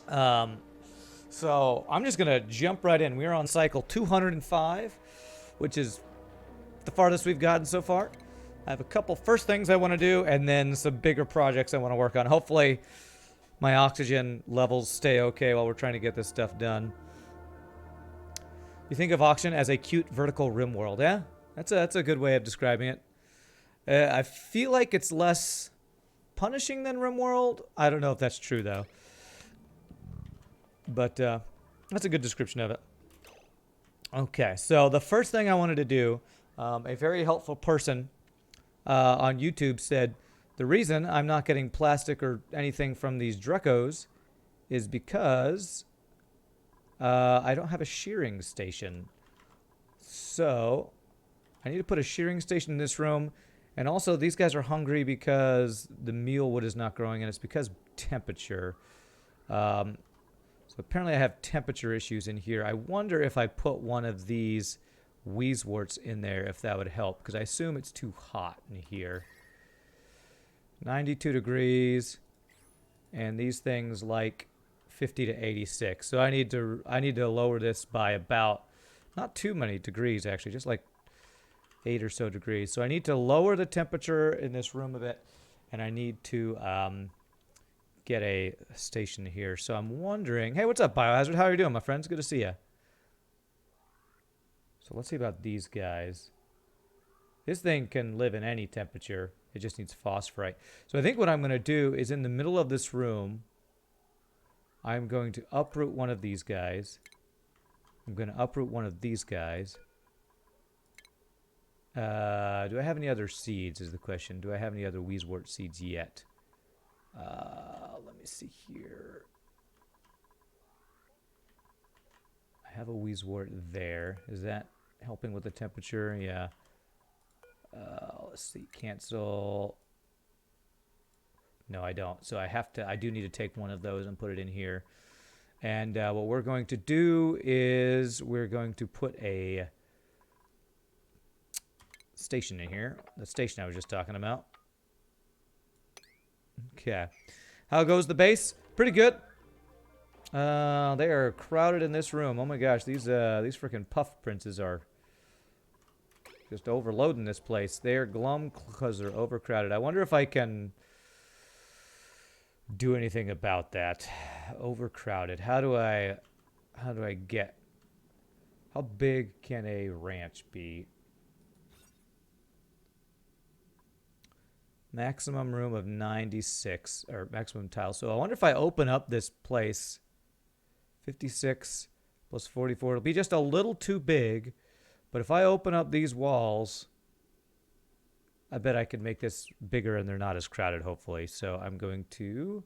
Um, so I'm just gonna jump right in. We're on cycle 205, which is the farthest we've gotten so far. I have a couple first things I want to do, and then some bigger projects I want to work on. Hopefully, my oxygen levels stay okay while we're trying to get this stuff done. You think of Oxygen as a cute vertical rim world, yeah? That's a good way of describing it. I feel like it's less punishing than RimWorld. I don't know if that's true though, but that's a good description of it. Okay, so the first thing I wanted to do, a very helpful person on YouTube said, the reason I'm not getting plastic or anything from these Drecos is because I don't have a shearing station. So I need to put a shearing station in this room. And also, these guys are hungry because the mealwood is not growing, and it's because temperature. Um, so apparently, I have temperature issues in here. I wonder if I put one of these Wheezeworts in there, if that would help, because I assume it's too hot in here. 92 degrees, and these things like 50 to 86. So I need to lower this by about not too many degrees actually, just like 8 or so degrees. So I need to lower the temperature in this room a bit, and I need to get a station here. So I'm wondering, hey, what's up, Biohazard? How are you doing, my friends? Good to see you. So let's see about these guys. This thing can live in any temperature. It just needs phosphorite. So I think what I'm going to do is in the middle of this room, I'm going to uproot one of these guys. I'm going to uproot one of these guys. Do I have any other seeds is the question. Do I have any other Wheezewort seeds yet? Let me see here. I have a Wheezewort there. Is that helping with the temperature? Yeah. Let's see. Cancel. No, I don't. So I do need to take one of those and put it in here. And what we're going to do is we're going to put a station in here. The station I was just talking about. Okay. How goes the base? Pretty good. They are crowded in this room. Oh my gosh, these freaking puff princes are just overloading this place. They're glum because they're overcrowded. I wonder if I can do anything about that. Overcrowded. How do I get? How big can a ranch be? Maximum room of 96, or maximum tile. So I wonder if I open up this place, 56 plus 44, it'll be just a little too big. But if I open up these walls, I bet I could make this bigger and they're not as crowded, hopefully. So I'm going to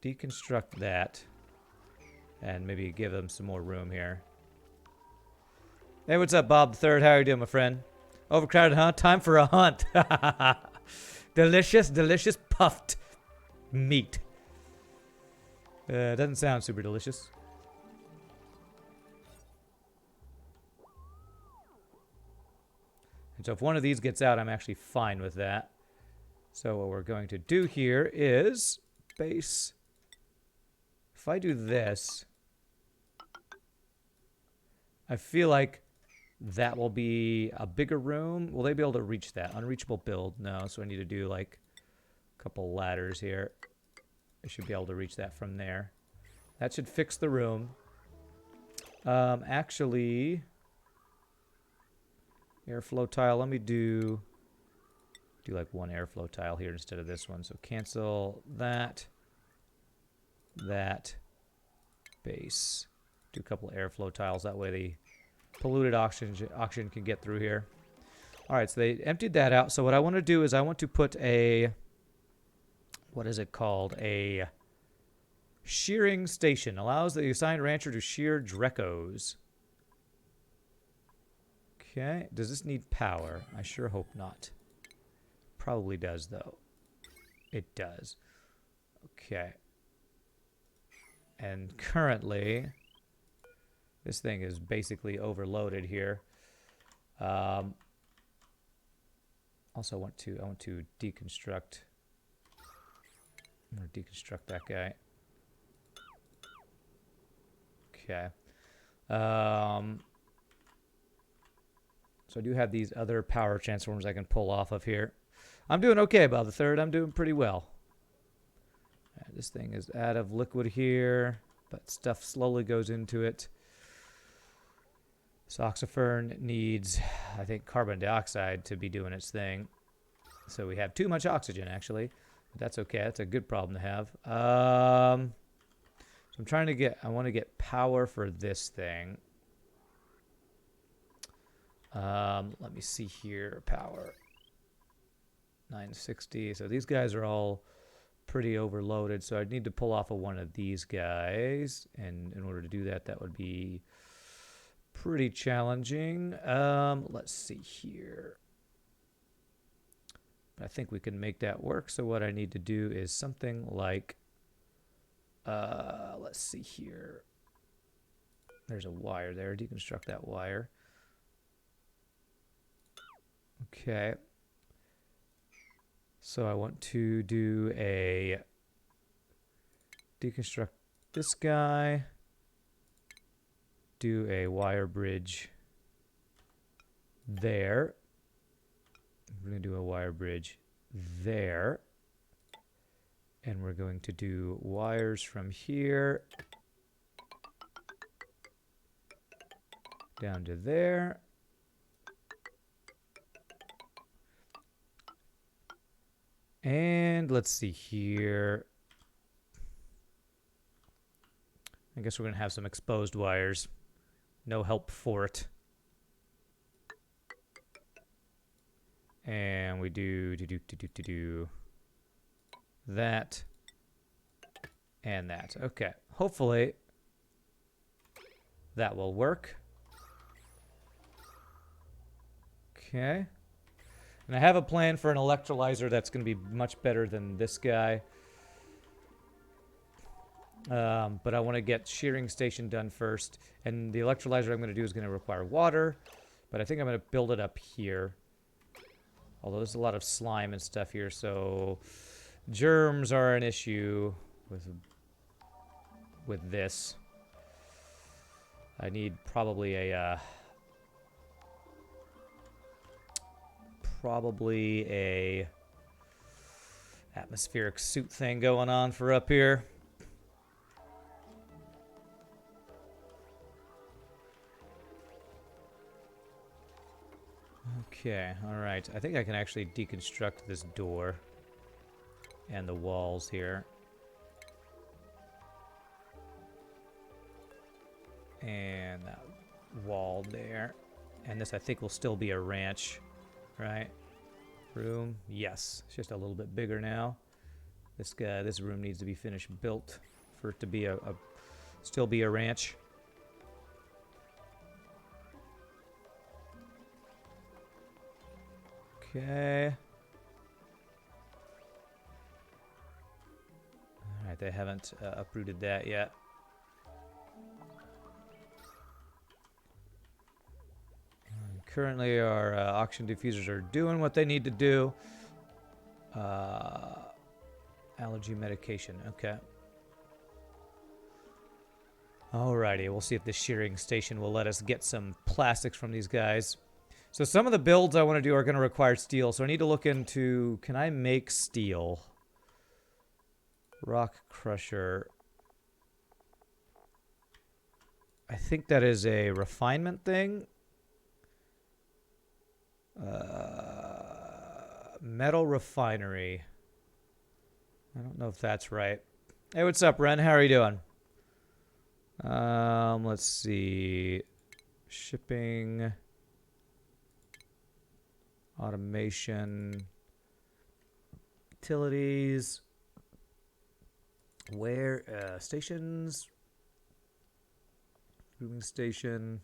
deconstruct that and maybe give them some more room here. Hey, what's up, Bob the Third? How are you doing, my friend? Overcrowded, huh? Time for a hunt. Delicious, delicious puffed meat. Doesn't sound super delicious. And so if one of these gets out, I'm actually fine with that. So what we're going to do here is base. If I do this, I feel like that will be a bigger room. Will they be able to reach that? Unreachable build? No, so I need to do like a couple ladders here. I should be able to reach that from there. That should fix the room. Actually, airflow tile. Let me do like one airflow tile here instead of this one. So cancel that. That. Base. Do a couple airflow tiles. That way the polluted oxygen can get through here. All right, so they emptied that out. So what I want to do is I want to put a, what is it called? A shearing station. Allows the assigned rancher to shear Drecos. Okay, does this need power? I sure hope not. Probably does, though. It does. Okay. And currently, this thing is basically overloaded here. Also, I want to deconstruct or deconstruct that guy. Okay. So I do have these other power transformers I can pull off of here. I'm doing okay about the third. I'm doing pretty well. This thing is out of liquid here, but stuff slowly goes into it. Soxifern needs, I think, carbon dioxide to be doing its thing. So we have too much oxygen, actually. But that's okay. That's a good problem to have. So I'm trying to get, I want to get power for this thing. Let me see here. Power. 960. So these guys are all pretty overloaded. So I'd need to pull off of one of these guys. And in order to do that, that would be pretty challenging. Let's see here. I think we can make that work. So what I need to do is something like, let's see here. There's a wire there. Deconstruct that wire. Okay. So I want to do a deconstruct this guy. Do a wire bridge there. We're going to do a wire bridge there. And we're going to do wires from here down to there. And let's see here. I guess we're going to have some exposed wires. No help for it. And we do that and that. Okay. Hopefully that will work. Okay. And I have a plan for an electrolyzer that's going to be much better than this guy. But I want to get shearing station done first. And the electrolyzer I'm going to do is going to require water. But I think I'm going to build it up here. Although there's a lot of slime and stuff here, so germs are an issue with this. I need probably a atmospheric suit thing going on for up here. Okay, alright. I think I can actually deconstruct this door and the walls here. And that wall there. And this, I think, will still be a ranch, right? Room, yes. It's just a little bit bigger now. This room needs to be finished built for it to be still be a ranch. Okay. Alright, they haven't uprooted that yet. Currently, our oxygen diffusers are doing what they need to do. Allergy medication, okay. Alrighty, we'll see if the shearing station will let us get some plastics from these guys. So some of the builds I want to do are going to require steel. So I need to look into, can I make steel? Rock crusher. I think that is a refinement thing. Metal refinery. I don't know if that's right. Hey, what's up, Ren? How are you doing? Let's see. Shipping. Automation. Utilities. Where? Stations. Grooming station.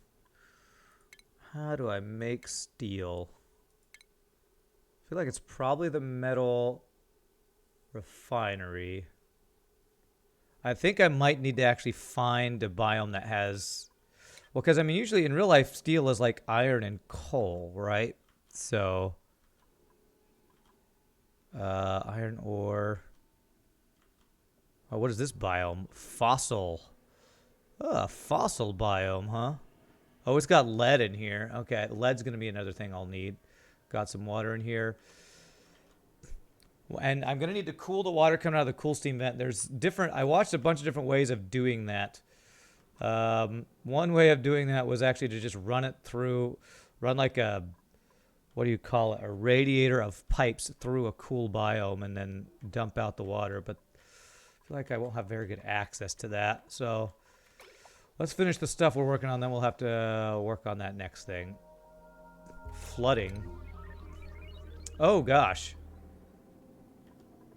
How do I make steel? I feel like it's probably the metal refinery. I think I might need to actually find a biome that has... Well, because, I mean, usually in real life, steel is like iron and coal, right? So... iron ore... Oh, what is this biome? Fossil. Oh, fossil biome, huh? Oh, it's got lead in here. Okay, lead's going to be another thing I'll need. Got some water in here. And I'm going to need to cool the water coming out of the cool steam vent. There's different... I watched a bunch of different ways of doing that. One way of doing that was actually to just run it through... Run like a... What do you call it? A radiator of pipes through a cool biome and then dump out the water. But I feel like I won't have very good access to that. So let's finish the stuff we're working on. Then we'll have to work on that next thing. Flooding. Oh, gosh.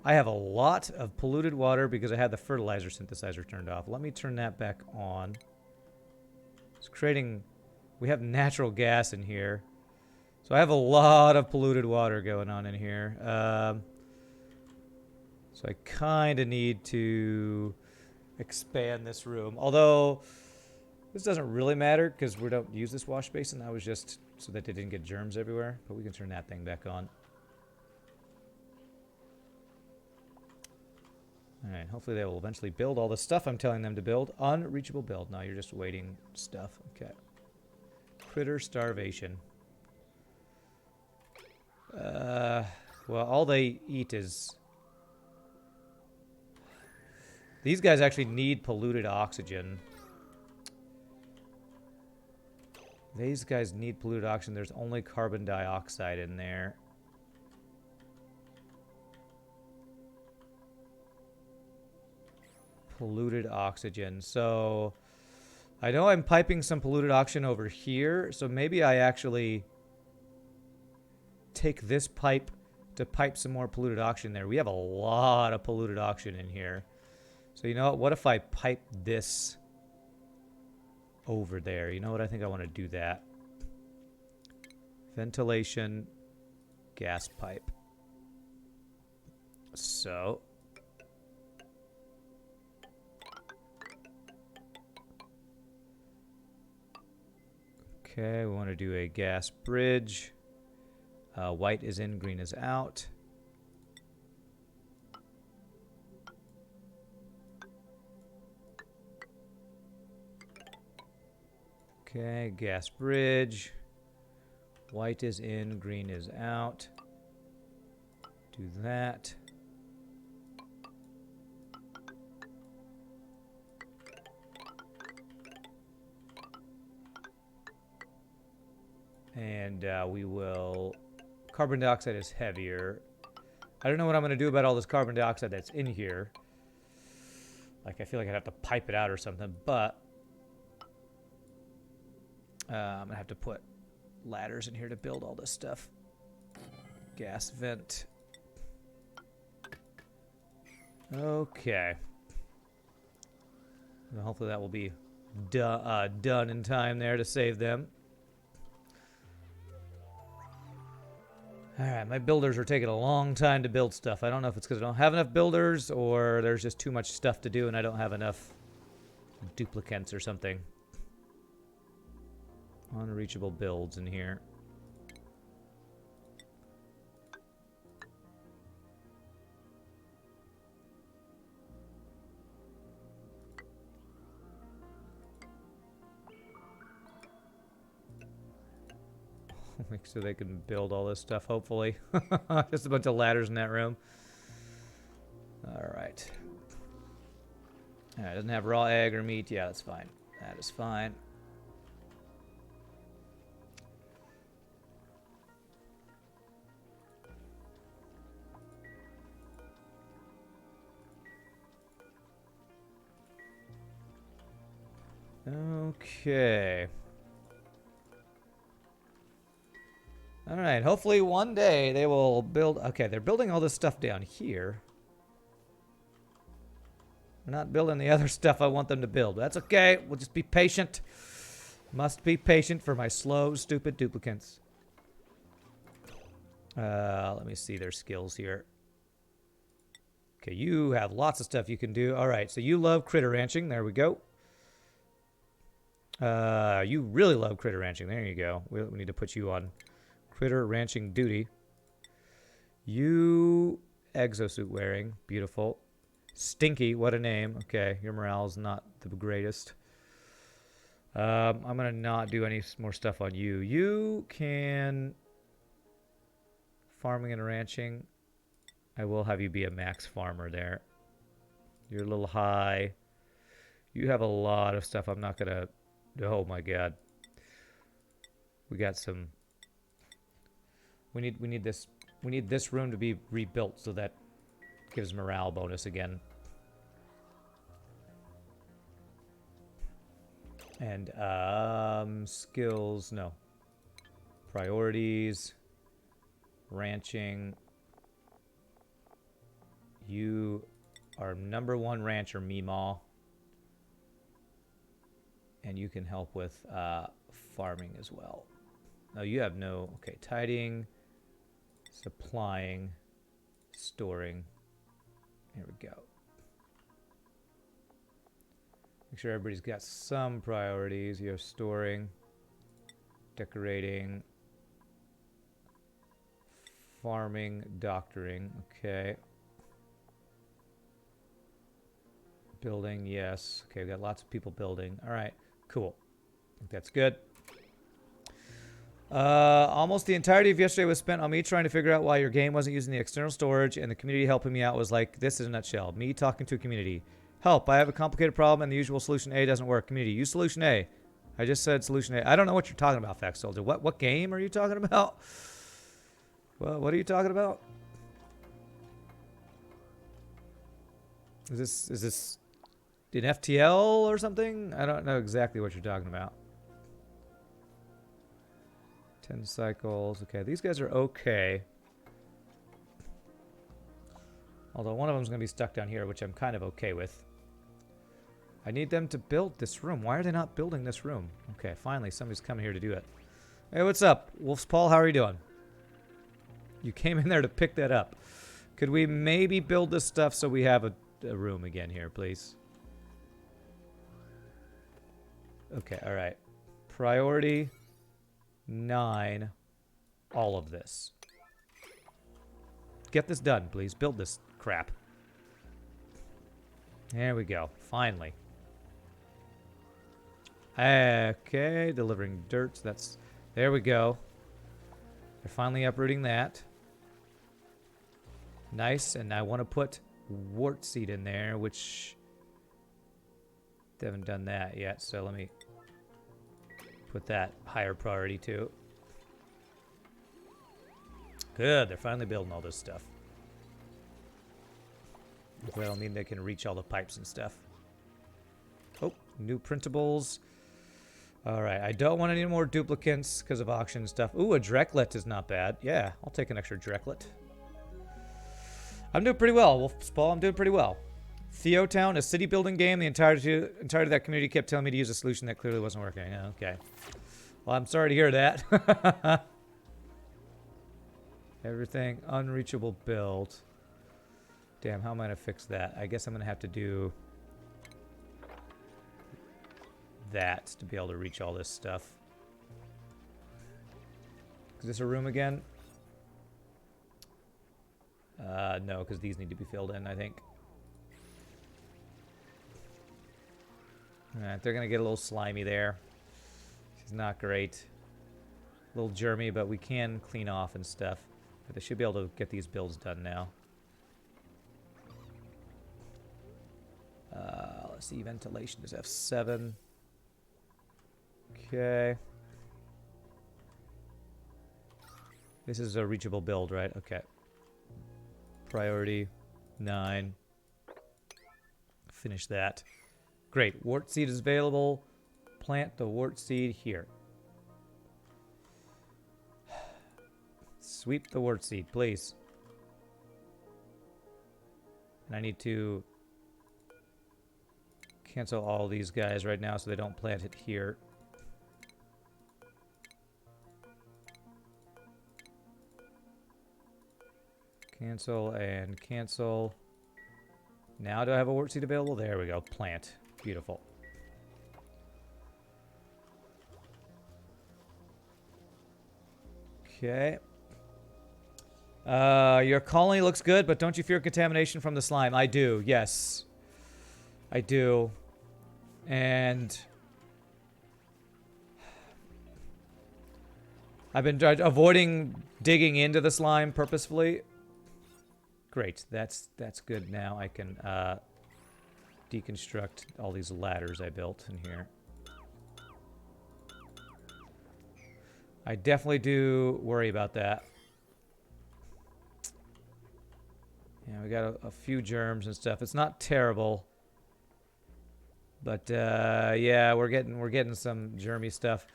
I have a lot of polluted water because I had the fertilizer synthesizer turned off. Let me turn that back on. It's creating... We have natural gas in here. So I have a lot of polluted water going on in here. So I kind of need to expand this room. Although, this doesn't really matter because we don't use this wash basin. That was just so that they didn't get germs everywhere. But we can turn that thing back on. Alright, hopefully they will eventually build all the stuff I'm telling them to build. Unreachable build. No, you're just waiting stuff. Okay. Critter starvation. Well, all they eat is... These guys actually need polluted oxygen. These guys need polluted oxygen. There's only carbon dioxide in there. Polluted oxygen. So, I know I'm piping some polluted oxygen over here. So maybe I actually... take this pipe to pipe some more polluted oxygen there. We have a lot of polluted oxygen in here. So you know what if I pipe this over there? You know what? I think I want to do that. Ventilation, gas pipe. So. Okay, we want to do a gas bridge. White is in, green is out. Okay, gas bridge. White is in, green is out. Do that. And we will... Carbon dioxide is heavier. I don't know what I'm going to do about all this carbon dioxide that's in here. Like, I feel like I'd have to pipe it out or something, but... I'm going to have to put ladders in here to build all this stuff. Gas vent. Okay. And hopefully that will be done in time there to save them. Alright, my builders are taking a long time to build stuff. I don't know if it's because I don't have enough builders or there's just too much stuff to do and I don't have enough duplicates or something. Unreachable builds in here. So they can build all this stuff, hopefully. Just a bunch of ladders in that room. Alright. Alright, doesn't have raw egg or meat. Yeah, that's fine. That is fine. Okay. Alright, hopefully one day they will build... Okay, they're building all this stuff down here. They're not building the other stuff I want them to build. That's okay. We'll just be patient. Must be patient for my slow, stupid duplicates. Let me see their skills here. Okay, you have lots of stuff you can do. Alright, so you love critter ranching. There we go. You really love critter ranching. There you go. We need to put you on... critter ranching duty. You exosuit wearing. Beautiful. Stinky, what a name. Okay, your morale is not the greatest. I'm going to not do any more stuff on you. You can... Farming and ranching. I will have you be a max farmer there. You're a little high. You have a lot of stuff. I'm not going to... Oh my god. We got some... We need this room to be rebuilt so that gives morale bonus again. And skills, no. Priorities, ranching. You are #1 rancher, Meemaw. And you can help with farming as well. No, you have no... Okay, tidying, supplying, storing. There we go. Make sure everybody's got some priorities. You have storing, decorating, farming, doctoring. Okay. Building, yes. Okay, we got lots of people building. All right, cool. I think that's good. Almost the entirety of yesterday was spent on me trying to figure out why your game wasn't using the external storage, and the community helping me out was like, this is a nutshell. Me talking to a community. Help, I have a complicated problem and the usual solution A doesn't work. Community, use solution A. I just said solution A. I don't know what you're talking about, Fact Soldier. What game are you talking about? Well, what are you talking about? Is this an FTL or something? I don't know exactly what you're talking about. 10 cycles. Okay, these guys are okay. Although one of them's going to be stuck down here, which I'm kind of okay with. I need them to build this room. Why are they not building this room? Okay, finally, somebody's coming here to do it. Hey, what's up? Wolf's Paul, how are you doing? You came in there to pick that up. Could we maybe build this stuff so we have a room again here, please? Okay, all right. Priority 9. All of this. Get this done, please. Build this crap. There we go. Finally. Okay, delivering dirt. That's... There we go. They're finally uprooting that. Nice, and I want to put wart seed in there, which... They haven't done that yet, so let me put that higher priority too. Good, they're finally building all this stuff. That'll mean they can reach all the pipes and stuff. Oh, new printables. Alright, I don't want any more duplicates because of auction stuff. Ooh, a Dreklet is not bad. Yeah, I'll take an extra Dreklet. I'm doing pretty well, Wolf's Paw. I'm doing pretty well. Theotown, a city building game. The entirety of that community kept telling me to use a solution that clearly wasn't working. Yeah, okay. Well, I'm sorry to hear that. Everything unreachable build. Damn, how am I going to fix that? I guess I'm going to have to do that to be able to reach all this stuff. Is this a room again? No, because these need to be filled in, I think. Alright, they're going to get a little slimy there. It's not great. A little germy, but we can clean off and stuff. But they should be able to get these builds done now. Let's see, ventilation is F7. Okay. This is a reachable build, right? Okay. Priority 9. Finish that. Great. Wart seed is available. Plant the wart seed here. Sweep the wart seed, please. And I need to cancel all these guys right now so they don't plant it here. Cancel and cancel. Now do I have a wart seed available? There we go. Plant. Beautiful. Okay. Your colony looks good, but don't you fear contamination from the slime? I do, yes. I do. And I've been avoiding digging into the slime purposefully. Great, that's good. Now I can deconstruct all these ladders I built in here. I definitely do worry about that. Yeah, we got a few germs and stuff. It's not terrible, but yeah, we're getting some germy stuff.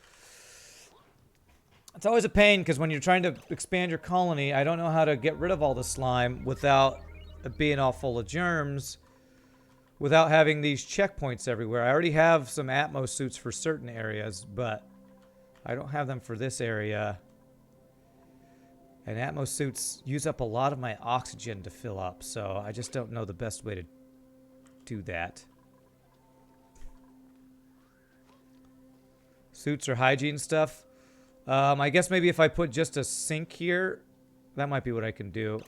It's always a pain because when you're trying to expand your colony, I don't know how to get rid of all the slime without it being all full of germs, without having these checkpoints everywhere. I already have some Atmos suits for certain areas, but I don't have them for this area. And Atmos suits use up a lot of my oxygen to fill up, so I just don't know the best way to do that. Suits or hygiene stuff. I guess maybe if I put just a sink here, that might be what I can do.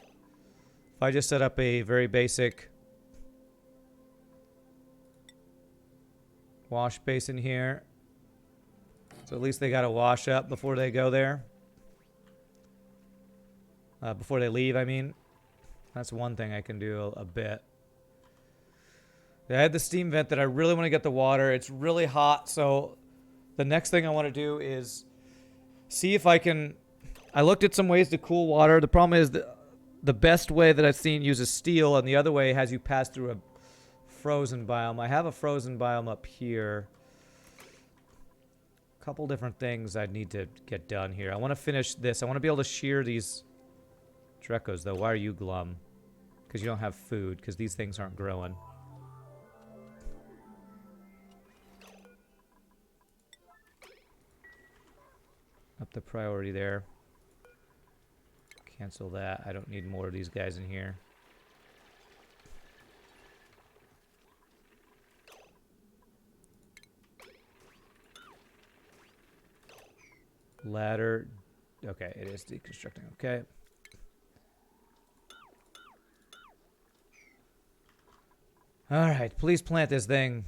If I just set up a very basic wash basin here. So at least they gotta wash up before they go there. Before they leave, I mean. That's one thing I can do a bit. I had the steam vent that I really want to get the water. It's really hot, so the next thing I want to do is see if I can... I looked at some ways to cool water. The problem is the best way that I've seen uses steel, and the other way has you pass through a frozen biome. I have a frozen biome up here. A couple different things I need to get done here. I want to finish this. I want to be able to shear these Drecos, though. Why are you glum? Because you don't have food, because these things aren't growing. Up the priority there. Cancel that. I don't need more of these guys in here. Ladder. Okay, it is deconstructing. Okay. Alright, please plant this thing.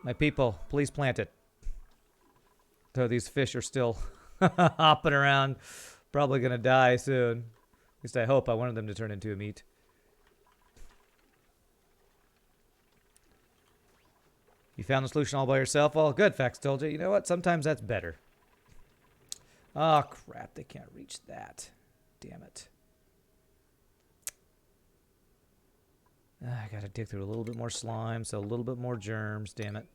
My people, please plant it. Though these fish are still hopping around. Probably gonna die soon. At least I hope. I wanted them to turn into a meat. You found the solution all by yourself? Well, good, Fax told you. You know what? Sometimes that's better. Oh, crap. They can't reach that. Damn it. I gotta dig through a little bit more slime, so a little bit more germs, damn it.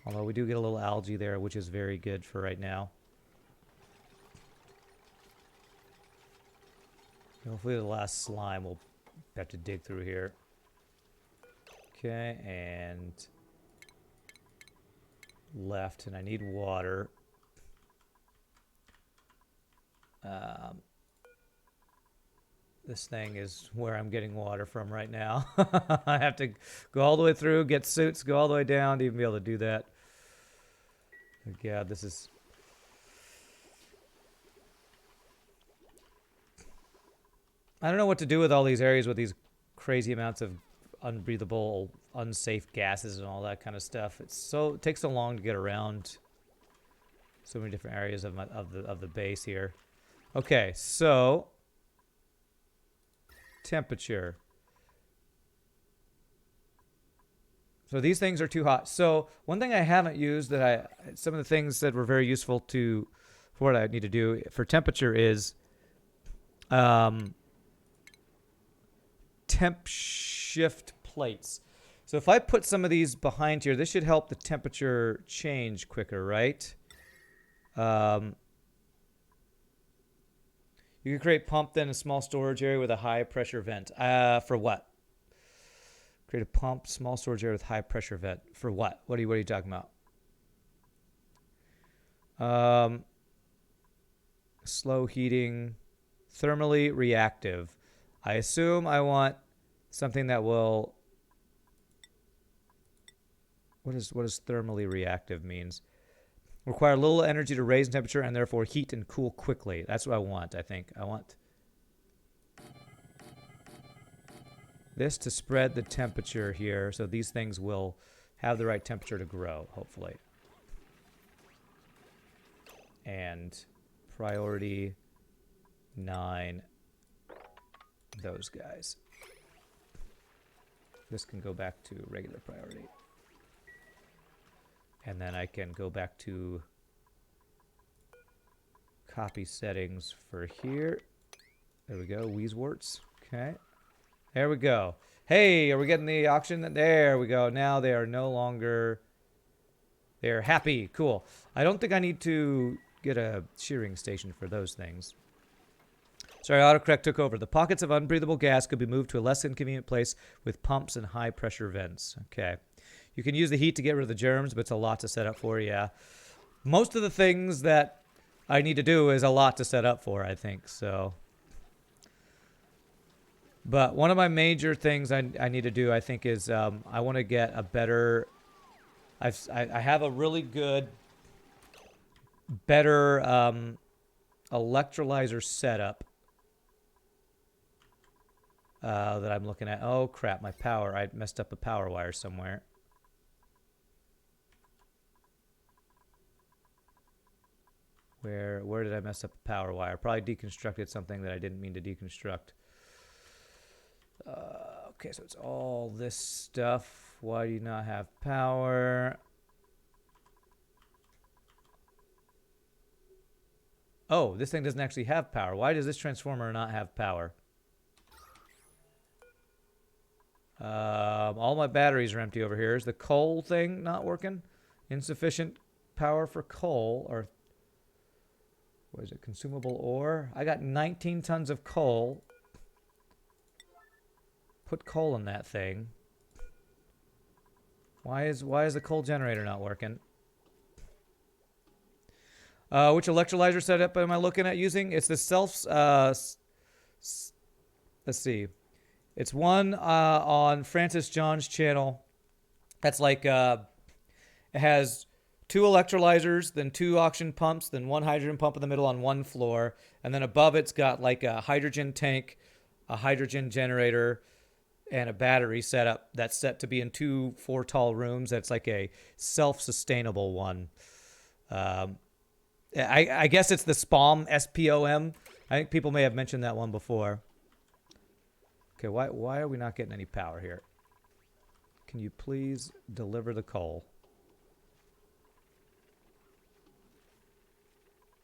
Although we do get a little algae there, which is very good for right now. Hopefully the last slime we'll have to dig through here. Okay, and left, and I need water. This thing is where I'm getting water from right now. I have to go all the way through, get suits, go all the way down to even be able to do that. Oh God, this is... I don't know what to do with all these areas with these crazy amounts of unbreathable, unsafe gases and all that kind of stuff. It takes so long to get around so many different areas of the base here. Okay, so temperature. So these things are too hot. So one thing I haven't used some of the things that were very useful for what I need to do for temperature is temp shift plates. So if I put some of these behind here, this should help the temperature change quicker, right? You can create pump then a small storage area with a high pressure vent. For what? Create a pump, small storage area with high pressure vent. For what? What are you talking about? Slow heating, thermally reactive. I assume I want something that will... What does thermally reactive means? Require little energy to raise temperature and therefore heat and cool quickly. That's what I want, I think. I want this to spread the temperature here, so these things will have the right temperature to grow, hopefully. And priority 9, those guys. This can go back to regular priority. And then I can go back to copy settings for here. There we go, Weezeworts. Okay. There we go. Hey, are we getting the auction? There we go. Now they are no longer... They're happy. Cool. I don't think I need to get a shearing station for those things. Sorry, autocorrect took over. The pockets of unbreathable gas could be moved to a less inconvenient place with pumps and high-pressure vents. Okay. You can use the heat to get rid of the germs, but it's a lot to set up for, yeah. Most of the things that I need to do is a lot to set up for, I think, so... But one of my major things I need to do, I think, is I want to get a better... I have a really good, better electrolyzer setup that I'm looking at. Oh, crap, my power. I messed up a power wire somewhere. Where did I mess up a power wire? Probably deconstructed something that I didn't mean to deconstruct. Okay, so it's all this stuff. Why do you not have power? Oh, this thing doesn't actually have power. Why does this transformer not have power? All my batteries are empty over here. Is the coal thing not working? Insufficient power for coal, or what is it? Consumable ore? I got 19 tons of coal. Put coal in that thing. Why is the coal generator not working? Which electrolyzer setup am I looking at using? It's the let's see. It's one on Francis John's channel. That's like it has 2 electrolyzers, then 2 oxygen pumps, then 1 hydrogen pump in the middle on 1 floor, and then above it's got like a hydrogen tank, a hydrogen generator, and a battery setup that's set to be in 2 4-tall rooms. That's like a self-sustainable one. I guess it's the SPOM, S-P-O-M. I think people may have mentioned that one before. Okay, why are we not getting any power here? Can you please deliver the coal?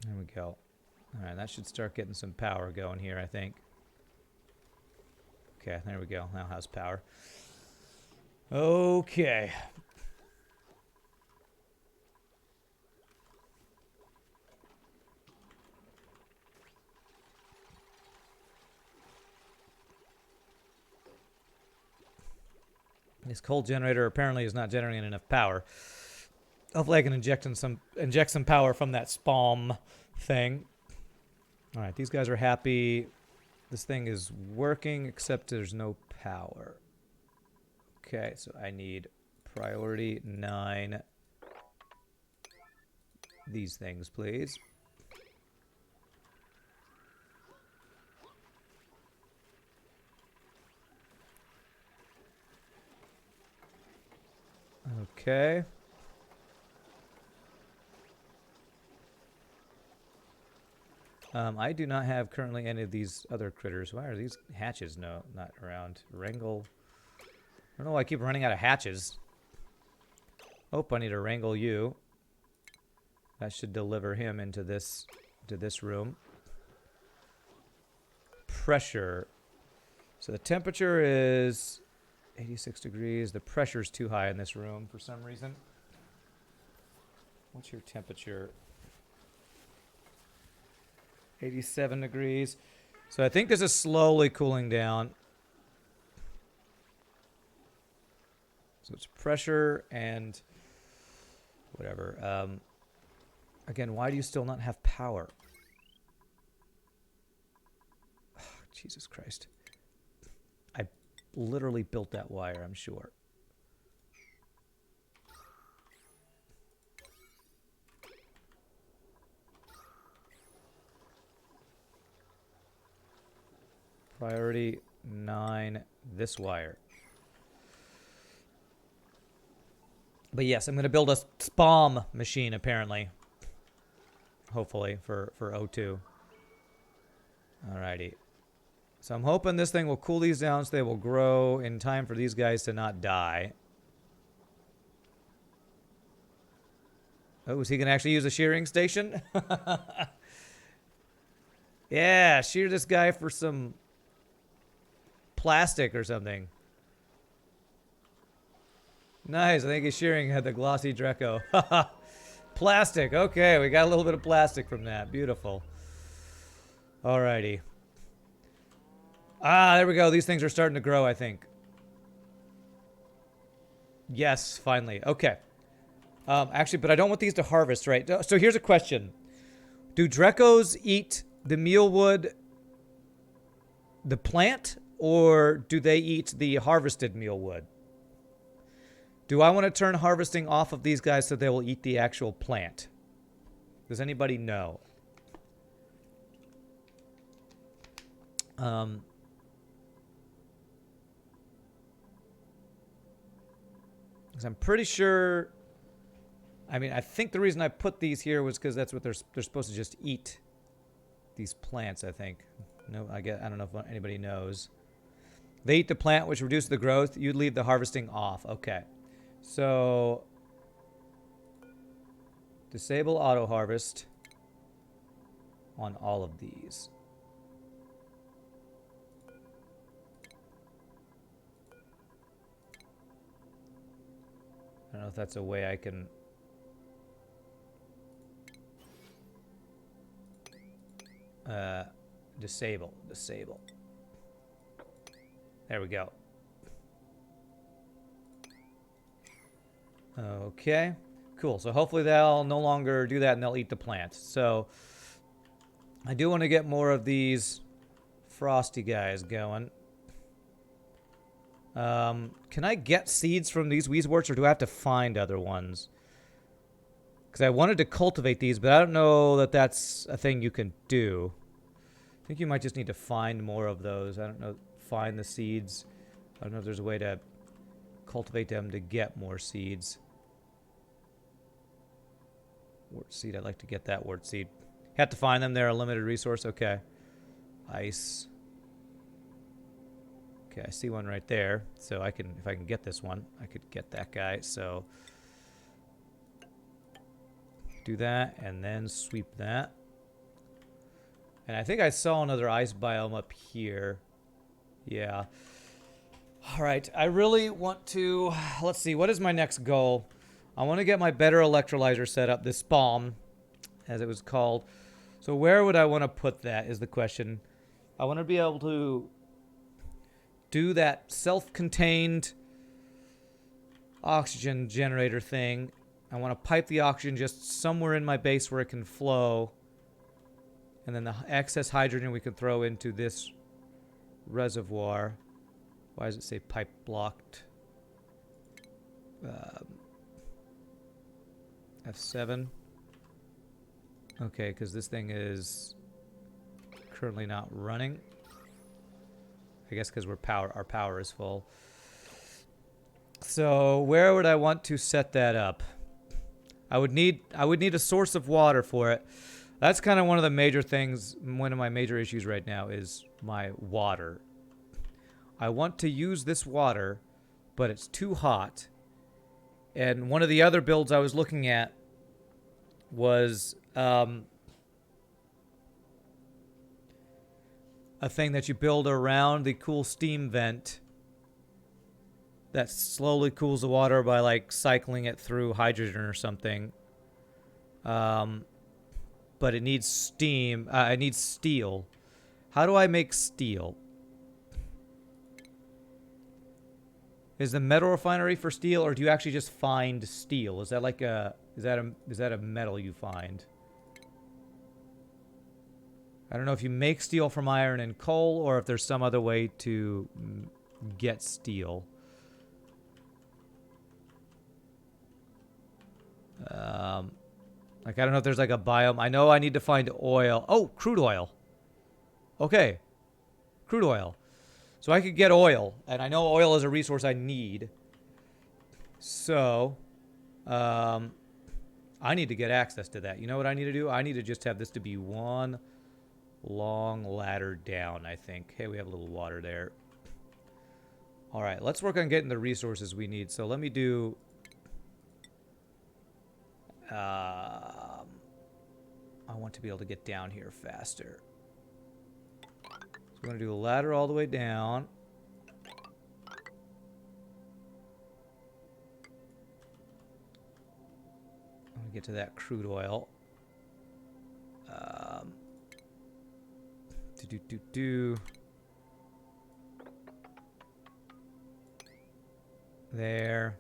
There we go. All right, that should start getting some power going here, I think. Okay, there we go. Now has power. Okay. This coal generator apparently is not generating enough power. Hopefully I can inject some power from that SPOM thing. All right, these guys are happy. This thing is working, except there's no power. Okay, so I need priority 9. These things, please. Okay. I do not have currently any of these other critters. Why are these hatches not around? Wrangle. I don't know why I keep running out of hatches. Oh, I need to wrangle you. That should deliver him into this room. Pressure. So the temperature is 86 degrees. The pressure is too high in this room for some reason. What's your temperature? 87 degrees. So I think this is slowly cooling down. So it's pressure and whatever. Again, why do you still not have power? Oh, Jesus Christ. I literally built that wire, I'm sure. Priority 9 this wire. But yes, I'm going to build a SPOM machine, apparently. Hopefully, for O2. Alrighty. So I'm hoping this thing will cool these down so they will grow in time for these guys to not die. Oh, is he going to actually use a shearing station? Yeah, shear this guy for some plastic or something. Nice, I think he's shearing at the glossy Dreco. Plastic, okay, we got a little bit of plastic from that. Beautiful. Alrighty. Ah, there we go. These things are starting to grow, I think. Yes, finally. Okay. Actually, but I don't want these to harvest, right? So here's a question. Do Drecos eat the mealwood, the plant, or do they eat the harvested mealwood? Do I want to turn harvesting off of these guys so they will eat the actual plant? Does anybody know? Because I'm pretty sure... I mean, I think the reason I put these here was because that's what they're supposed to just eat. These plants, I think. No, I don't know if anybody knows. They eat the plant, which reduces the growth. You'd leave the harvesting off. Okay. So, disable auto harvest on all of these. I don't know if that's a way I can... disable. There we go. Okay, cool. So hopefully they'll no longer do that and they'll eat the plant. So I do want to get more of these frosty guys going. Can I get seeds from these Wheezeworts, or do I have to find other ones? Because I wanted to cultivate these, but I don't know that that's a thing you can do. I think you might just need to find more of those. I don't know. Find the seeds. I don't know if there's a way to cultivate them to get more seeds. Wort seed. I'd like to get that wort seed. Have to find them. They're a limited resource. Okay. Ice. Okay, I see one right there. So I can, if I can get this one, I could get that guy. So do that and then sweep that. And I think I saw another ice biome up here. Yeah. All right. I really want to... Let's see. What is my next goal? I want to get my better electrolyzer set up. This SPOM, as it was called. So where would I want to put that is the question. I want to be able to do that self-contained oxygen generator thing. I want to pipe the oxygen just somewhere in my base where it can flow. And then the excess hydrogen we can throw into this reservoir. Why does it say pipe blocked? F7. Okay, because this thing is currently not running. I guess because our power is full. So where would I want to set that up? I would need a source of water for it. That's kind of one of the major things, one of my major issues right now is my water. I want to use this water, but it's too hot. And one of the other builds I was looking at was a thing that you build around the cool steam vent that slowly cools the water by like cycling it through hydrogen or something. But it needs steam. It needs steel. How do I make steel? Is the metal refinery for steel, or do you actually just find steel? Is that like a is that a metal you find? I don't know if you make steel from iron and coal, or if there's some other way to get steel. Like, I don't know if there's like a biome. I know I need to find oil. Oh, crude oil. Okay. Crude oil. So I could get oil, and I know oil is a resource I need. So, I need to get access to that. You know what I need to do? I need to just have this to be one long ladder down, I think. Hey, we have a little water there. All right, let's work on getting the resources we need. So let me do... I want to be able to get down here faster. So we're going to do a ladder all the way down. I'm going to get to that crude oil. There.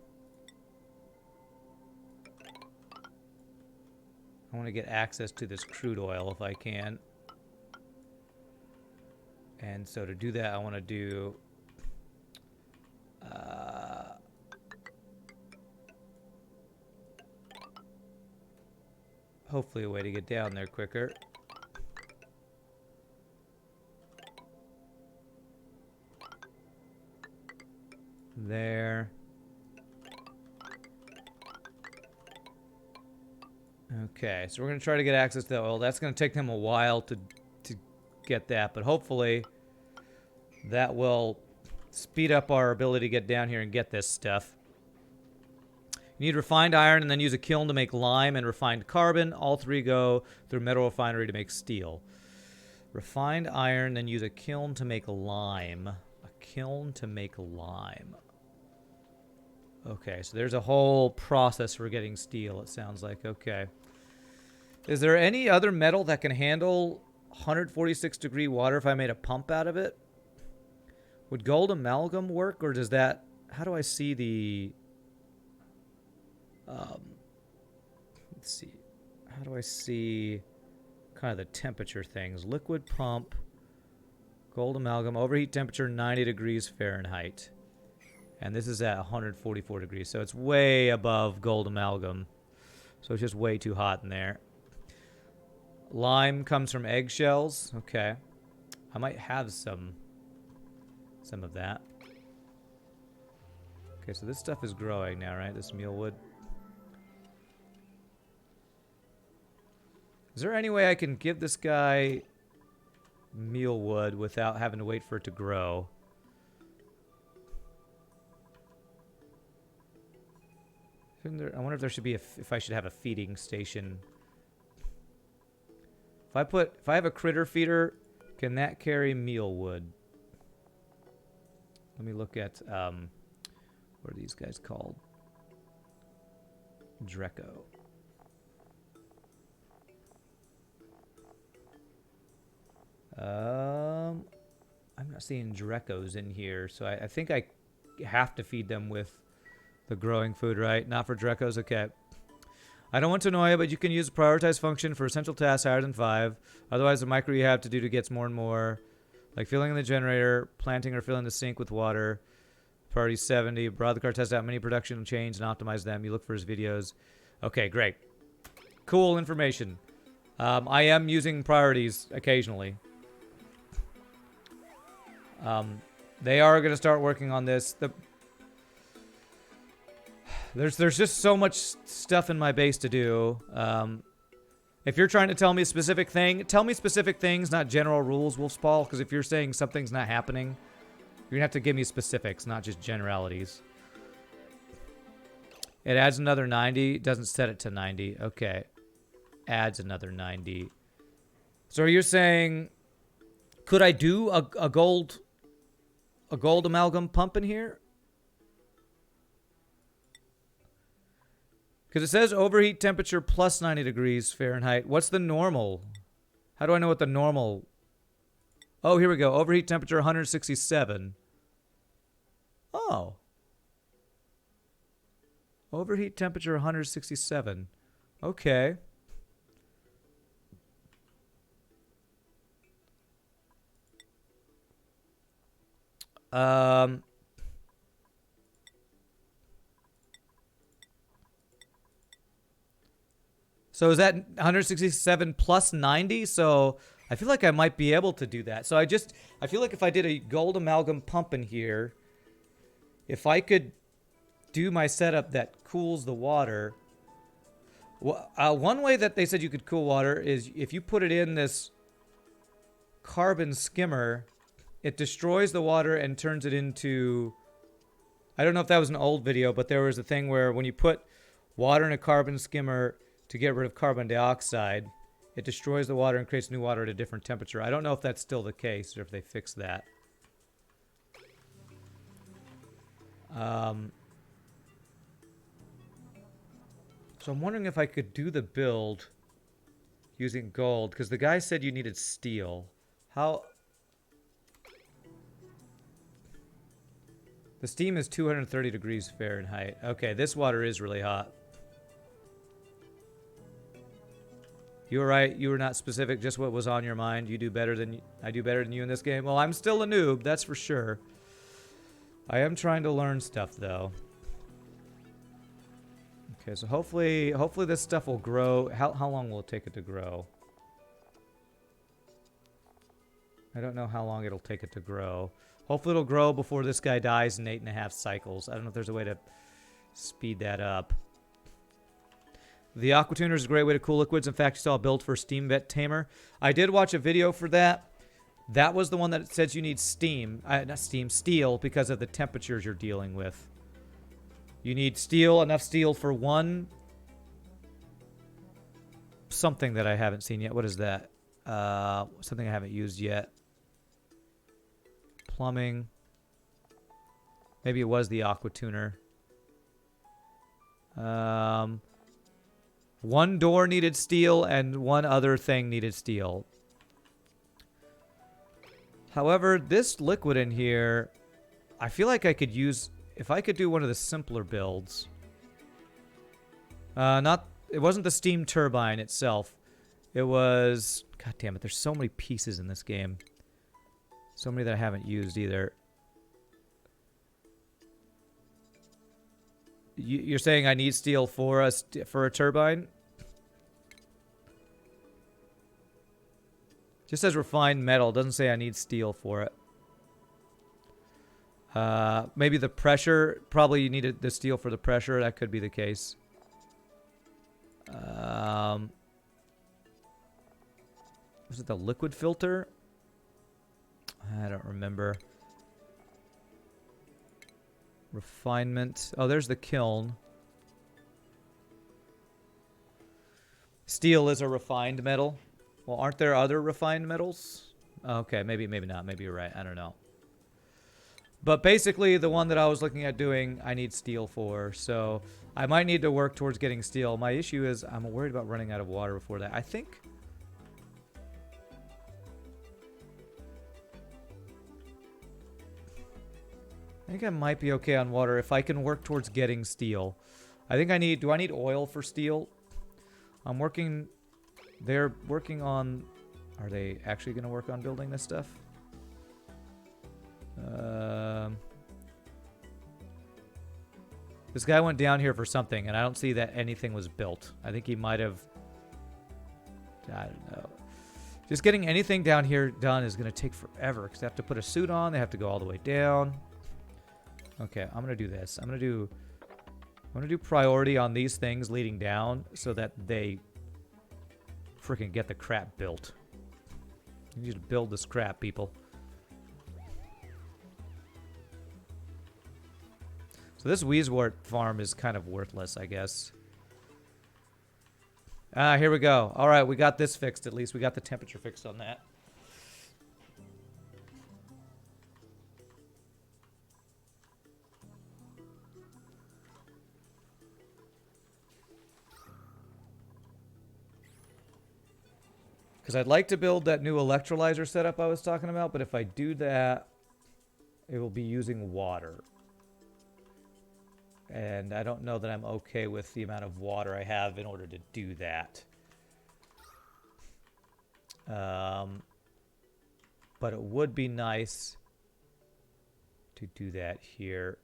I want to get access to this crude oil if I can. And so to do that, I want to do... hopefully a way to get down there quicker. There. Okay, so we're going to try to get access to the oil. That's going to take them a while to get that, but hopefully that will speed up our ability to get down here and get this stuff. You need refined iron and then use a kiln to make lime and refined carbon. All three go through metal refinery to make steel. Refined iron, then use a kiln to make lime. A kiln to make lime. Okay, so there's a whole process for getting steel, it sounds like. Okay. Is there any other metal that can handle 146 degree water if I made a pump out of it? Would gold amalgam work, or does that... How do I see the... let's see. How do I see kind of the temperature things? Liquid pump, gold amalgam, overheat temperature 90 degrees Fahrenheit. And this is at 144 degrees, so it's way above gold amalgam. So it's just way too hot in there. Lime comes from eggshells. Okay. I might have some of that. Okay, so this stuff is growing now, right? This mealwood. Is there any way I can give this guy mealwood without having to wait for it to grow? I wonder if there should be if I should have a feeding station. If I have a critter feeder, can that carry mealwood? Let me look at what are these guys called? Dreco. I'm not seeing Drecos in here, so I think I have to feed them with the growing food, right? Not for Drecos, okay. I don't want to annoy you, but you can use the prioritize function for essential tasks higher than 5. Otherwise, the micro you have to do gets more and more. Like filling in the generator, planting or filling the sink with water. Priority 70. Broadcast test out many production chains and optimize them. You look for his videos. Okay, great. Cool information. I am using priorities occasionally. They are going to start working on this. There's just so much stuff in my base to do. If you're trying to tell me a specific thing, tell me specific things, not general rules, Wolfspaw. Because if you're saying something's not happening, you're going to have to give me specifics, not just generalities. It adds another 90. Doesn't set it to 90. Okay. Adds another 90. So you're saying, could I do a gold amalgam pump in here? Because it says overheat temperature plus 90 degrees Fahrenheit. What's the normal? How do I know what the normal... Oh, here we go. Overheat temperature 167. Oh. Overheat temperature 167. Okay. So is that 167 plus 90? So I feel like I might be able to do that. So I feel like if I did a gold amalgam pump in here, if I could do my setup that cools the water. One way that they said you could cool water is if you put it in this carbon skimmer, it destroys the water and turns it into... I don't know if that was an old video, but there was a thing where when you put water in a carbon skimmer to get rid of carbon dioxide, it destroys the water and creates new water at a different temperature. I don't know if that's still the case or if they fixed that. So I'm wondering if I could do the build using gold, because the guy said you needed steel. How... The steam is 230 degrees Fahrenheit. Okay, this water is really hot. You were right. You were not specific, just what was on your mind. You do better than... I do better than you in this game. Well, I'm still a noob, that's for sure. I am trying to learn stuff, though. Okay, so hopefully this stuff will grow. How long will it take it to grow? I don't know how long it'll take it to grow. Hopefully it'll grow before this guy dies in 8.5 cycles. I don't know if there's a way to speed that up. The Aquatuner is a great way to cool liquids. In fact, you saw a build for Steam Vet Tamer. I did watch a video for that. That was the one that says you need steam. Not steam, steel, because of the temperatures you're dealing with. You need steel, enough steel for one... something that I haven't seen yet. What is that? Something I haven't used yet. Plumbing. Maybe it was the Aquatuner. One door needed steel and one other thing needed steel. However, this liquid in here, I feel like I could use... If I could do one of the simpler builds. It wasn't the steam turbine itself. It was... God damn it, there's so many pieces in this game. So many that I haven't used either. You're saying I need steel for a turbine? Just says refined metal. Doesn't say I need steel for it. Maybe the pressure. Probably you needed the steel for the pressure. That could be the case. Was it the liquid filter? I don't remember. Refinement. Oh, there's the kiln. Steel is a refined metal. Well, aren't there other refined metals? Okay, maybe not. Maybe you're right. I don't know. But basically, the one that I was looking at doing, I need steel for. So I might need to work towards getting steel. My issue is I'm worried about running out of water before that. I think I might be okay on water if I can work towards getting steel. I think I need... Do I need oil for steel? I'm working... They're working on... Are they actually going to work on building this stuff? This guy went down here for something, and I don't see that anything was built. I think he might have... I don't know. Just getting anything down here done is going to take forever, because they have to put a suit on, they have to go all the way down. Okay, I'm going to do this. I'm going to do priority on these things leading down so that they freaking get the crap built. You need to build this crap, people. So this Wheezewort farm is kind of worthless, I guess. Here we go. All right, we got this fixed at least. We got the temperature fixed on that. Because I'd like to build that new electrolyzer setup I was talking about, but if I do that, it will be using water. And I don't know that I'm okay with the amount of water I have in order to do that. But it would be nice to do that here.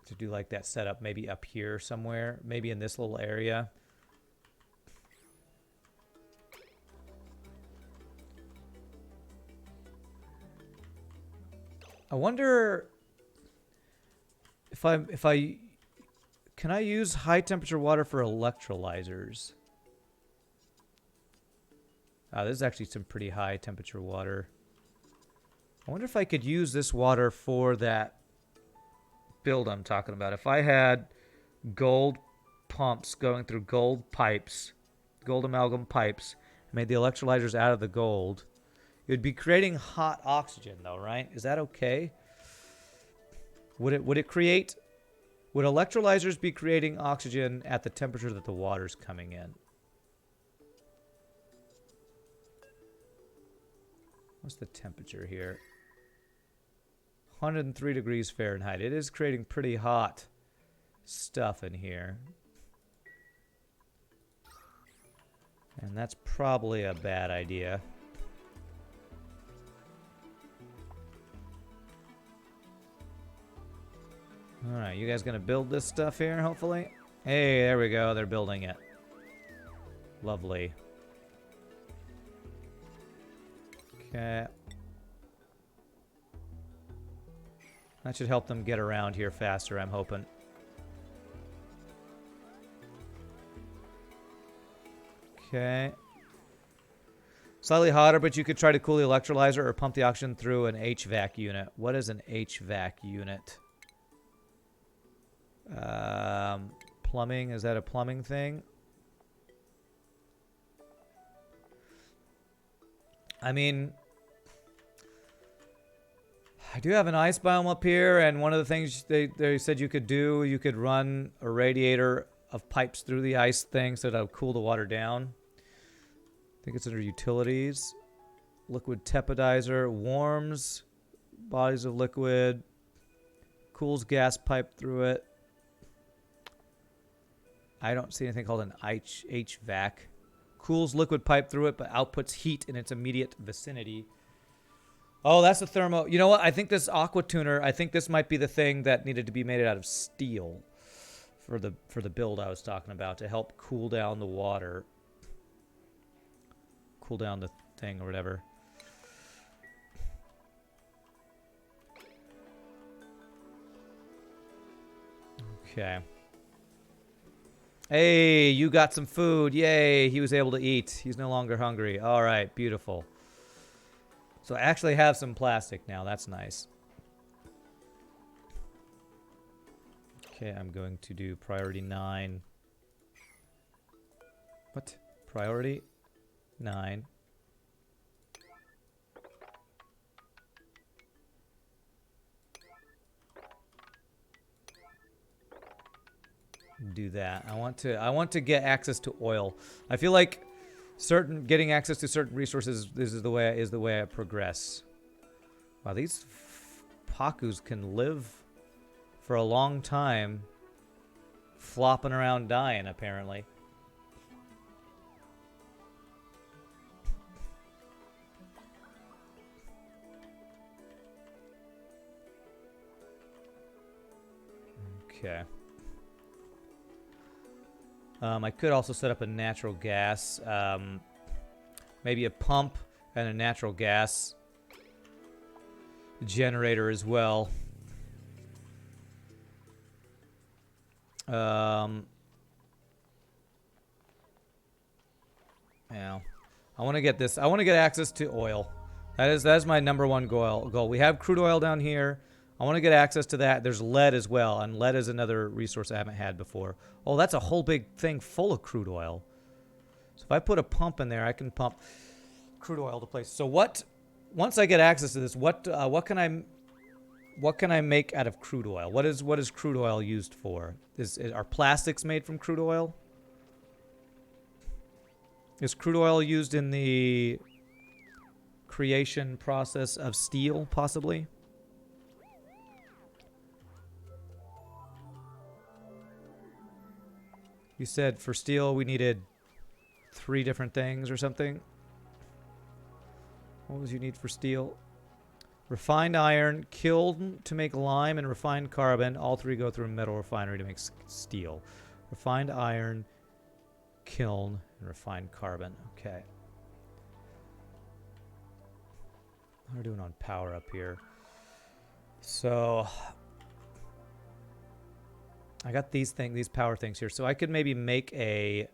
To do like that setup maybe up here somewhere. Maybe in this little area. I wonder if I can I use high temperature water for electrolyzers? This is actually some pretty high temperature water. I wonder if I could use this water for that build I'm talking about. If I had gold pumps going through gold pipes, gold amalgam pipes, made the electrolyzers out of the gold, it would be creating hot oxygen though, right? Is that okay? Would electrolyzers be creating oxygen at the temperature that the water's coming in? What's the temperature here? 103 degrees Fahrenheit. It is creating pretty hot stuff in here. And that's probably a bad idea. Alright, you guys gonna build this stuff here, hopefully? Hey, there we go. They're building it. Lovely. Okay. That should help them get around here faster, I'm hoping. Okay. Slightly hotter, but you could try to cool the electrolyzer or pump the oxygen through an HVAC unit. What is an HVAC unit? Plumbing. Is that a plumbing thing? I mean, I do have an ice biome up here, and one of the things they said you could do, you could run a radiator of pipes through the ice thing so that would cool the water down. I think it's under utilities. Liquid tepidizer warms bodies of liquid, cools gas pipe through it. I don't see anything called an HVAC. Cools liquid pipe through it, but outputs heat in its immediate vicinity. Oh, that's the thermo. You know what? I think this aqua tuner, I think this might be the thing that needed to be made out of steel for the build I was talking about to help cool down the water. Cool down the thing or whatever. Okay. Hey, you got some food. Yay, he was able to eat. He's no longer hungry. All right, beautiful. So I actually have some plastic now. That's nice. Okay, I'm going to do priority 9. What? Priority 9. Do that. I want to get access to oil. I feel like getting access to certain resources is the way I progress. Wow, these Pakus can live for a long time flopping around dying apparently. Okay. I could also set up a natural gas, maybe a pump and a natural gas generator as well. Yeah. I want to get this. I want to get access to oil. That is my number one goal. We have crude oil down here. I want to get access to that. There's lead as well, and lead is another resource I haven't had before. Oh, that's a whole big thing full of crude oil. So if I put a pump in there, I can pump crude oil to places. So once I get access to this, what can I make out of crude oil? What is crude oil used for? Are plastics made from crude oil? Is crude oil used in the creation process of steel, possibly? You said for steel we needed 3 different things or something. What was you need for steel? Refined iron, kiln to make lime, and refined carbon. All 3 go through a metal refinery to make steel. Refined iron, kiln, and refined carbon. Okay. How are we doing on power up here? So I got these power things here. So I could maybe make a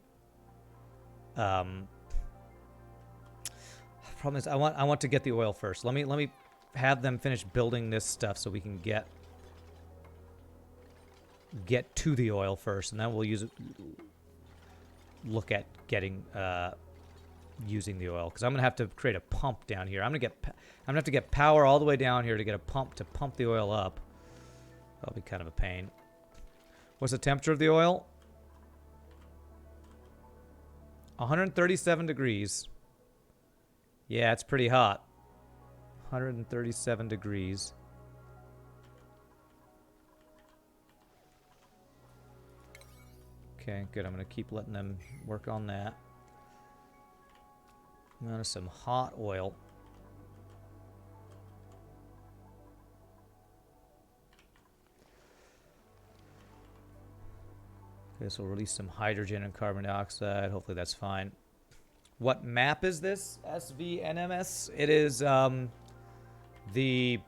problem is I want to get the oil first. Let me have them finish building this stuff so we can get to the oil first, and then we'll look at getting using the oil, because I'm gonna have to create a pump down here. I'm gonna have to get power all the way down here to get a pump to pump the oil up. That'll be kind of a pain. What's the temperature of the oil? 137 degrees. Yeah, it's pretty hot. 137 degrees. Okay, good. I'm going to keep letting them work on that. Now some hot oil. This will release some hydrogen and carbon dioxide. Hopefully that's fine. What map is this? SVNMS? It is the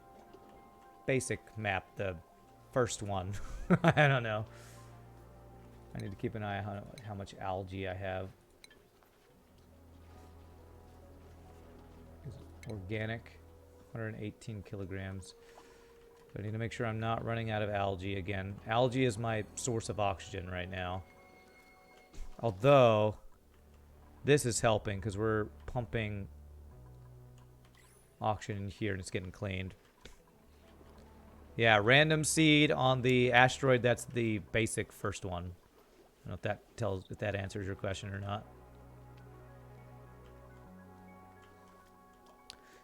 basic map, the first one. I don't know. I need to keep an eye on how much algae I have. Organic, 118 kilograms. So I need to make sure I'm not running out of algae again. Algae is my source of oxygen right now. Although, this is helping because we're pumping oxygen in here and it's getting cleaned. Yeah, random seed on the asteroid. That's the basic first one. I don't know if that answers your question or not.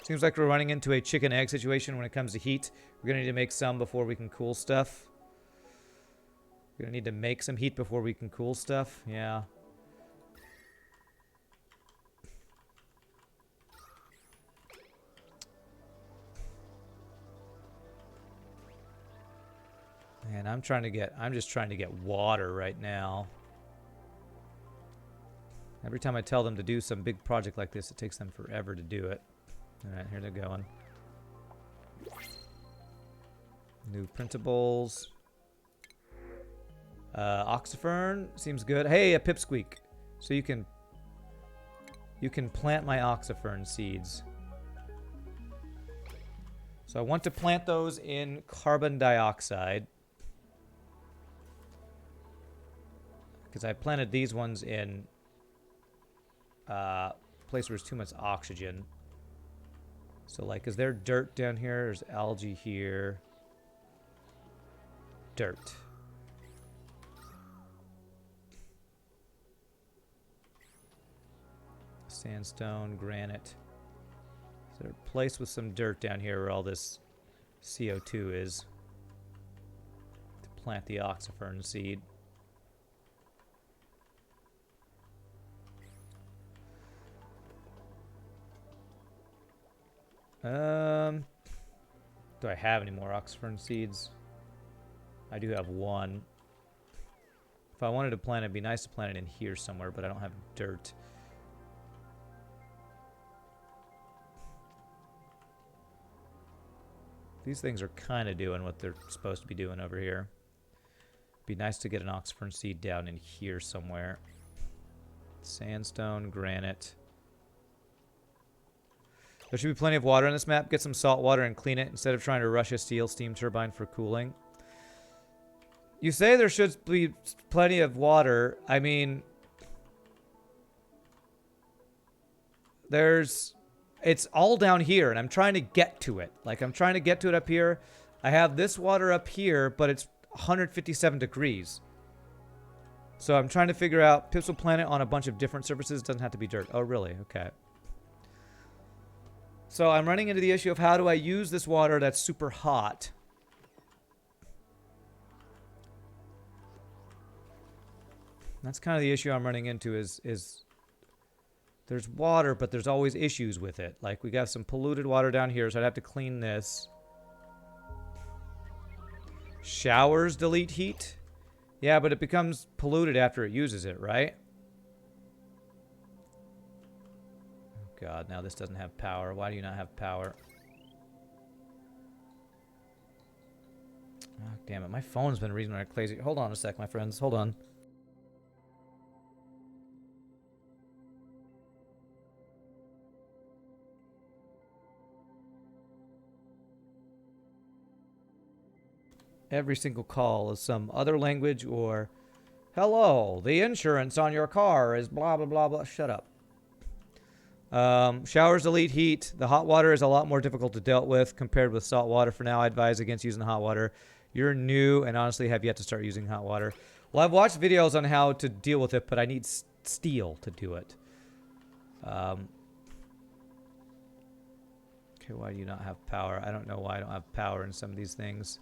Seems like we're running into a chicken egg situation when it comes to heat. We're gonna need to make some before we can cool stuff. We're gonna need to make some heat before we can cool stuff. Yeah. Man, I'm just trying to get water right now. Every time I tell them to do some big project like this, it takes them forever to do it. Alright, here they're going. New printables. Oxifern seems good. Hey, a pipsqueak. So you can plant my oxifern seeds. So I want to plant those in carbon dioxide. Because I planted these ones in place where there's too much oxygen. So, like, is there dirt down here? There's algae here. Dirt. Sandstone, granite. Is there a place with some dirt down here where all this CO2 is? To plant the oxifern seed. Do I have any more oxifern seeds? I do have one. If I wanted to plant it, it'd be nice to plant it in here somewhere, but I don't have dirt. These things are kind of doing what they're supposed to be doing over here. Be nice to get an oxifern seed down in here somewhere. Sandstone, granite. There should be plenty of water on this map. Get some salt water and clean it instead of trying to rush a steel steam turbine for cooling. You say there should be plenty of water. I mean, it's all down here, and I'm trying to get to it. Like, I'm trying to get to it up here. I have this water up here, but it's 157 degrees. So I'm trying to figure out, Pips will plant it on a bunch of different surfaces. Doesn't have to be dirt. Oh, really? Okay. So I'm running into the issue of how do I use this water that's super hot. That's kind of the issue I'm running into is there's water, but there's always issues with it. Like, we got some polluted water down here, so I'd have to clean this. Showers delete heat? Yeah, but it becomes polluted after it uses it, right? Oh God, now this doesn't have power. Why do you not have power? Oh, damn it. My phone's been reading like crazy. Hold on a sec, my friends. Hold on. Every single call is some other language or, hello, the insurance on your car is blah, blah, blah, blah. Shut up. Showers delete heat. The hot water is a lot more difficult to deal with compared with salt water. For now, I advise against using hot water. You're new and honestly have yet to start using hot water. Well, I've watched videos on how to deal with it, but I need steel to do it. Okay, why do you not have power? I don't know why I don't have power in some of these things.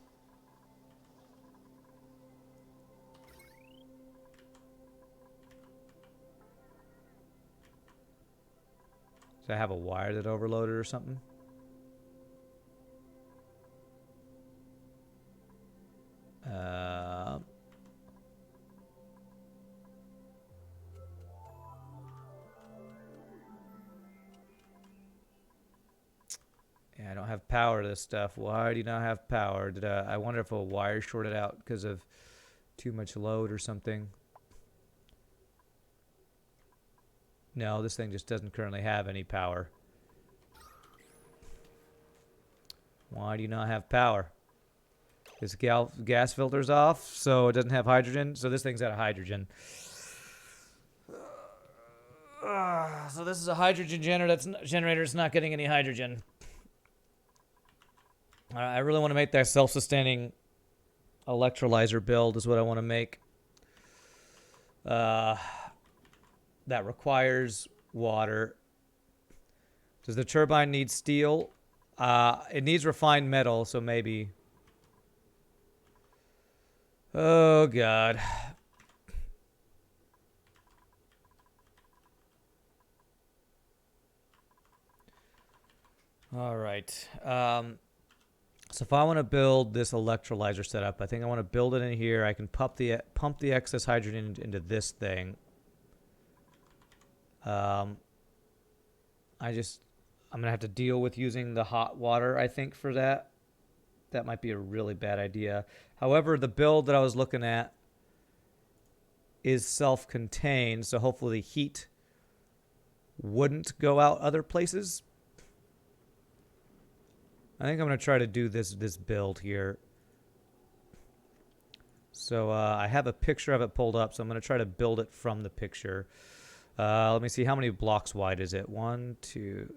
Does I have a wire that overloaded or something? Yeah, I don't have power to this stuff. Why do you not have power? I wonder if a wire shorted out because of too much load or something. No, this thing just doesn't currently have any power. Why do you not have power? This gas filter's off, so it doesn't have hydrogen. So this thing's out of hydrogen. So this is a hydrogen generator that's not getting any hydrogen. I really want to make that self-sustaining electrolyzer build is what I want to make. That requires water. Does the turbine need steel? It needs refined metal, so maybe. Oh, God. All right. So if I want to build this electrolyzer setup, I think I want to build it in here. I can pump the excess hydrogen into this thing. I'm gonna have to deal with using the hot water, I think, for that. That might be a really bad idea. However, the build that I was looking at is self-contained, so hopefully the heat wouldn't go out other places. I think I'm gonna try to do this build here. So I have a picture of it pulled up, so I'm gonna try to build it from the picture. Let me see, how many blocks wide is it? 1, 2,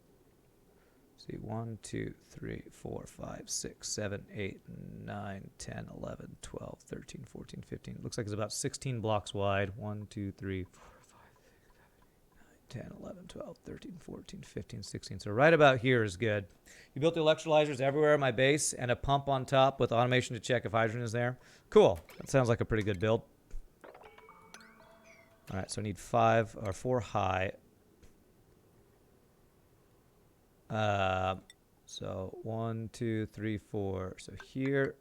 3, 4, 5, 6, 7, 8, 9, 10, 11, 12, 13, 14, 15. It looks like it's about 16 blocks wide. 1, 2, 3, 4, 5, 6, 7, 8, 9, 10, 11, 12, 13, 14, 15, 16. So right about here is good. You built the electrolyzers everywhere at my base and a pump on top with automation to check if hydrogen is there. Cool. That sounds like a pretty good build. All right, so I need 5 or 4 high. So 1, 2, 3, 4. So here.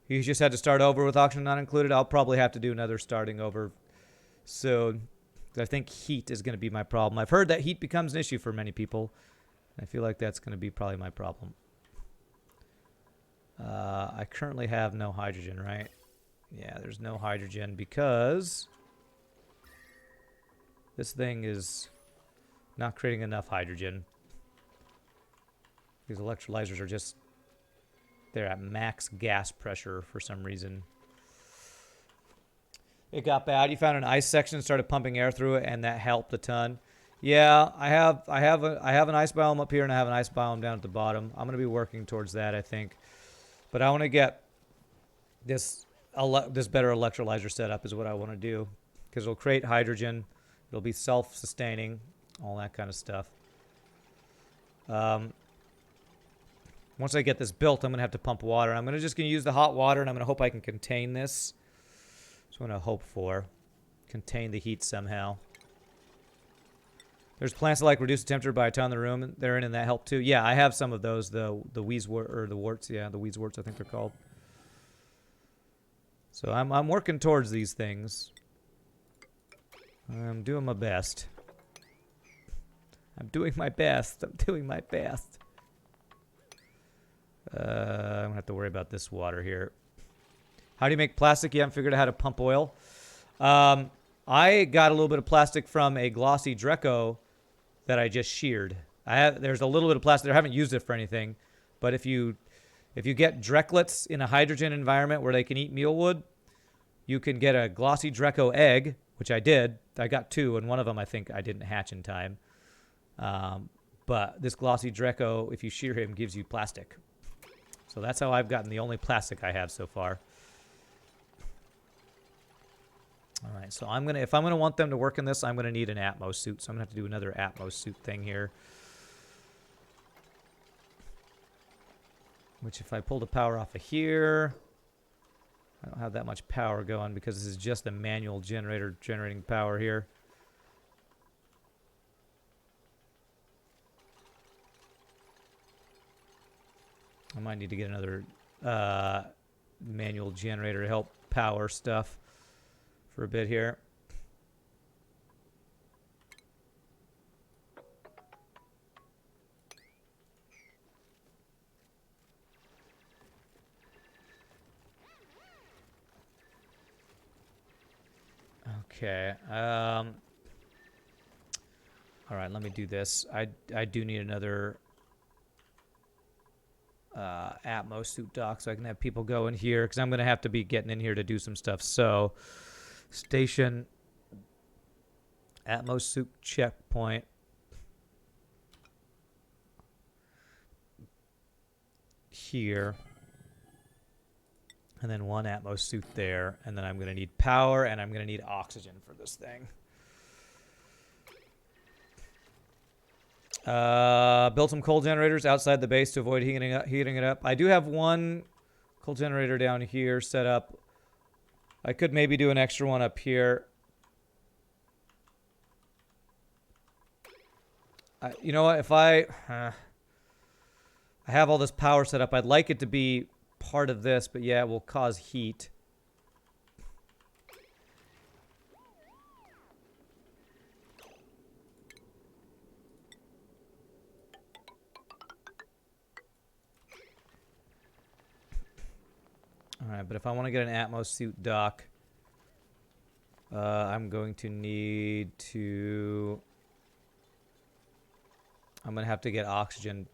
You just had to start over with oxygen not included. I'll probably have to do another starting over soon. I think heat is going to be my problem. I've heard that heat becomes an issue for many people. I feel like that's going to be probably my problem. I currently have no hydrogen, right? Yeah, there's no hydrogen because this thing is not creating enough hydrogen. These electrolyzers are just, they're at max gas pressure for some reason. It got bad. You found an ice section, started pumping air through it, and that helped a ton. Yeah, I have an ice biome up here, and I have an ice biome down at the bottom. I'm gonna be working towards that, I think. But I want to get this better electrolyzer setup is what I want to do, because it'll create hydrogen, it'll be self-sustaining, all that kind of stuff. Once I get this built, I'm gonna have to pump water. I'm just gonna use the hot water, and I'm gonna hope I can contain this. That's what I hope for. Contain the heat somehow. There's plants that like reduce the temperature by a ton in the room they're in, and that help too. Yeah, I have some of those. The Weezwort or the warts. Yeah, the Weezworts I think they're called. So I'm working towards these things. I'm doing my best. I'm doing my best. I'm doing my best. I'm gonna have to worry about this water here. How do you make plastic? You haven't figured out how to pump oil. I got a little bit of plastic from a glossy Dreco that I just sheared. There's a little bit of plastic there. I haven't used it for anything, but if you get Drecklets in a hydrogen environment where they can eat mealwood, you can get a glossy Dreco egg, which I did. I got 2, and one of them I think I didn't hatch in time. But this glossy Dreco, if you shear him, gives you plastic. So that's how I've gotten the only plastic I have so far. All right, so if I'm gonna want them to work in this, I'm gonna need an Atmos suit. So I'm gonna have to do another Atmos suit thing here. Which, if I pull the power off of here, I don't have that much power going because this is just a manual generator generating power here. I might need to get another manual generator to help power stuff for a bit here. Okay. All right, let me do this. I do need another Atmos suit dock so I can have people go in here because I'm going to have to be getting in here to do some stuff. So, station Atmos suit checkpoint. Here. And then 1 Atmos suit there. And then I'm going to need power and I'm going to need oxygen for this thing. Built some coal generators outside the base to avoid heating it up. I do have 1 coal generator down here set up. I could maybe do an extra one up here. You know what? If I have all this power set up, I'd like it to be part of this, but yeah, it will cause heat. Alright, but if I want to get an Atmos suit dock, I'm going to need to... I'm going to have to get oxygen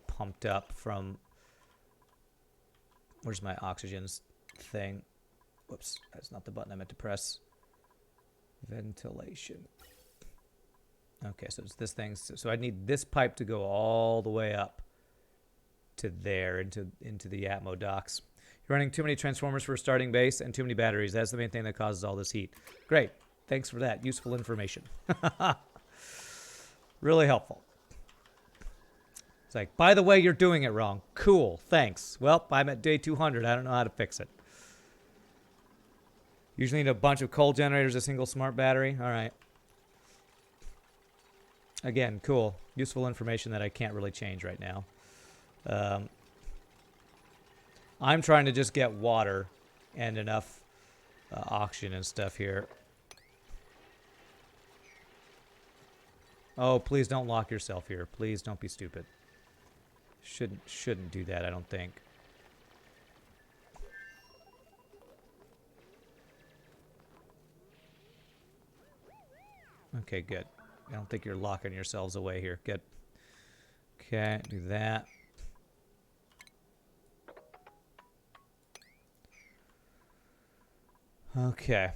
pumped up from... Where's my oxygen thing? Whoops, that's not the button I meant to press. Ventilation. Okay, so it's this thing. So I need this pipe to go all the way up to there, into the Atmo docks. You're running too many transformers for a starting base and too many batteries. That's the main thing that causes all this heat. Great. Thanks for that. Useful information. Really helpful. It's like, by the way, you're doing it wrong. Cool. Thanks. Well, I'm at day 200. I don't know how to fix it. Usually need a bunch of coal generators, a single smart battery. All right. Again, cool. Useful information that I can't really change right now. I'm trying to just get water and enough oxygen and stuff here. Oh, please don't lock yourself here. Please don't be stupid. Shouldn't do that, I don't think. Okay, good. I don't think you're locking yourselves away here. Good. Okay, do that. Okay.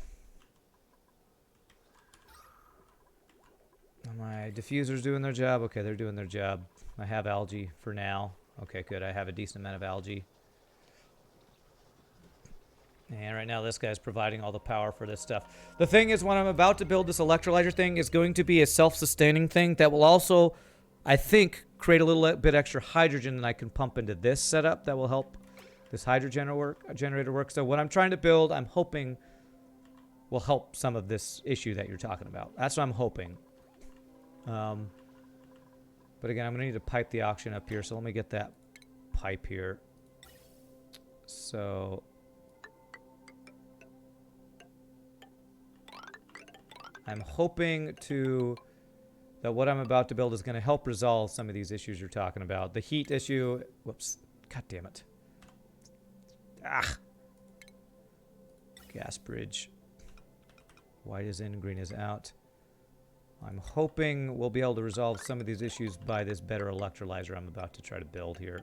Are my diffusers doing their job? Okay, they're doing their job. I have algae for now. Okay, good. I have a decent amount of algae. And right now this guy's providing all the power for this stuff. The thing is, when I'm about to build this electrolyzer thing, is going to be a self-sustaining thing that will also, I think, create a little bit extra hydrogen that I can pump into this setup that will help this hydrogen generator work. So what I'm trying to build, I'm hoping will help some of this issue that you're talking about. That's what I'm hoping. But again, I'm going to need to pipe the oxygen up here. So let me get that pipe here. So I'm hoping to that what I'm about to build is going to help resolve some of these issues you're talking about. The heat issue. Whoops. God damn it. Ah. Gas bridge. White is in, green is out. I'm hoping we'll be able to resolve some of these issues by this better electrolyzer I'm about to try to build here.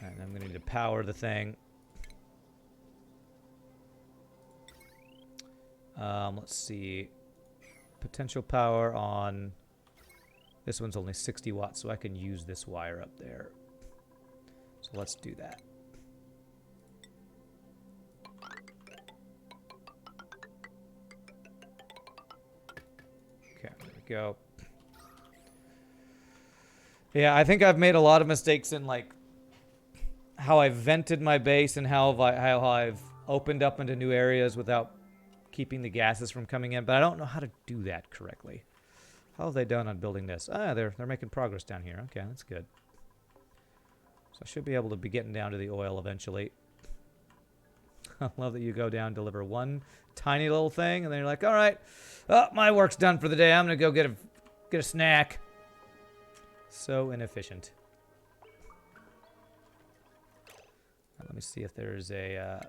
And I'm going to need to power the thing. Let's see. Potential power on... This one's only 60 watts, so I can use this wire up there. So let's do that. Okay, there we go. Yeah, I think I've made a lot of mistakes in, like, how I've vented my base and how I've opened up into new areas without keeping the gases from coming in, but I don't know how to do that correctly. How have they done on building this? Ah, they're making progress down here. Okay, that's good. So I should be able to be getting down to the oil eventually. I love that you go down, deliver one tiny little thing, and then you're like, all right, oh, my work's done for the day. I'm going to go get a snack. So inefficient. Let me see if there's a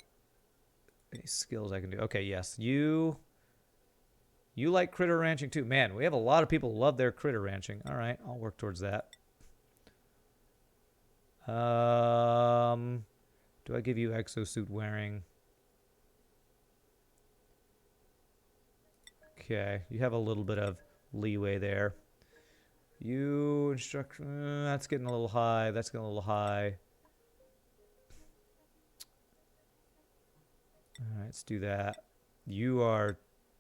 any skills I can do. Okay, yes. You like critter ranching too. Man, we have a lot of people who love their critter ranching. All right, I'll work towards that. Do I give you exosuit wearing? Okay, you have a little bit of leeway there. You instruction, that's getting a little high. That's getting a little high. All right, let's do that. You are,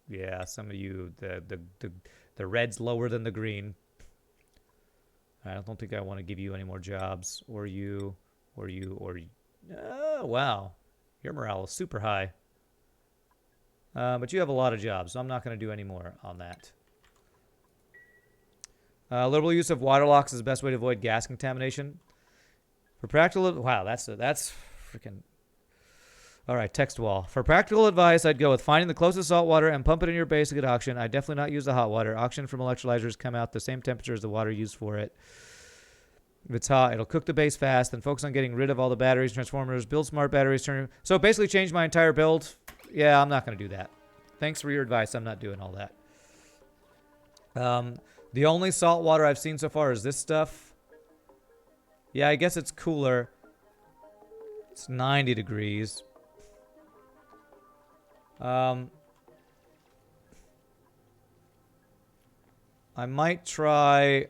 yeah, some of you, the red's lower than the green. I don't think I want to give you any more jobs, or you, or you, or you. Oh, wow. Your morale is super high. But you have a lot of jobs, so I'm not going to do any more on that. Liberal use of water locks is the best way to avoid gas contamination. For practical, wow, that's freaking. All right, text wall. For practical advice, I'd go with finding the closest salt water and pump it in your base to get oxygen. I'd definitely not use the hot water. Oxygen from electrolyzers come out the same temperature as the water used for it. If it's hot, it'll cook the base fast. Then focus on getting rid of all the batteries, transformers, build smart batteries. So basically change my entire build. Yeah, I'm not going to do that. Thanks for your advice. I'm not doing all that. The only salt water I've seen so far is this stuff. Yeah, I guess it's cooler. It's 90 degrees. I might try...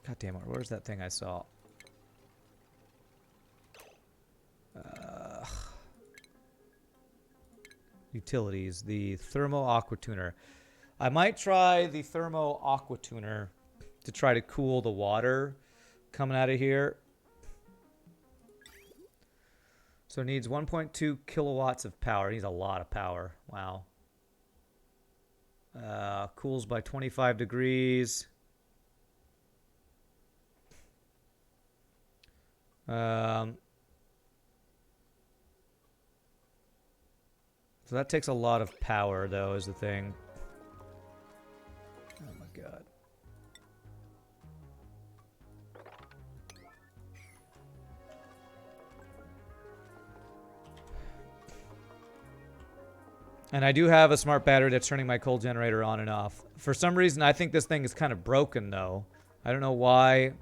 God damn it, where's that thing I saw? Utilities, the Thermo Aqua Tuner. I might try the Thermo Aqua Tuner to try to cool the water coming out of here. So it needs 1.2 kilowatts of power. It needs a lot of power. Wow. Cools by 25 degrees. So that takes a lot of power, though, is the thing. Oh my god. And I do have a smart battery that's turning my coal generator on and off. For some reason, I think this thing is kind of broken, though. I don't know why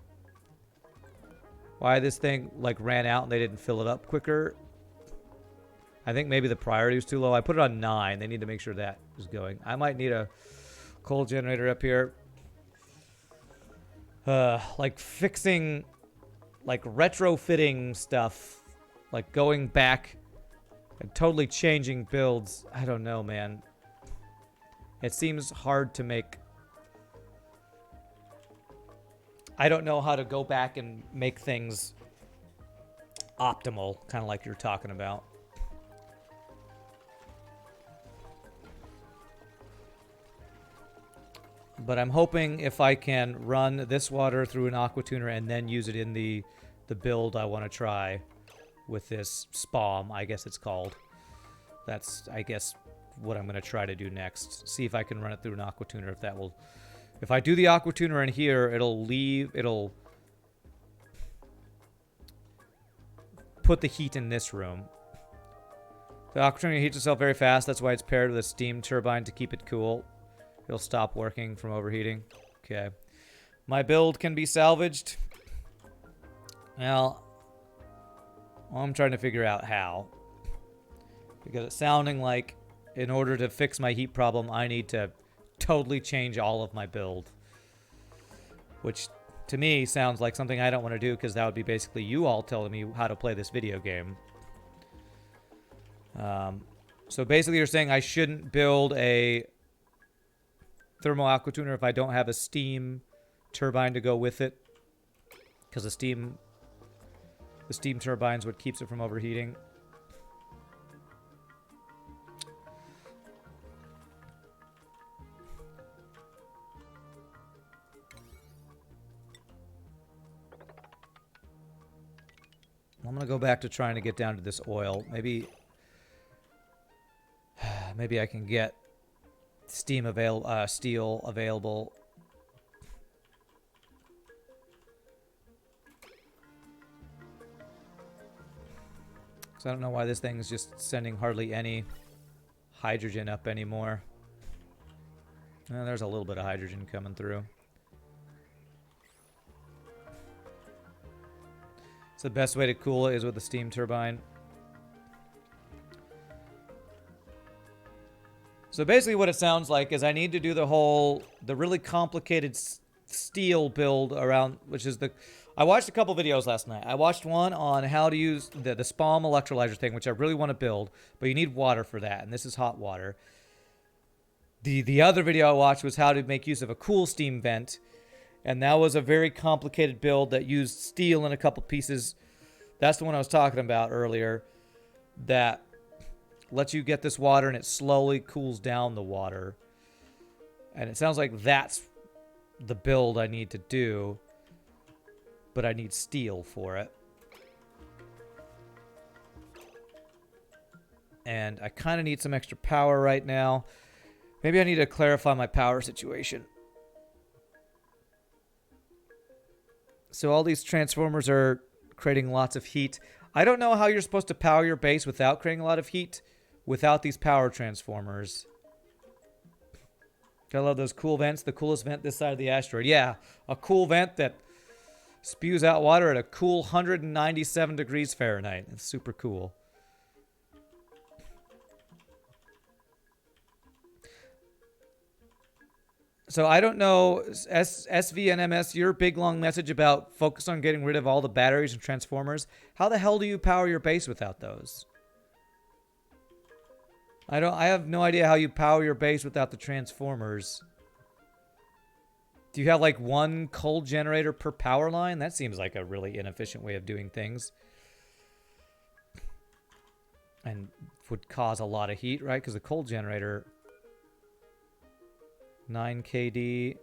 this thing, like, ran out and they didn't fill it up quicker. I think maybe the priority was too low. I put it on 9. They need to make sure that is going. I might need a coal generator up here. Like, fixing, like, retrofitting stuff. Like, going back and totally changing builds. I don't know, man. It seems hard to make. I don't know how to go back and make things optimal, kind of like you're talking about. But I'm hoping if I can run this water through an aqua tuner and then use it in the build I want to try, with this SPAWM, I guess it's called. That's, I guess, what I'm going to try to do next. See if I can run it through an aqua tuner, if that will... If I do the aqua tuner in here, it'll put the heat in this room. The aqua tuner heats itself very fast. That's why it's paired with a steam turbine to keep it cool. It'll stop working from overheating. Okay. My build can be salvaged. Well, I'm trying to figure out how. Because it's sounding like in order to fix my heat problem, I need to totally change all of my build. Which, to me, sounds like something I don't want to do, because that would be basically you all telling me how to play this video game. So basically you're saying I shouldn't build a thermal aqua tuner if I don't have a steam turbine to go with it, because the steam turbines what keeps it from overheating. I'm gonna go back to trying to get down to this oil. Maybe I can get steel available. So I don't know why this thing is just sending hardly any hydrogen up anymore. There's a little bit of hydrogen coming through. So the best way to cool it is with a steam turbine. So basically what it sounds like is I need to do the really complicated steel build around, which is I watched a couple videos last night. I watched one on how to use the SPAWM electrolyzer thing, which I really want to build, but you need water for that, and this is hot water. The other video I watched was how to make use of a cool steam vent, and that was a very complicated build that used steel in a couple pieces. That's the one I was talking about earlier, that lets you get this water and it slowly cools down the water. And it sounds like that's the build I need to do, but I need steel for it. And I kind of need some extra power right now. Maybe I need to clarify my power situation. So all these transformers are creating lots of heat. I don't know how you're supposed to power your base without creating a lot of heat without these power transformers. I love those cool vents. The coolest vent this side of the asteroid. Yeah, a cool vent that spews out water at a cool 197 degrees Fahrenheit. It's super cool. So I don't know, SVNMS, your big long message about focus on getting rid of all the batteries and transformers. How the hell do you power your base without those? I have no idea how you power your base without the transformers. Do you have like one coal generator per power line? That seems like a really inefficient way of doing things. And would cause a lot of heat, right? Because the coal generator... 9 KD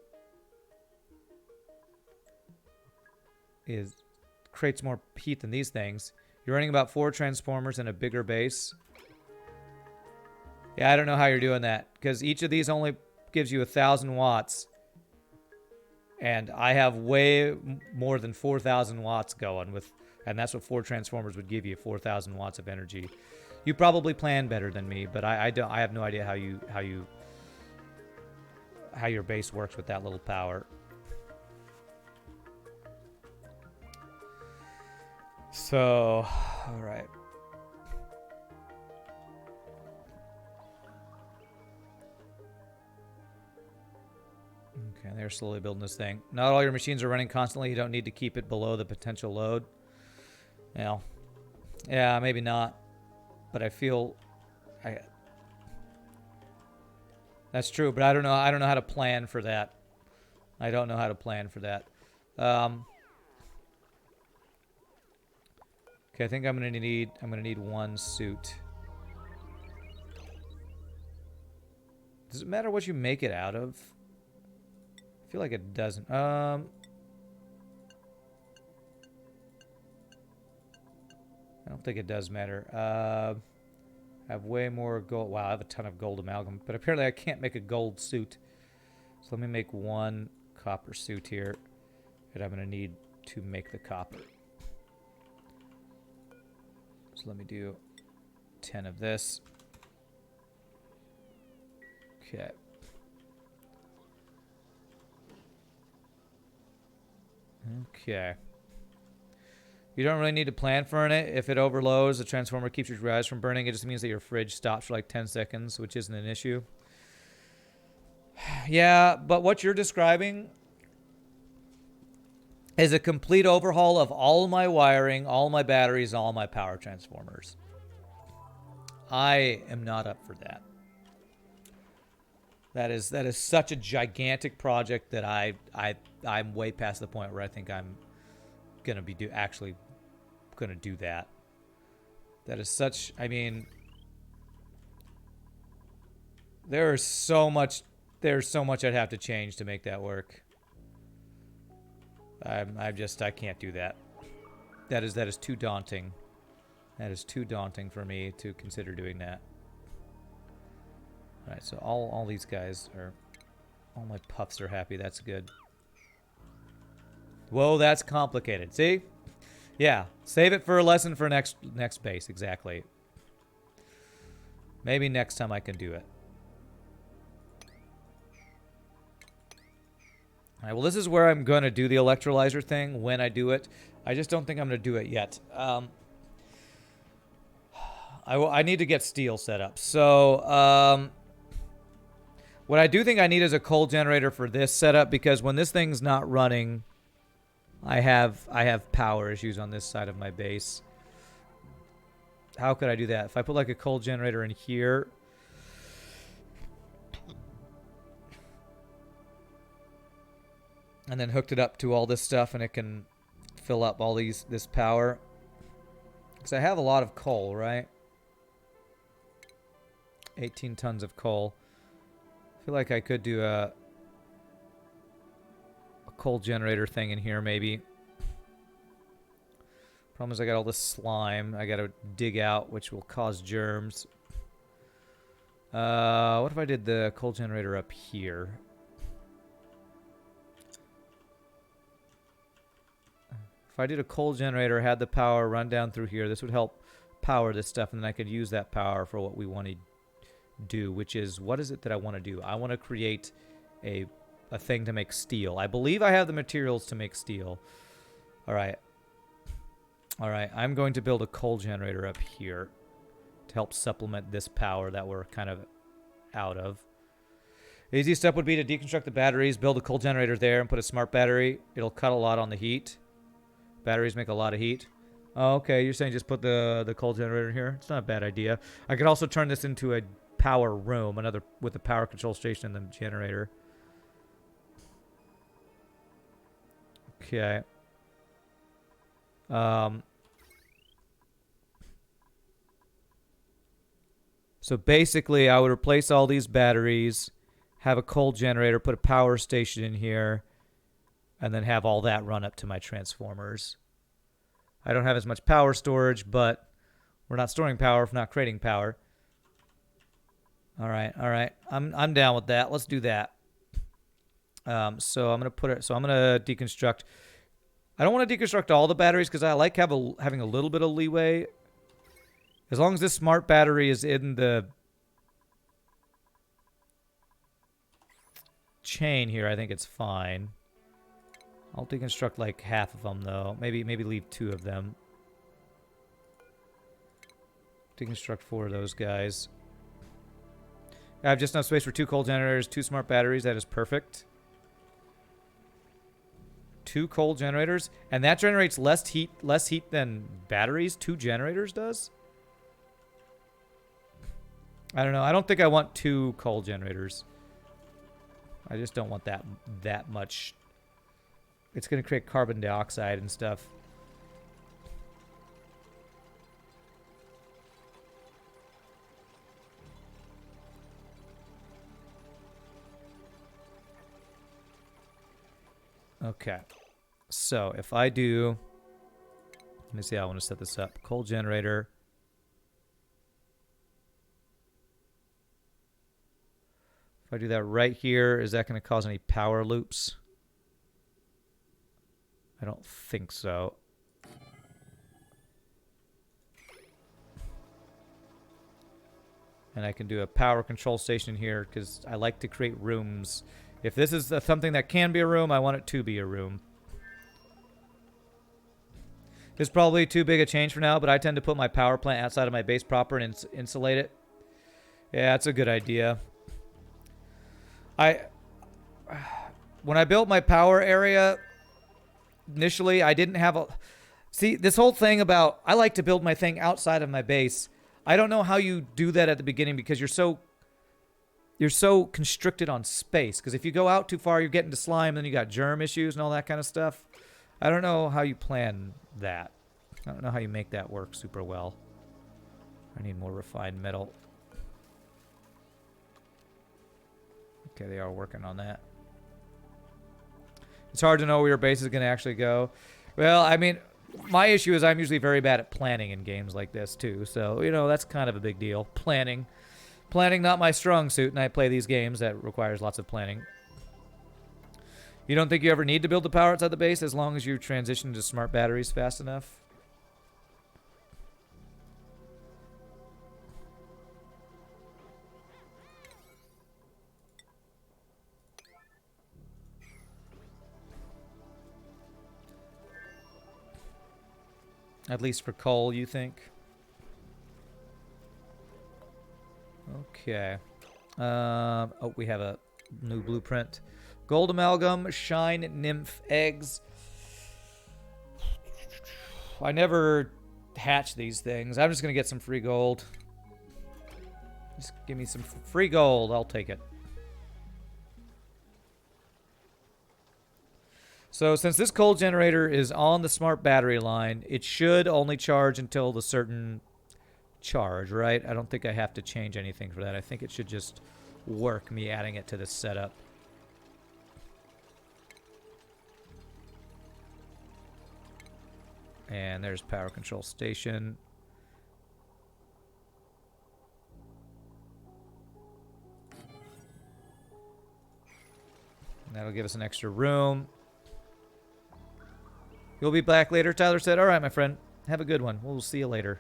creates more heat than these things. You're running about 4 transformers and a bigger base. Yeah, I don't know how you're doing that, because each of these only gives you 1,000 watts. And I have way more than 4,000 watts going with, and that's what 4 transformers would give you, 4,000 watts of energy. You probably plan better than me, but I have no idea how your base works with that little power. So, all right. Okay, they're slowly building this thing. Not all your machines are running constantly. You don't need to keep it below the potential load. Well, yeah, maybe not. But I feel... That's true, but I don't know how to plan for that. I don't know how to plan for that. Okay, I think I'm gonna need 1 suit. Does it matter what you make it out of? I feel like it doesn't. I don't think it does matter. I have way more gold. Wow, I have a ton of gold amalgam. But apparently I can't make a gold suit. So let me make one copper suit here. And I'm going to need to make the copper. So let me do 10 of this. Okay. Okay. You don't really need to plan for it. If it overloads, the transformer keeps your rise from burning. It just means that your fridge stops for like 10 seconds, which isn't an issue. Yeah, but what you're describing is a complete overhaul of all my wiring, all my batteries, and all my power transformers. I am not up for that. That is such a gigantic project that I'm way past the point where I think I'm gonna be actually gonna do that. That is such. I mean, there's so much I'd have to change to make that work. I can't do that. That is too daunting. That is too daunting for me to consider doing that. All right, so all these guys are, all my puffs are happy. That's good. Whoa, that's complicated. See? Yeah, save it for a lesson for next base. Exactly. Maybe next time I can do it. All right, well, this is where I'm going to do the electrolyzer thing when I do it. I just don't think I'm going to do it yet. I need to get steel set up. So, what I do think I need is a coal generator for this setup, because when this thing's not running, I have power issues on this side of my base. How could I do that? If I put like a coal generator in here, and then hooked it up to all this stuff, and it can fill up all this power. Because I have a lot of coal, right? 18 tons of coal. I feel like I could do a coal generator thing in here, maybe. Problem is I got all this slime I got to dig out, which will cause germs. What if I did the coal generator up here? If I did a coal generator, had the power run down through here, this would help power this stuff, and then I could use that power for what we want to do, which is, what is it that I want to do? I want to create a thing to make steel. I believe I have the materials to make steel. All right. All right, I'm going to build a coal generator up here to help supplement this power that we're kind of out of. The easiest step would be to deconstruct the batteries, build a coal generator there, and put a smart battery. It'll cut a lot on the heat. Batteries make a lot of heat. Oh, okay, you're saying just put the coal generator here? It's not a bad idea. I could also turn this into a power room, another with a power control station and the generator. Okay. So basically, I would replace all these batteries, have a coal generator, put a power station in here, and then have all that run up to my transformers. I don't have as much power storage, but we're not storing power if not creating power. All right, all right. I'm down with that. Let's do that. So I'm gonna put it. So I'm gonna deconstruct. I don't want to deconstruct all the batteries because I like having a little bit of leeway. As long as this smart battery is in the chain here, I think it's fine. I'll deconstruct like half of them though. Maybe leave 2 of them. Deconstruct 4 of those guys. I have just enough space for 2 coal generators, 2 smart batteries. That is perfect. 2 coal generators, and that generates less heat than batteries. 2 generators does. I don't know. I don't think I want 2 coal generators. I just don't want that much. It's going to create carbon dioxide and stuff. Okay. So if I do Let me see how I want to set this up. Coal generator. If I do that right here, is that going to cause any power loops? I don't think so. And I can do a power control station here because I like to create rooms. If this is something that can be a room, I want it to be a room. It's probably too big a change for now, but I tend to put my power plant outside of my base proper and insulate it. Yeah, that's a good idea. When I built my power area, initially I didn't have a... See, this whole thing about... I like to build my thing outside of my base. I don't know how you do that at the beginning because you're so constricted on space. Because if you go out too far, you're getting to slime, then you got germ issues and all that kind of stuff. I don't know how you plan that. I don't know how you make that work super well. I need more refined metal. Okay, they are working on that. It's hard to know where your base is going to actually go. Well, I mean, my issue is I'm usually very bad at planning in games like this, too. So, you know, that's kind of a big deal. Planning. Planning not my strong suit, and I play these games that requires lots of planning. You don't think you ever need to build the power outside the base as long as you transition to smart batteries fast enough? At least for coal, you think? Okay. Oh, we have a new blueprint. Gold amalgam, shine, nymph, eggs. I never hatch these things. I'm just going to get some free gold. Just give me some free gold. I'll take it. So since this coal generator is on the smart battery line, it should only charge until the certain charge, right? I don't think I have to change anything for that. I think it should just work, me adding it to this setup. And there's power control station. And that'll give us an extra room. You'll be back later, Tyler said. All right, my friend. Have a good one. We'll see you later.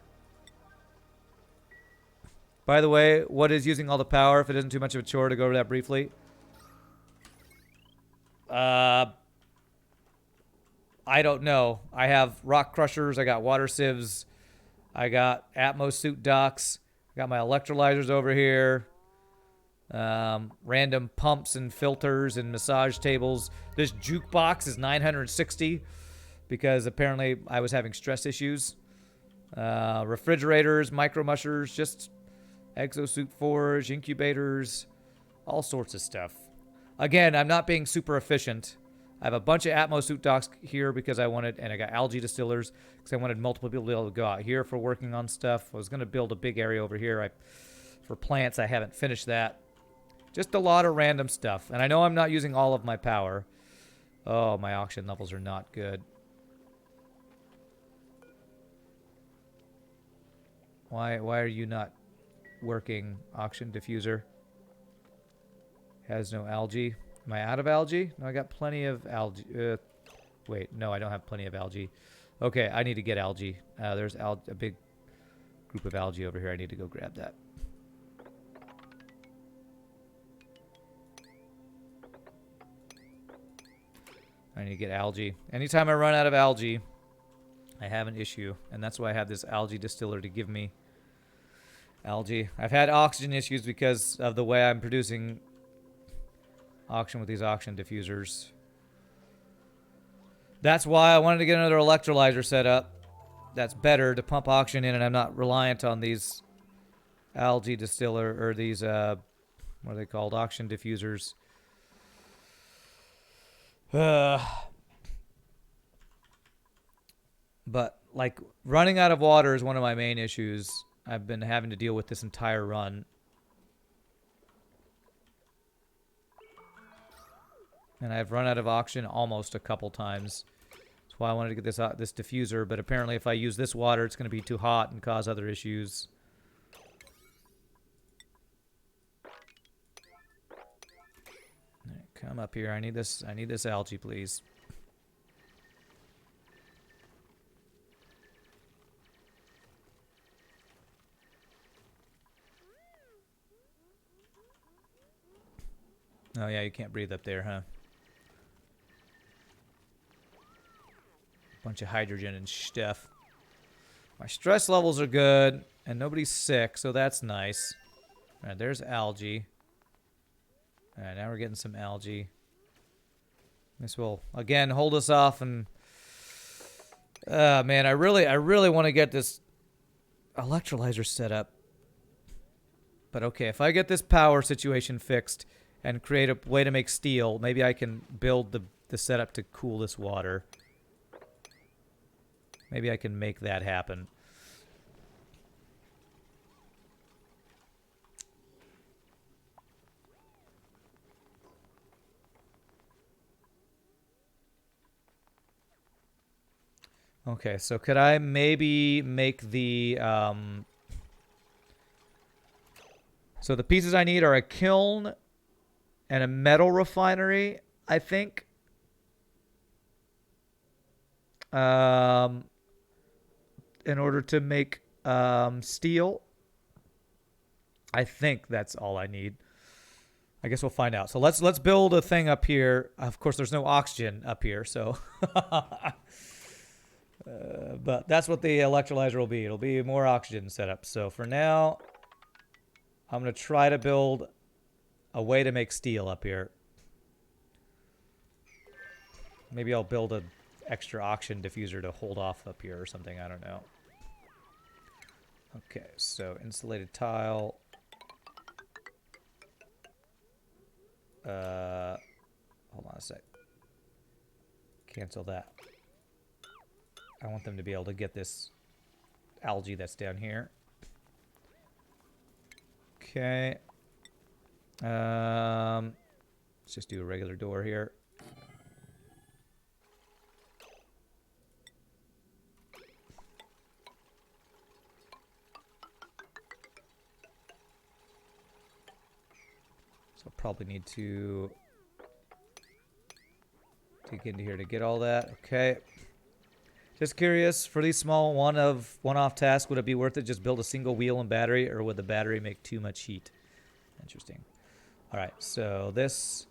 By the way, what is using all the power, if it isn't too much of a chore to go over that briefly? I don't know. I have rock crushers. I got water sieves. I got Atmos suit docks. I got my electrolyzers over here. Random pumps and filters and massage tables. This jukebox is 960 because apparently I was having stress issues. Refrigerators, micro mushers, just exosuit forge, incubators, all sorts of stuff. Again, I'm not being super efficient. I have a bunch of Atmos suit docks here because I wanted, and I got algae distillers because I wanted multiple people to be able to go out here for working on stuff. I was going to build a big area over here for plants. I haven't finished that. Just a lot of random stuff. And I know I'm not using all of my power. Oh, my oxygen levels are not good. Why are you not working, oxygen diffuser? Has no algae. Am I out of algae? No, I got plenty of algae. Wait, no, I don't have plenty of algae. Okay, I need to get algae. There's a big group of algae over here. I need to go grab that. I need to get algae. Anytime I run out of algae, I have an issue. And that's why I have this algae distiller to give me algae. I've had oxygen issues because of the way I'm producing oxygen with these oxygen diffusers. That's why I wanted to get another electrolyzer set up. That's better to pump oxygen in, and I'm not reliant on these algae distiller, or these, what are they called? Oxygen diffusers. But, like, running out of water is one of my main issues I've been having to deal with this entire run. And I've run out of oxygen almost a couple times. That's why I wanted to get this diffuser, but apparently if I use this water, it's going to be too hot and cause other issues. All right, come up here. I need this algae, please. Oh yeah, you can't breathe up there, huh? Bunch of hydrogen and stuff. My stress levels are good, and nobody's sick, so that's nice. All right, there's algae. All right, now we're getting some algae. This will again hold us off, and man, I really want to get this electrolyzer set up. But okay, if I get this power situation fixed and create a way to make steel, maybe I can build the setup to cool this water. Maybe I can make that happen. Okay, so could I maybe make the... So the pieces I need are a kiln and a metal refinery, I think. In order to make steel. I think that's all I need. I guess we'll find out. So let's build a thing up here. Of course, there's no oxygen up here, so... but that's what the electrolyzer will be. It'll be more oxygen setup. So for now, I'm going to try to build a way to make steel up here. Maybe I'll build an extra oxygen diffuser to hold off up here or something. I don't know. Okay, so insulated tile. Hold on a sec. Cancel that. I want them to be able to get this algae that's down here. Okay. Let's just do a regular door here. So I'll probably need to dig into here to get all that. Okay. Just curious, for these small one-off tasks, would it be worth it just build a single wheel and battery, or would the battery make too much heat? Interesting. All right, so this,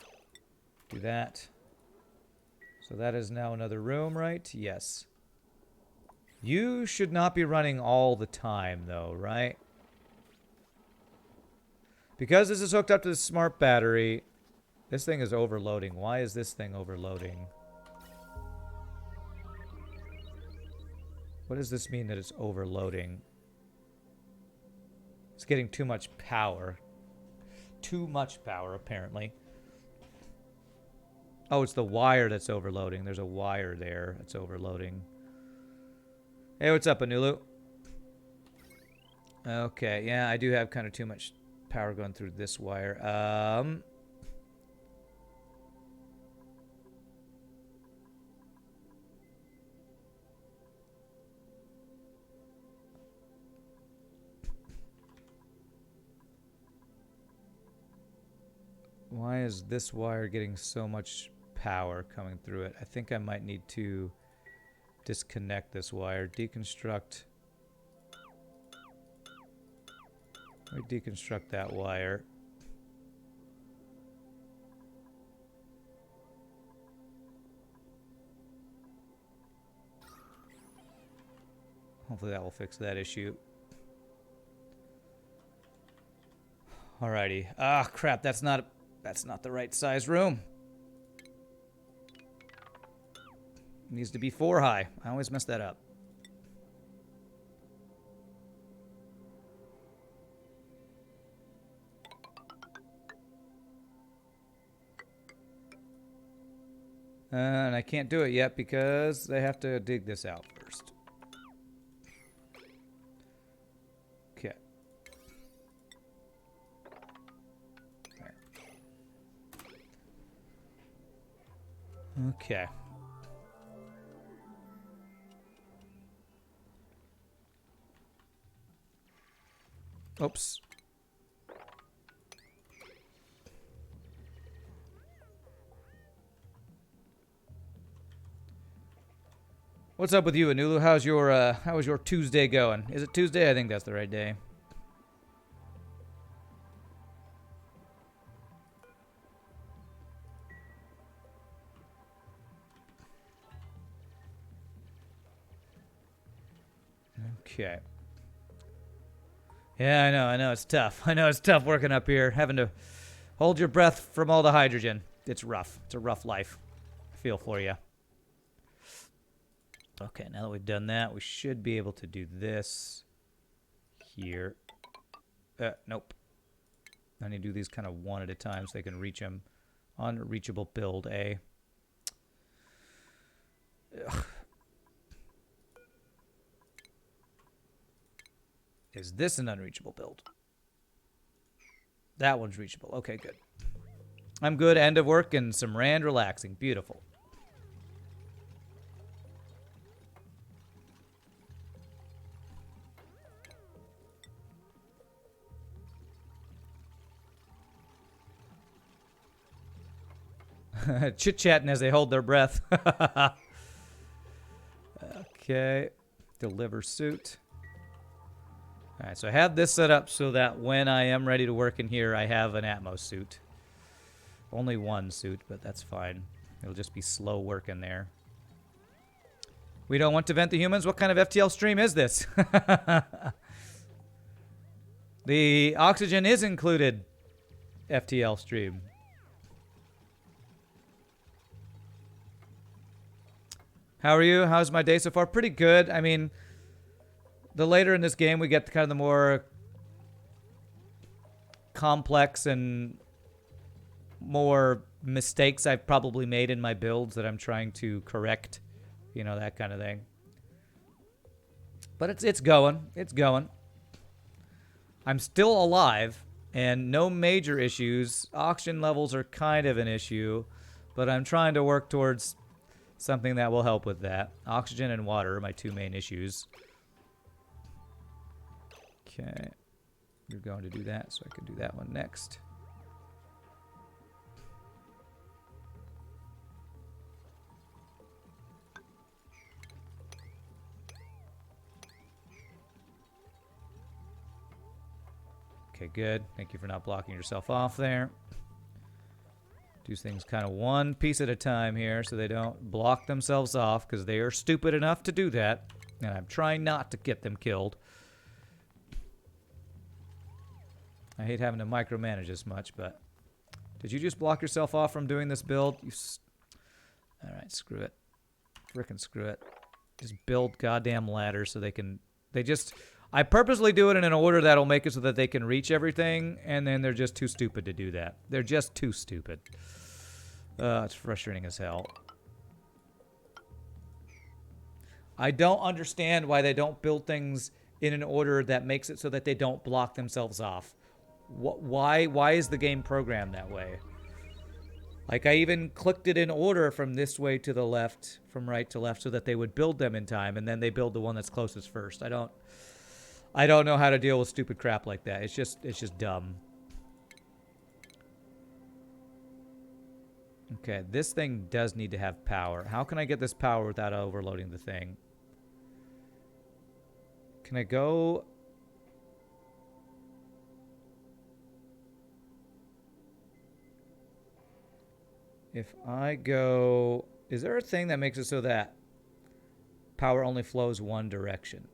do that. So that is now another room, right? Yes. You should not be running all the time, though, right? Because this is hooked up to the smart battery, this thing is overloading. Why is this thing overloading? What does this mean that it's overloading? It's getting too much power. Too much power, apparently. Oh, it's the wire that's overloading. There's a wire there that's overloading. Hey, what's up, Anulu? Okay, yeah, I do have kind of too much power going through this wire. Why is this wire getting so much power coming through it? I think I might need to disconnect this wire. Deconstruct. Let me deconstruct that wire. Hopefully that will fix that issue. Alrighty. Ah, crap. That's not the right size room. It needs to be 4 high. I always mess that up. And I can't do it yet because they have to dig this out first. Okay. Okay. Oops. What's up with you, Anulu? How is your Tuesday going? Is it Tuesday? I think that's the right day. Okay. Yeah, I know it's tough. I know it's tough working up here, having to hold your breath from all the hydrogen. It's rough. It's a rough life. I feel for you. Okay, now that we've done that, we should be able to do this here. Nope. I need to do these kind of one at a time so they can reach them. Unreachable build, A. Ugh. Is this an unreachable build? That one's reachable. Okay, good. I'm good. End of work and some Rand relaxing. Beautiful. Chit-chatting as they hold their breath. Okay. Deliver suit. All right, so I have this set up so that when I am ready to work in here, I have an Atmos suit. Only one suit, but that's fine. It'll just be slow working there. We don't want to vent the humans? What kind of FTL stream is this? The oxygen is included FTL stream. How are you? How's my day so far? Pretty good. I mean, the later in this game we get to kind of the more complex and more mistakes I've probably made in my builds that I'm trying to correct. You know, that kind of thing. But it's going. It's going. I'm still alive and no major issues. Oxygen levels are kind of an issue, but I'm trying to work towards something that will help with that. Oxygen and water are my two main issues. Okay. You're going to do that, so I can do that one next. Okay, good. Thank you for not blocking yourself off there. Do things kind of one piece at a time here so they don't block themselves off, because they are stupid enough to do that. And I'm trying not to get them killed. I hate having to micromanage this much, but... Did you just block yourself off from doing this build? Alright, screw it. Frickin' screw it. Just build goddamn ladders so they can... I purposely do it in an order that'll make it so that they can reach everything, and then they're just too stupid to do that. They're just too stupid. It's frustrating as hell. I don't understand why they don't build things in an order that makes it so that they don't block themselves off. Why is the game programmed that way? Like, I even clicked it in order from this way to the left, from right to left, so that they would build them in time, and then they build the one that's closest first. I don't know how to deal with stupid crap like that. It's just dumb. Okay, this thing does need to have power. How can I get this power without overloading the thing? Can I go... If I go... Is there a thing that makes it so that power only flows one direction?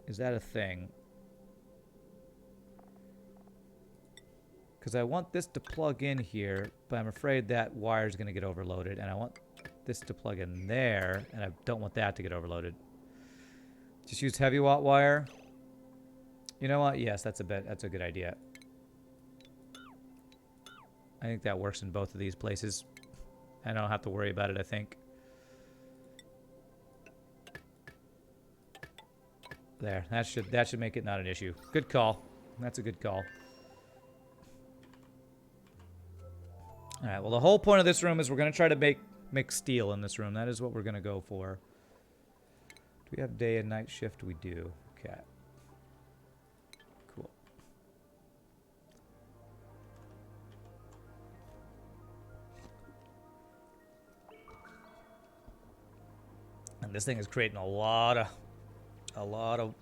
Is that a thing? Because I want this to plug in here, but I'm afraid that wire is going to get overloaded, and I want this to plug in there, and I don't want that to get overloaded. Just use heavy watt wire. You know what? Yes, that's a good idea. I think that works in both of these places. I don't have to worry about it, I think. There, that should make it not an issue. Good call. That's a good call. All right, well, the whole point of this room is we're going to try to make steel in this room. That is what we're going to go for. Do we have day and night shift? We do. Okay. And this thing is creating a lot of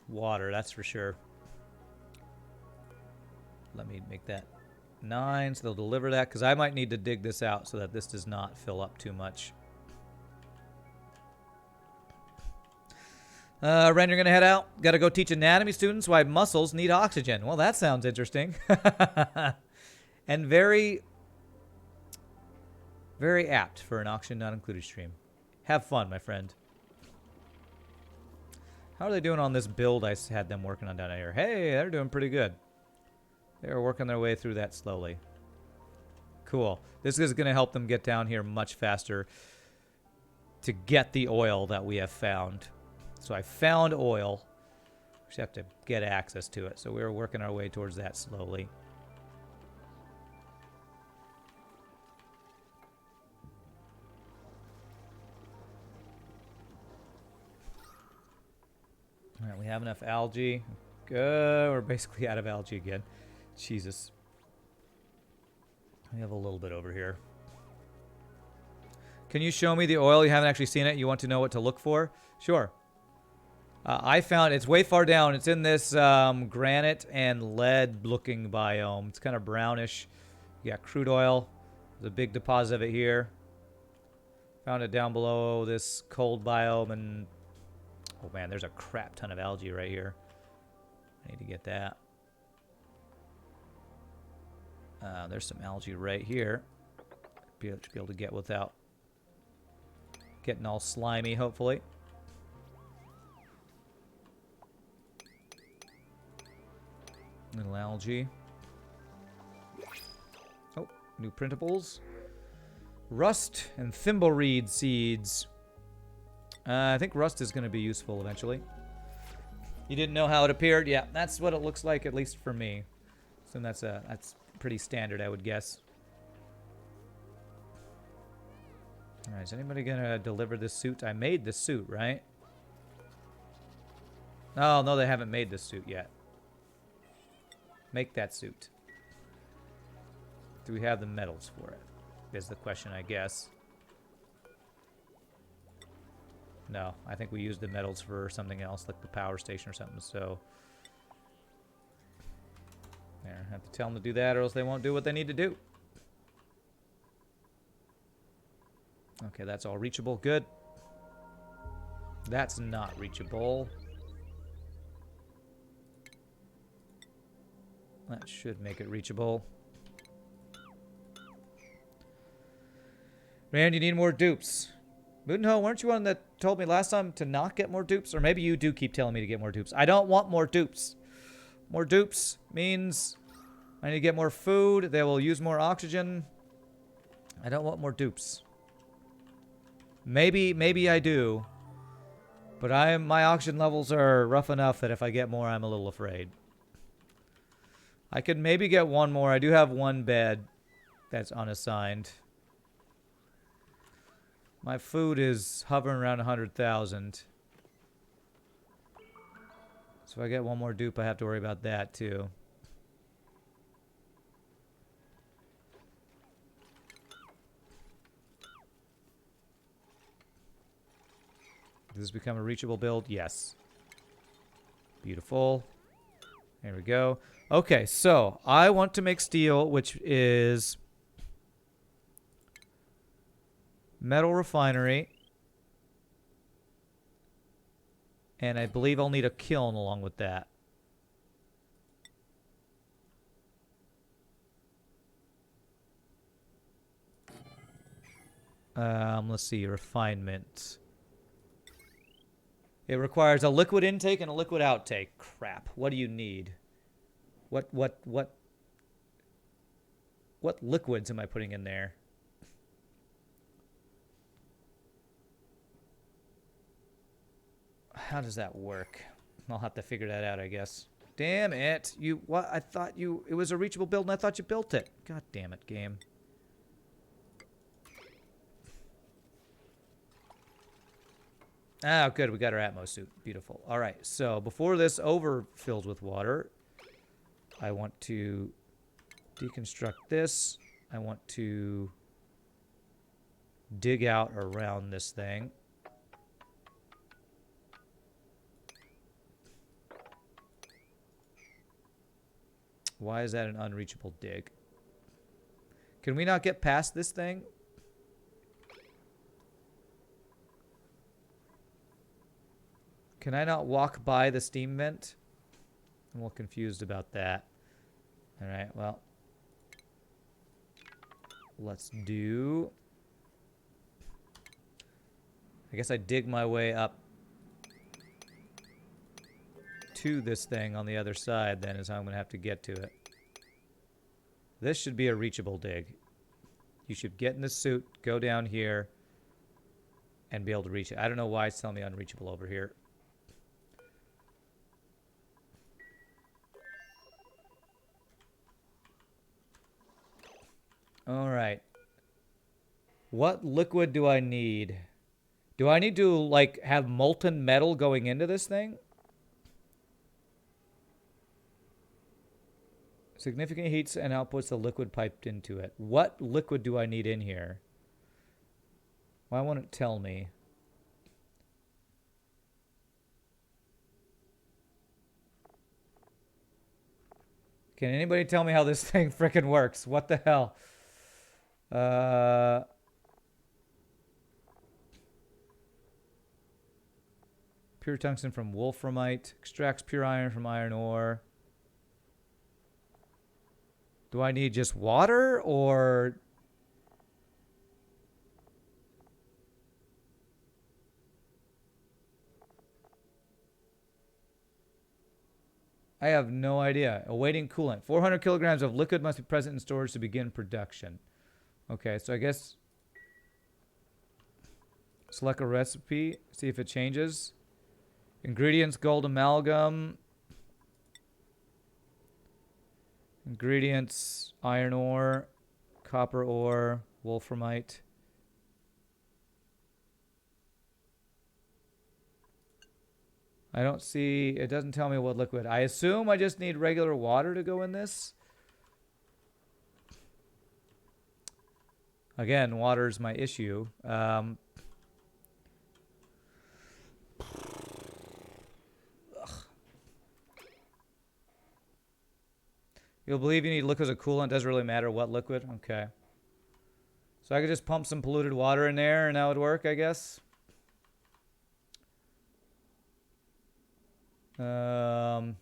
water, that's for sure. Let me make that 9, so they'll deliver that, because I might need to dig this out so that this does not fill up too much. Ren, you're going to head out. Got to go teach anatomy students why muscles need oxygen. Well, that sounds interesting. And very, very apt for an oxygen not included stream. Have fun, my friend. How are they doing on this build I had them working on down here? Hey, they're doing pretty good. They're working their way through that slowly. Cool. This is going to help them get down here much faster to get the oil that we have found. So I found oil. We just have to get access to it. So we're working our way towards that slowly. All right, we have enough algae. Good. We're basically out of algae again. Jesus. We have a little bit over here. Can you show me the oil? You haven't actually seen it. You want to know what to look for? Sure. I found it's way far down. It's in this granite and lead looking biome. It's kind of brownish. You got crude oil. There's a big deposit of it here. Found it down below this cold biome. And oh man, there's a crap ton of algae right here. I need to get that. There's some algae right here. Be able to get without getting all slimy, hopefully. Little algae. Oh, new printables. Rust and thimbleweed seeds. I think rust is going to be useful eventually. You didn't know how it appeared? Yeah, that's what it looks like, at least for me. So that's pretty standard, I would guess. All right, is anybody going to deliver this suit? I made this suit, right? Oh, no, they haven't made this suit yet. Make that suit. Do we have the metals for it? Is the question, I guess. No, I think we used the metals for something else, like the power station or something, so... There, I have to tell them to do that or else they won't do what they need to do. Okay, that's all reachable. Good. That's not reachable. That should make it reachable. Rand, you need more dupes. Mudenho, weren't you one that told me last time to not get more dupes? Or maybe you do keep telling me to get more dupes. I don't want more dupes. More dupes means I need to get more food. They will use more oxygen. I don't want more dupes. Maybe I do. But my oxygen levels are rough enough that if I get more, I'm a little afraid. I could maybe get one more. I do have one bed that's unassigned. My food is hovering around 100,000. So if I get one more dupe, I have to worry about that too. Does this become a reachable build? Yes. Beautiful. There we go. Okay, so I want to make steel, which is metal refinery. And I believe I'll need a kiln along with that. Let's see, refinement. It requires a liquid intake and a liquid outtake. Crap. What do you need? What liquids am I putting in there? How does that work? I'll have to figure that out, I guess. Damn it. What? I thought it was a reachable build and I thought you built it. God damn it, game. Ah, good. We got our Atmos suit. Beautiful. All right. So before this overfills with water, I want to deconstruct this. I want to dig out around this thing. Why is that an unreachable dig? Can we not get past this thing? Can I not walk by the steam vent? I'm a little confused about that. Alright, well. Let's do... I guess I dig my way up to this thing on the other side, then, is how I'm going to have to get to it. This should be a reachable dig. You should get in the suit, go down here, and be able to reach it. I don't know why it's telling me unreachable over here. Alright. What liquid do I need? Do I need to, like, have molten metal going into this thing? Significant heats and outputs the liquid piped into it. What liquid do I need in here? Why won't it tell me? Can anybody tell me how this thing frickin' works? What the hell? Pure tungsten from wolframite. Extracts pure iron from iron ore. Do I need just water, or... I have no idea. Awaiting coolant. 400 kilograms of liquid must be present in storage to begin production. Okay, so I guess... Select a recipe. See if it changes. Ingredients, gold amalgam. Ingredients, iron ore, copper ore, wolframite. I don't see, it doesn't tell me what liquid. I assume I just need regular water to go in this. Again, water's my issue. You'll believe you need liquids of coolant. Doesn't really matter what liquid. Okay. So I could just pump some polluted water in there and that would work, I guess. Of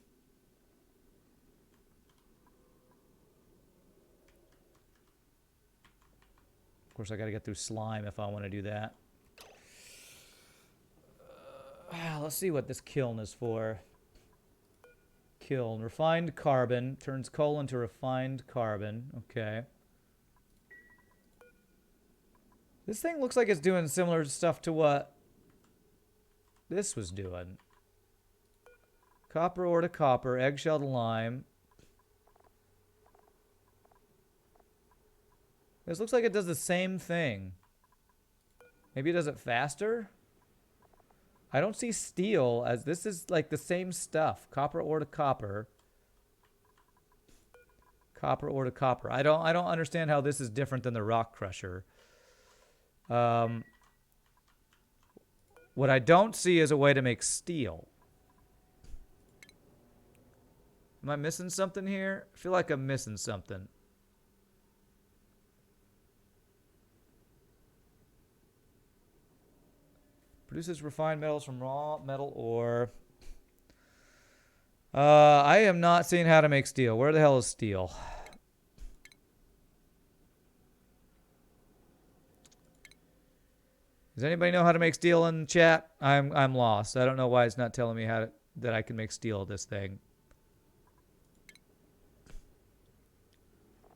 course, I got to get through slime if I want to do that. Let's see what this kiln is for. Kiln. Refined carbon. Turns coal into refined carbon. Okay. This thing looks like it's doing similar stuff to what this was doing. Copper ore to copper. Eggshell to lime. This looks like it does the same thing. Maybe it does it faster? I don't see steel as this is like the same stuff. Copper ore to copper. Copper ore to copper. I don't understand how this is different than the rock crusher. What I don't see is a way to make steel. Am I missing something here? I feel like I'm missing something. Produces refined metals from raw metal ore. I am not seeing how to make steel. Where the hell is steel? Does anybody know how to make steel in chat? I'm lost. I don't know why it's not telling me how that I can make steel of this thing.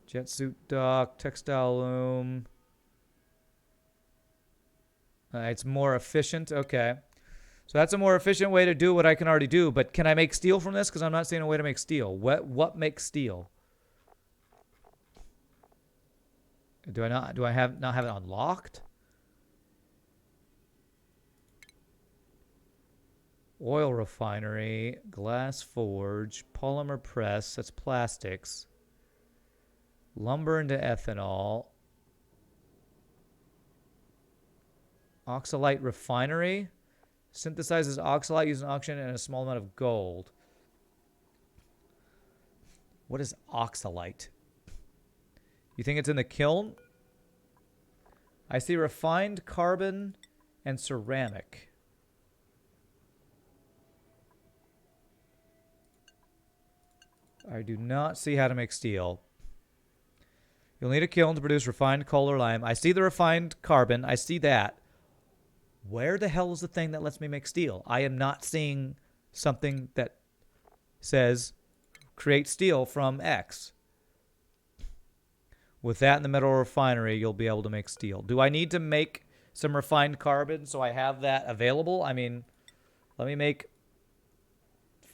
Jet suit dock, textile loom. It's more efficient. Okay. So that's a more efficient way to do what I can already do. But can I make steel from this? Because I'm not seeing a way to make steel. What makes steel? Do I not have it unlocked? Oil refinery, glass forge, polymer press. That's plastics. Lumber into ethanol. Oxalite refinery. Synthesizes oxalite using oxygen and a small amount of gold. What is oxalite? You think it's in the kiln? I see refined carbon and ceramic. I do not see how to make steel. You'll need a kiln to produce refined coal or lime. I see the refined carbon. I see that. Where the hell is the thing that lets me make steel? I am not seeing something that says create steel from X. With that in the metal refinery, you'll be able to make steel. Do I need to make some refined carbon so I have that available? I mean, let me make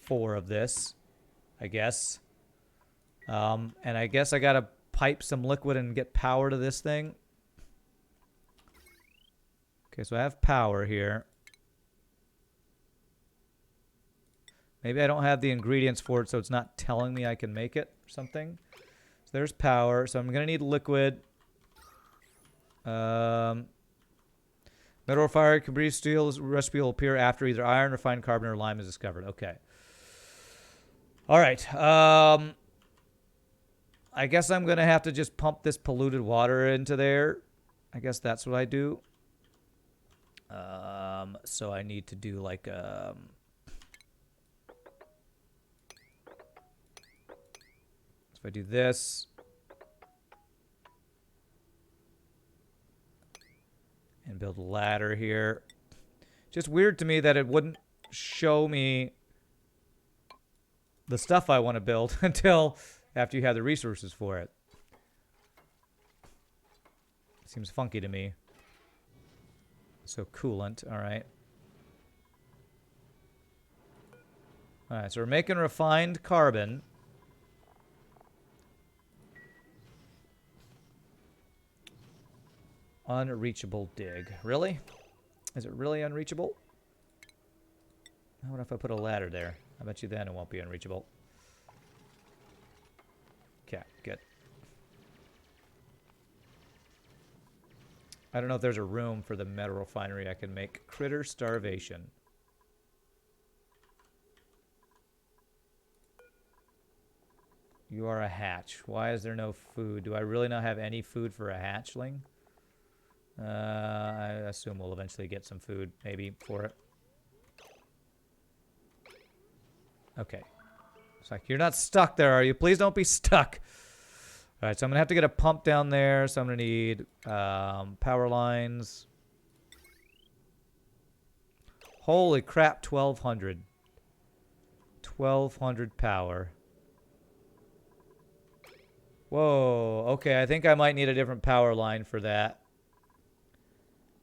4 of this, I guess. And I guess I gotta pipe some liquid and get power to this thing. Okay, so I have power here. Maybe I don't have the ingredients for it, so it's not telling me I can make it or something. So there's power. So I'm going to need liquid. Metal fire can produce steel. Recipe will appear after either iron, refined carbon, or lime is discovered. Okay. All right. I guess I'm going to have to just pump this polluted water into there. I guess that's what I do. So I need to do like so if I do this and build a ladder here. Just weird to me that it wouldn't show me the stuff I want to build until after you have the resources for it. Seems funky to me. So coolant, all right. All right, so we're making refined carbon. Unreachable dig. Really? Is it really unreachable? What if I put a ladder there? I bet you then it won't be unreachable. Okay, good. I don't know if there's a room for the metal refinery I can make. Critter starvation. You are a hatch. Why is there no food? Do I really not have any food for a hatchling? I assume we'll eventually get some food, maybe, for it. Okay. It's like, you're not stuck there, are you? Please don't be stuck. All right, so I'm going to have to get a pump down there. So I'm going to need power lines. Holy crap, 1,200. 1,200 power. Whoa, okay, I think I might need a different power line for that.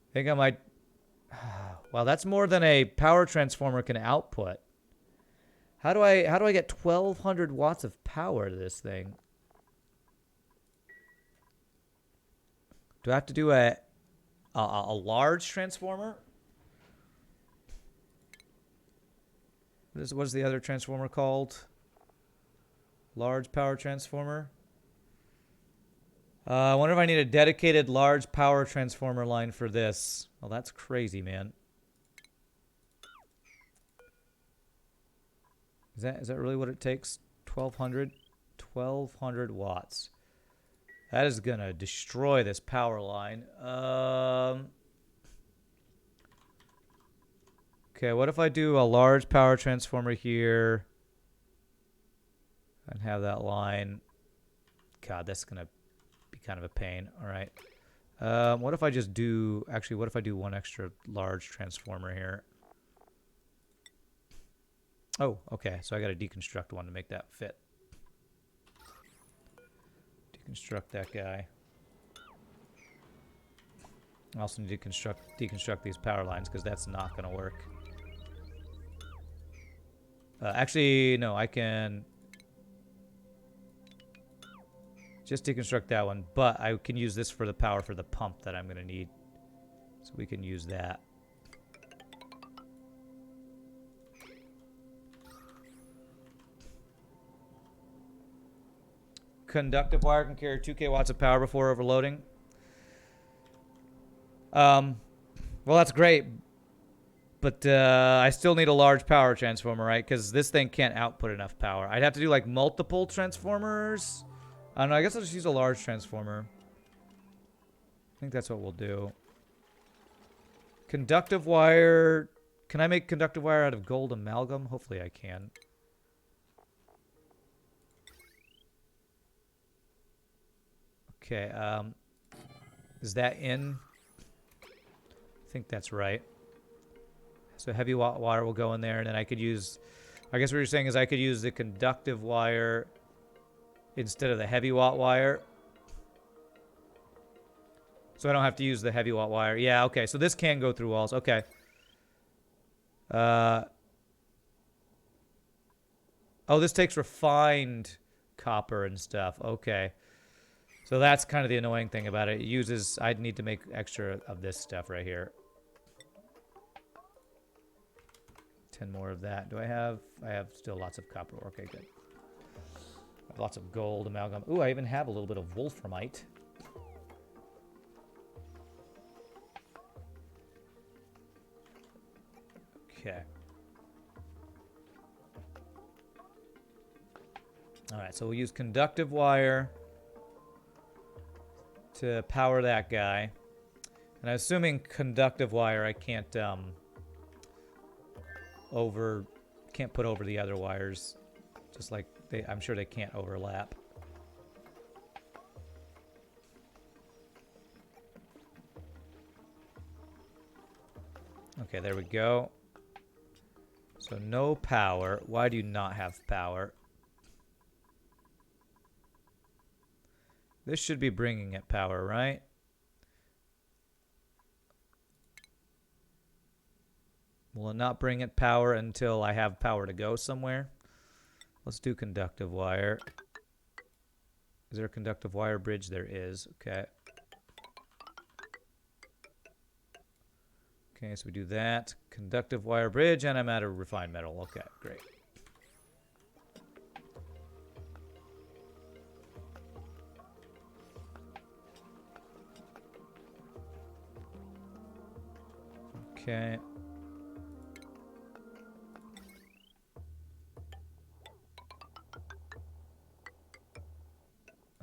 I think I might... Wow, that's more than a power transformer can output. How do I get 1,200 watts of power to this thing? Do I have to do a large transformer? What is the other transformer called? Large power transformer? I wonder if I need a dedicated large power transformer line for this. Well, that's crazy, man. Is that really what it takes? 1,200? 1,200 watts. That is going to destroy this power line. Okay, what if I do a large power transformer here and have that line? God, that's going to be kind of a pain. All right. What if I just do... Actually, what if I do one extra large transformer here? Oh, okay. So I got to deconstruct one to make that fit. Deconstruct that guy. I also need to deconstruct these power lines because that's not going to work. Actually, no, I can just deconstruct that one, but I can use this for the power for the pump that I'm going to need. So we can use that. Conductive wire can carry 2K watts of power before overloading. Well, that's great. But I still need a large power transformer, right? Because this thing can't output enough power. I'd have to do like multiple transformers. I don't know. I guess I'll just use a large transformer. I think that's what we'll do. Conductive wire. Can I make conductive wire out of gold amalgam? Hopefully I can. Okay. Is that in? I think that's right. So heavy wire will go in there, and then I could use... I guess what you're saying is I could use the conductive wire instead of the heavy watt wire. So I don't have to use the heavy watt wire. Yeah, okay. So this can go through walls. Okay. Oh, this takes refined copper and stuff. Okay. So that's kind of the annoying thing about it. It uses... I'd need to make extra of this stuff right here. 10 more of that. Do I have... I have still lots of copper. Okay, good. I have lots of gold amalgam. Ooh, I even have a little bit of wolframite. Okay. Alright, so we'll use conductive wire to power that guy. And I'm assuming conductive wire I can't can't put over the other wires. Just like I'm sure they can't overlap. Okay, there we go. So no power. Why do you not have power? This should be bringing it power, right? Will it not bring it power until I have power to go somewhere? Let's do conductive wire. Is there a conductive wire bridge? There is. Okay. Okay, so we do that. Conductive wire bridge, and I'm out of refined metal. Okay, great. Okay.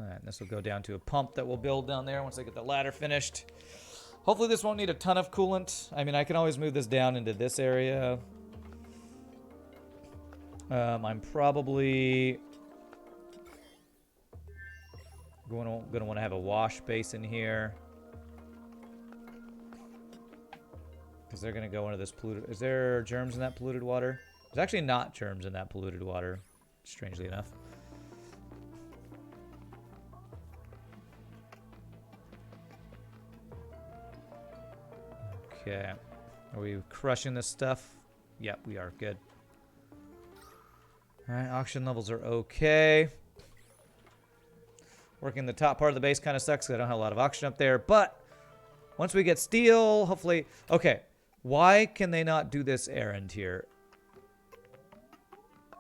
Alright, this will go down to a pump that we'll build down there once I get the ladder finished. Hopefully this won't need a ton of coolant. I mean, I can always move this down into this area. I'm probably going to want to have a wash basin here. Because they're going to go into this polluted... Is there germs in that polluted water? There's actually not germs in that polluted water, strangely enough. Okay. Are we crushing this stuff? Yep, we are. Good. Alright, oxygen levels are okay. Working the top part of the base kind of sucks because I don't have a lot of oxygen up there. But once we get steel, hopefully... Okay. Why can they not do this errand here?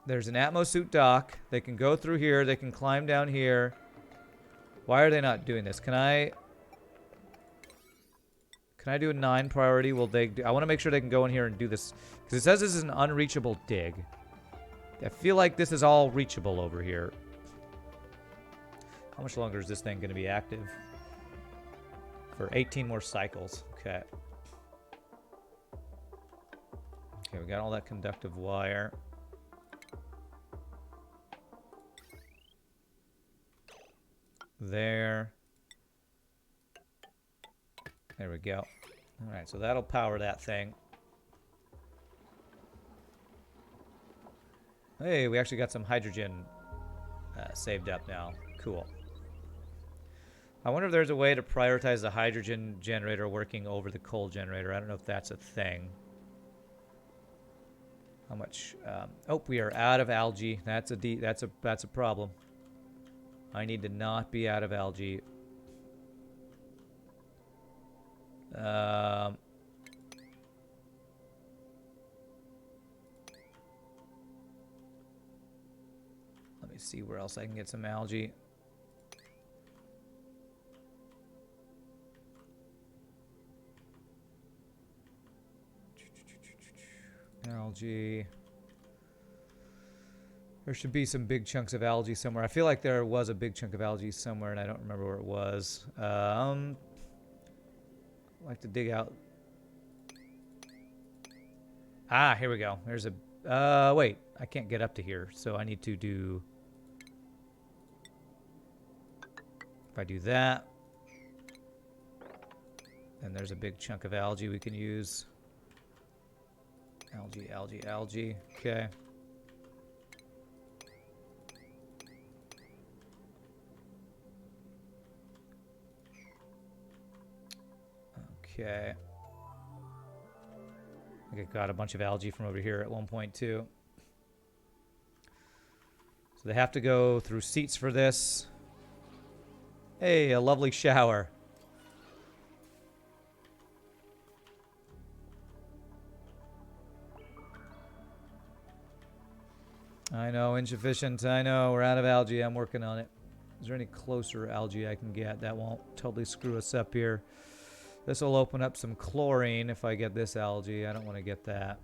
There's an Atmosuit dock. They can go through here. They can climb down here. Why are they not doing this? Can I do a 9 priority? Will they do, I want to make sure they can go in here and do this. Because it says this is an unreachable dig. I feel like this is all reachable over here. How much longer is this thing going to be active? For 18 more cycles. Okay. Okay, we got all that conductive wire. There. There we go. Alright, so that'll power that thing. Hey, we actually got some hydrogen saved up now. Cool. I wonder if there's a way to prioritize the hydrogen generator working over the coal generator. I don't know if that's a thing. How much? Oh, we are out of algae. That's a problem. I need to not be out of algae. Let me see where else I can get some algae. Algae. There should be some big chunks of algae somewhere. I feel like there was a big chunk of algae somewhere, and I don't remember where it was. I like to dig out. Ah, here we go. There's a... wait. I can't get up to here, so I need to do... If I do that, then there's a big chunk of algae we can use. Algae, algae, algae. Okay. Okay. I think I got a bunch of algae from over here at one point too. So they have to go through seats for this. Hey, a lovely shower. I know, insufficient. I know, we're out of algae. I'm working on it. Is there any closer algae I can get? That won't totally screw us up here. This will open up some chlorine if I get this algae. I don't want to get that.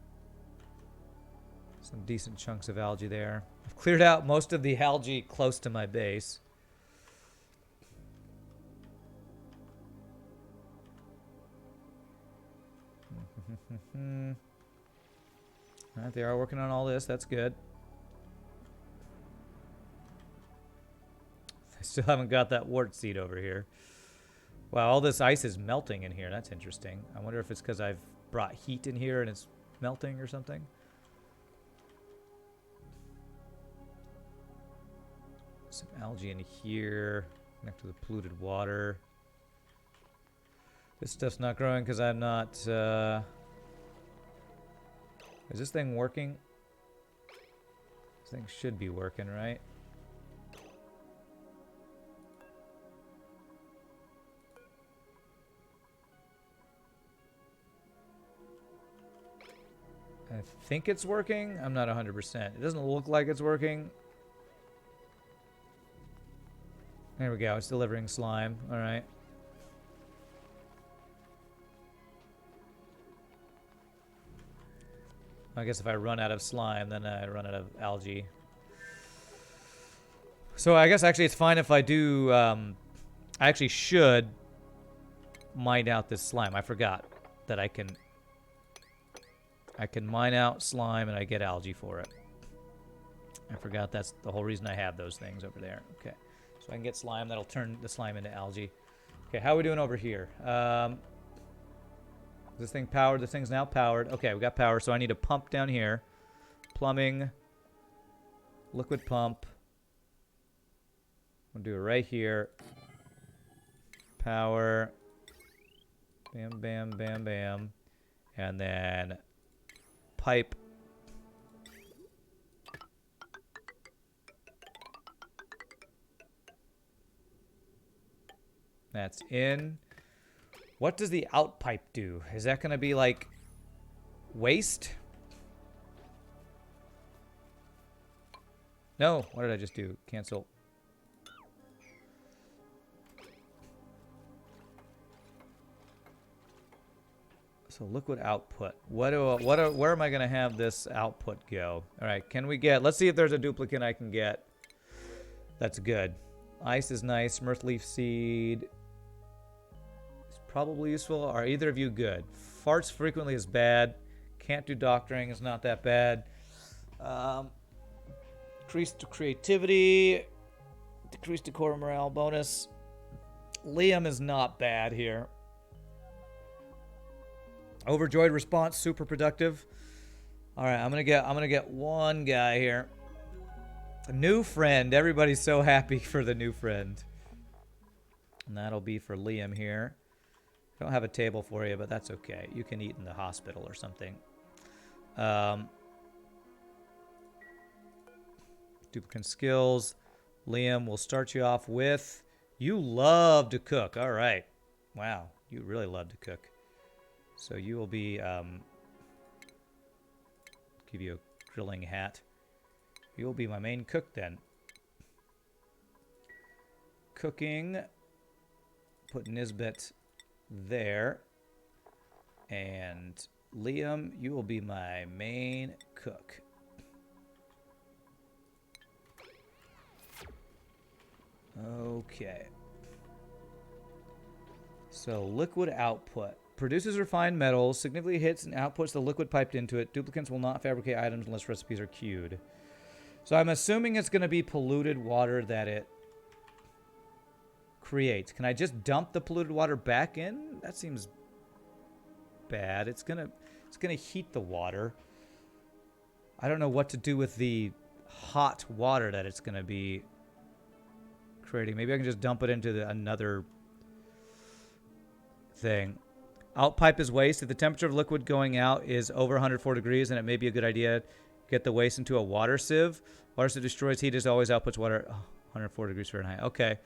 Some decent chunks of algae there. I've cleared out most of the algae close to my base. Alright, they are working on all this. That's good. I still haven't got that wart seed over here. Wow, all this ice is melting in here. That's interesting. I wonder if it's because I've brought heat in here and it's melting or something. Some algae in here. Connect to the polluted water. This stuff's not growing because I'm not... Is this thing working? This thing should be working, right? I think it's working. I'm not 100%. It doesn't look like it's working. There we go. It's delivering slime. All right. I guess if I run out of slime, then I run out of algae. So I guess actually it's fine if I do... I actually should mine out this slime. I forgot that I can mine out slime and I get algae for it. I forgot that's the whole reason I have those things over there. Okay. So I can get slime. That'll turn the slime into algae. Okay, how are we doing over here? Is this thing powered? This thing's now powered. Okay, we got power, so I need a pump down here. Plumbing. Liquid pump. We'll do it right here. Power. Bam, bam, bam, bam. And then pipe. That's in. What does the out pipe do? Is that going to be like waste? No. What did I just do? Cancel. So liquid output. Where am I going to have this output go? All right. Can we get? Let's see if there's a duplicate I can get. That's good. Ice is nice. Mirthleaf seed. Probably useful. Are either of you good? Farts frequently is bad. Can't do doctoring is not that bad. Increased creativity. Decreased decor morale bonus. Liam is not bad here. Overjoyed response, super productive. All right, I'm gonna get one guy here. A new friend. Everybody's so happy for the new friend. And that'll be for Liam here. I don't have a table for you, but that's okay. You can eat in the hospital or something. Duplicate skills. Liam, we'll start you off with... You love to cook. All right. Wow. You really love to cook. So you will be... give you a grilling hat. You will be my main cook then. Cooking. Put Nisbet... there, and Liam, you will be my main cook. Okay. So, liquid output. Produces refined metals, significantly hits and outputs the liquid piped into it. Duplicants will not fabricate items unless recipes are queued. So I'm assuming it's going to be polluted water that it creates. Can I just dump the polluted water back in? That seems bad. It's gonna heat the water. I don't know what to do with the hot water that it's gonna be creating. Maybe I can just dump it into another thing. Outpipe is waste. If the temperature of liquid going out is over 104 degrees, then it may be a good idea to get the waste into a water sieve. Water sieve destroys heat, as always outputs water. Oh, 104 degrees Fahrenheit. Okay.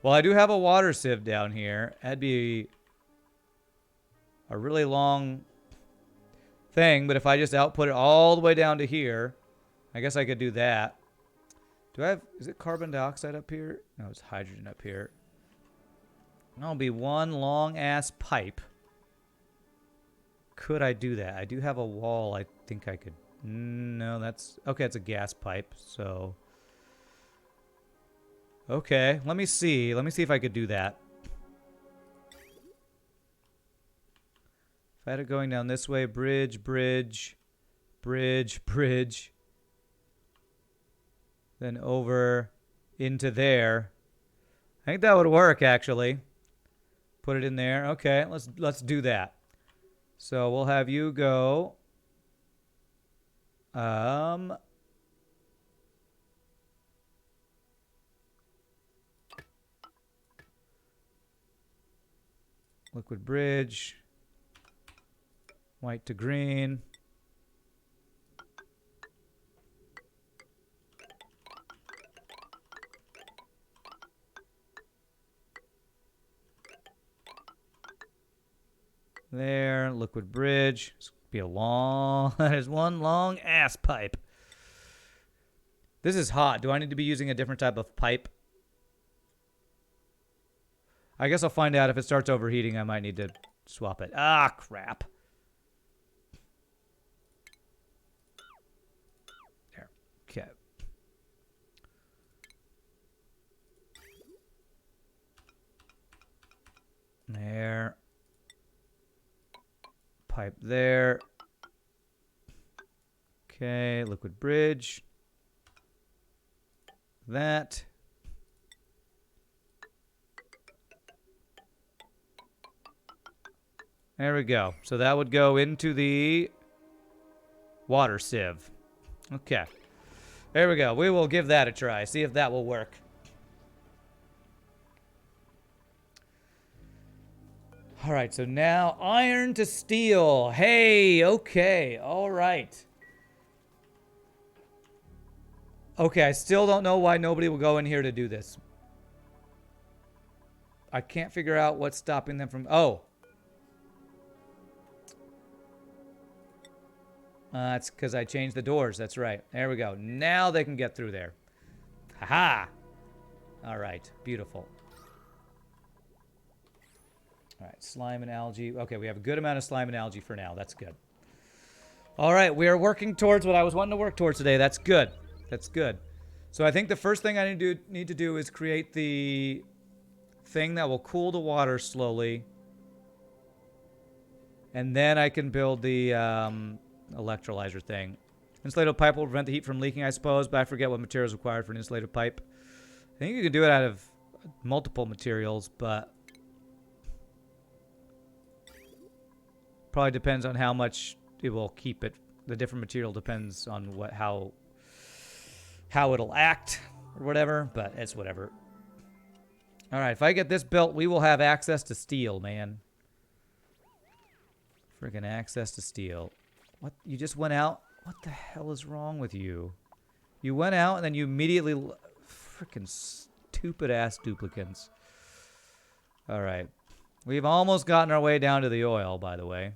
Well, I do have a water sieve down here. That'd be a really long thing, but if I just output it all the way down to here, I guess I could do that. Do I have, is it carbon dioxide up here? No, it's hydrogen up here. That'll be one long ass pipe. Could I do that? I do have a wall. I think I could. No, that's okay. It's a gas pipe. So, okay. Let me see. Let me see if I could do that. If I had it going down this way, bridge, bridge, bridge, bridge, then over into there. I think that would work actually. Put it in there. Okay, let's do that. So we'll have you go. Liquid bridge. White to green. There, liquid bridge. This could be a long, that is one long ass pipe. This is hot. Do I need to be using a different type of pipe? I guess I'll find out if it starts overheating. I might need to swap it. Ah, crap. There. Okay. There. Pipe there. Okay, liquid bridge. That. There we go. So that would go into the water sieve. Okay. There we go. We will give that a try. See if that will work. All right, so now iron to steel. Hey, okay, all right. Okay, I still don't know why nobody will go in here to do this. I can't figure out what's stopping them from... Oh. That's because I changed the doors. That's right. There we go. Now they can get through there. Haha. All right, beautiful. All right, slime and algae. Okay, we have a good amount of slime and algae for now. That's good. All right, we are working towards what I was wanting to work towards today. That's good. That's good. So I think the first thing I need to do is create the thing that will cool the water slowly. And then I can build the electrolyzer thing. Insulated pipe will prevent the heat from leaking, I suppose, but I forget what material is required for an insulated pipe. I think you can do it out of multiple materials, but... probably depends on how much it will keep it. The different material depends on how it'll act or whatever, but it's whatever. All right, if I get this built, we will have access to steel, man. Freaking access to steel. What? You just went out? What the hell is wrong with you? You went out and then you immediately... freaking stupid ass duplicants. All right. We've almost gotten our way down to the oil, by the way.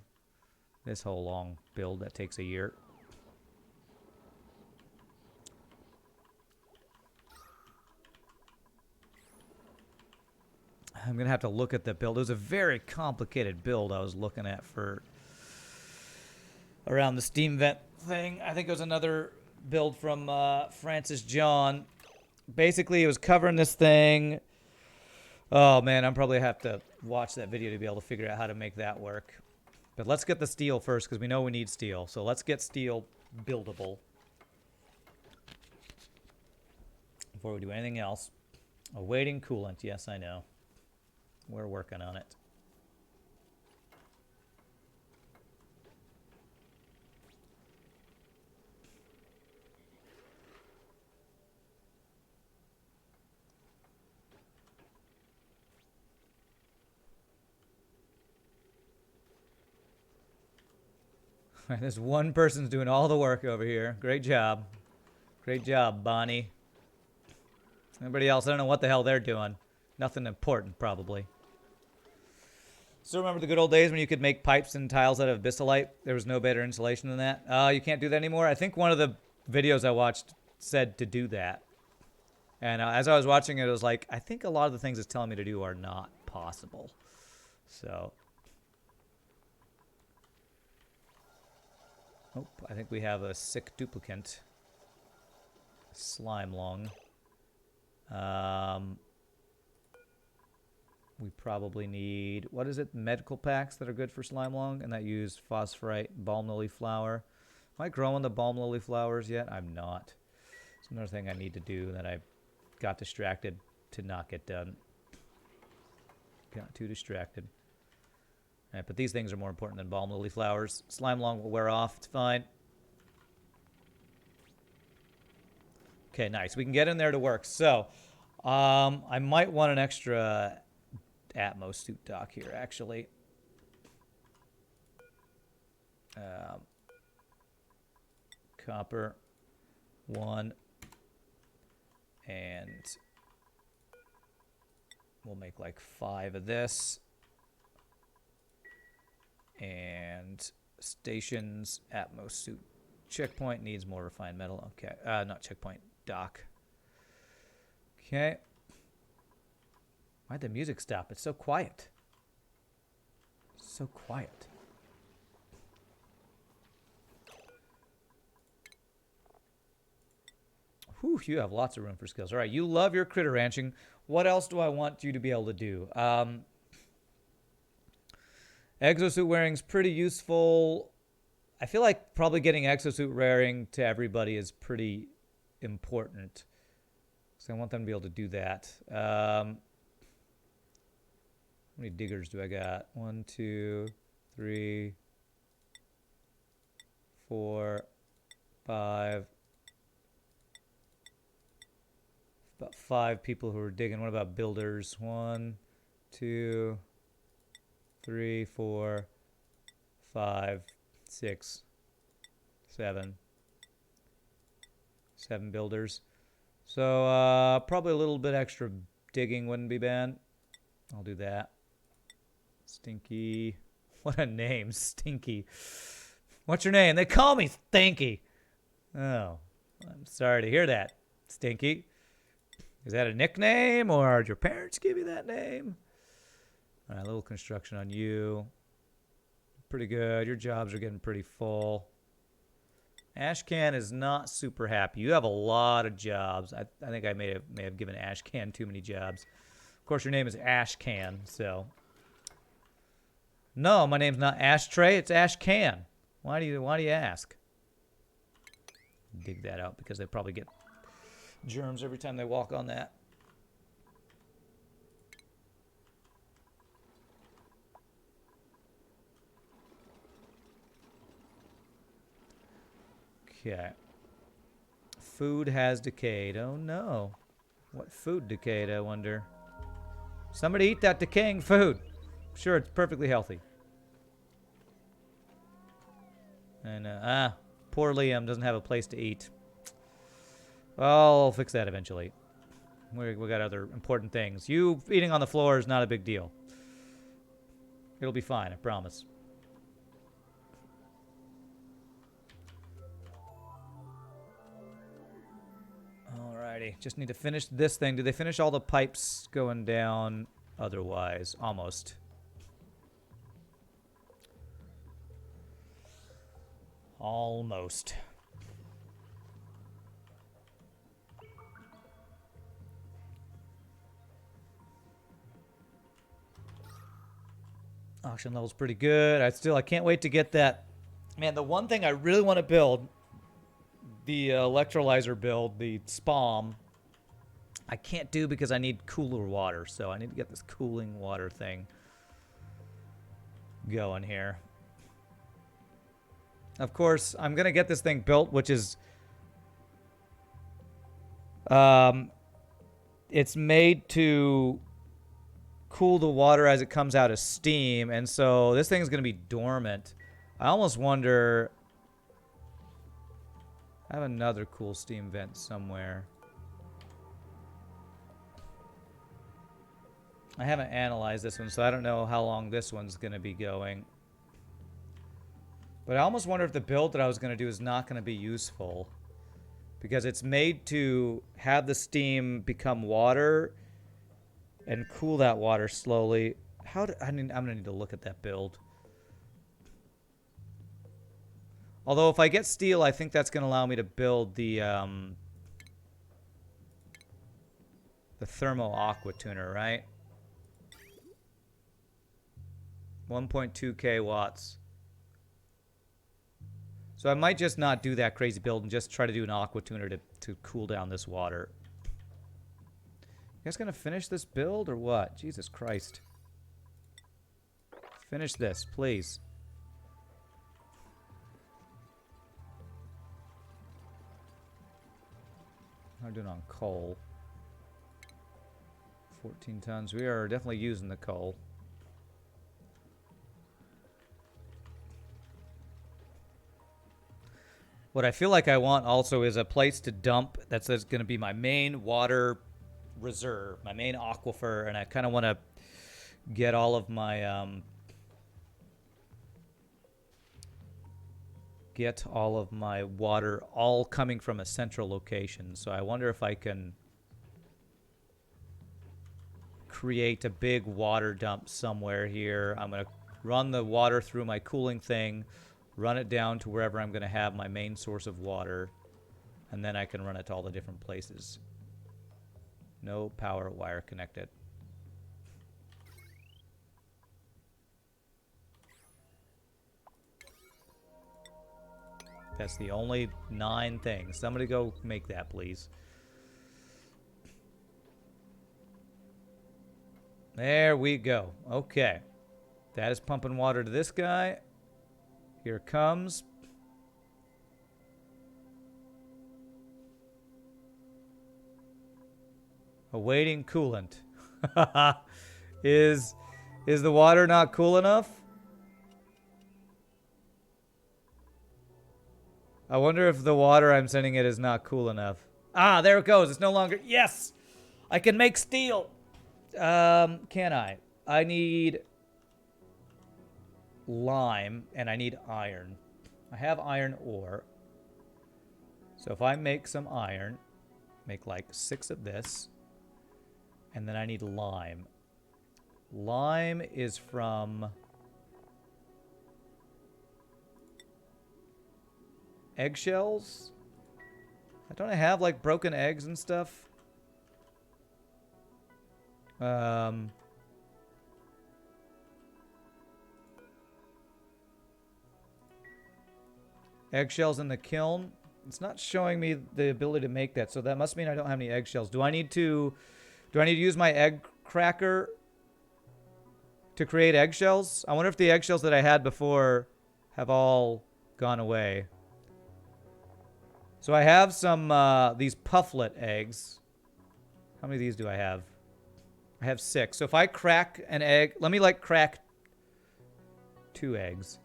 This whole long build that takes a year. I'm going to have to look at the build. It was a very complicated build I was looking at for around the steam vent thing. I think it was another build from Francis John. Basically, it was covering this thing. Oh man, I'm probably have to watch that video to be able to figure out how to make that work. But let's get the steel first because we know we need steel. So let's get steel buildable before we do anything else. Awaiting coolant. Yes, I know. We're working on it. This one person's doing all the work over here. Great job. Great job, Bonnie. Everybody else, I don't know what the hell they're doing. Nothing important, probably. Still remember the good old days when you could make pipes and tiles out of Bisalite? There was no better insulation than that. You can't do that anymore? I think one of the videos I watched said to do that. And as I was watching it, it was like, I think a lot of the things it's telling me to do are not possible. So... oh, I think we have a sick duplicant. Slime lung. We probably need, what is it? Medical packs that are good for slime lung, and that use phosphorite, balm lily flower. Am I growing the balm lily flowers yet? I'm not. It's another thing I need to do that I got distracted to not get done. Got too distracted. Alright, but these things are more important than balm lily flowers. Slime lung will wear off. It's fine. Okay, nice. We can get in there to work. So, I might want an extra Atmos suit dock here, actually. Copper. 1. And we'll make like 5 of this. And stations, Atmos suit. Checkpoint needs more refined metal. Okay, not checkpoint, dock. Okay. Why'd the music stop? It's so quiet. So quiet. Whew, you have lots of room for skills. All right, you love your critter ranching. What else do I want you to be able to do? Exosuit wearing's pretty useful. I feel like probably getting exosuit wearing to everybody is pretty important. So I want them to be able to do that. How many diggers do I got? 1, 2, 3, 4, 5. About 5 people who are digging. What about builders? 1, 2, 3, 4, 5, 6, 7. 7 builders. So probably a little bit extra digging wouldn't be bad. I'll do that. Stinky. What a name, Stinky. What's your name? They call me Stinky. Oh, I'm sorry to hear that, Stinky. Is that a nickname, or did your parents give you that name? All right, a little construction on you. Pretty good. Your jobs are getting pretty full. Ashcan is not super happy. You have a lot of jobs. I think I may have given Ashcan too many jobs. Of course, your name is Ashcan, so. No, my name's not Ashtray. It's Ashcan. Why do you ask? Dig that out because they probably get germs every time they walk on that. Okay. Food has decayed. Oh no. What food decayed, I wonder? Somebody eat that decaying food. I'm sure it's perfectly healthy. And, poor Liam doesn't have a place to eat. Well, I'll fix that eventually. We got other important things. You eating on the floor is not a big deal. It'll be fine, I promise. Alrighty, just need to finish this thing. Did they finish all the pipes going down otherwise? Almost. Almost. Oxygen level's pretty good. I can't wait to get that. Man, the one thing I really want to build, the electrolyzer build, the SPOM, I can't do because I need cooler water. So I need to get this cooling water thing going here. Of course, I'm going to get this thing built, which is... it's made to cool the water as it comes out of steam, and so this thing's going to be dormant. I almost wonder... I have another cool steam vent somewhere. I haven't analyzed this one, so I don't know how long this one's going to be going. But I almost wonder if the build that I was going to do is not going to be useful. Because it's made to have the steam become water and cool that water slowly. I'm going to need to look at that build. Although if I get steel, I think that's going to allow me to build the thermo aqua tuner, right? 1.2k watts. So I might just not do that crazy build and just try to do an aqua tuner to cool down this water. You guys gonna finish this build or what? Jesus Christ. Finish this, please. How are we doing on coal? 14 tons. We are definitely using the coal. What I feel like I want also is a place to dump that's going to be my main water reserve, my main aquifer, and I kind of want to get all of my water all coming from a central location. So I wonder if I can create a big water dump somewhere here. I'm going to run the water through my cooling thing, run it down to wherever I'm going to have my main source of water, and then I can run it to all the different places. No power wire connected. That's the only 9 things. Somebody go make that, please. There we go. Okay. That is pumping water to this guy. Here it comes. Awaiting coolant. Is the water not cool enough? I wonder if the water I'm sending it is not cool enough. Ah, there it goes. It's no longer... Yes! I can make steel! Can I? I need lime, and I need iron. I have iron ore. So if I make some iron, make like 6 of this, and then I need lime. Lime is from eggshells. Don't I have like broken eggs and stuff? Eggshells in the kiln. It's not showing me the ability to make that, so that must mean I don't have any eggshells. Do I need to use my egg cracker to create eggshells? I wonder if the eggshells that I had before have all gone away. So I have some these pufflet eggs. How many of these do I have? I have 6. So if I crack an egg, let me like crack 2 eggs.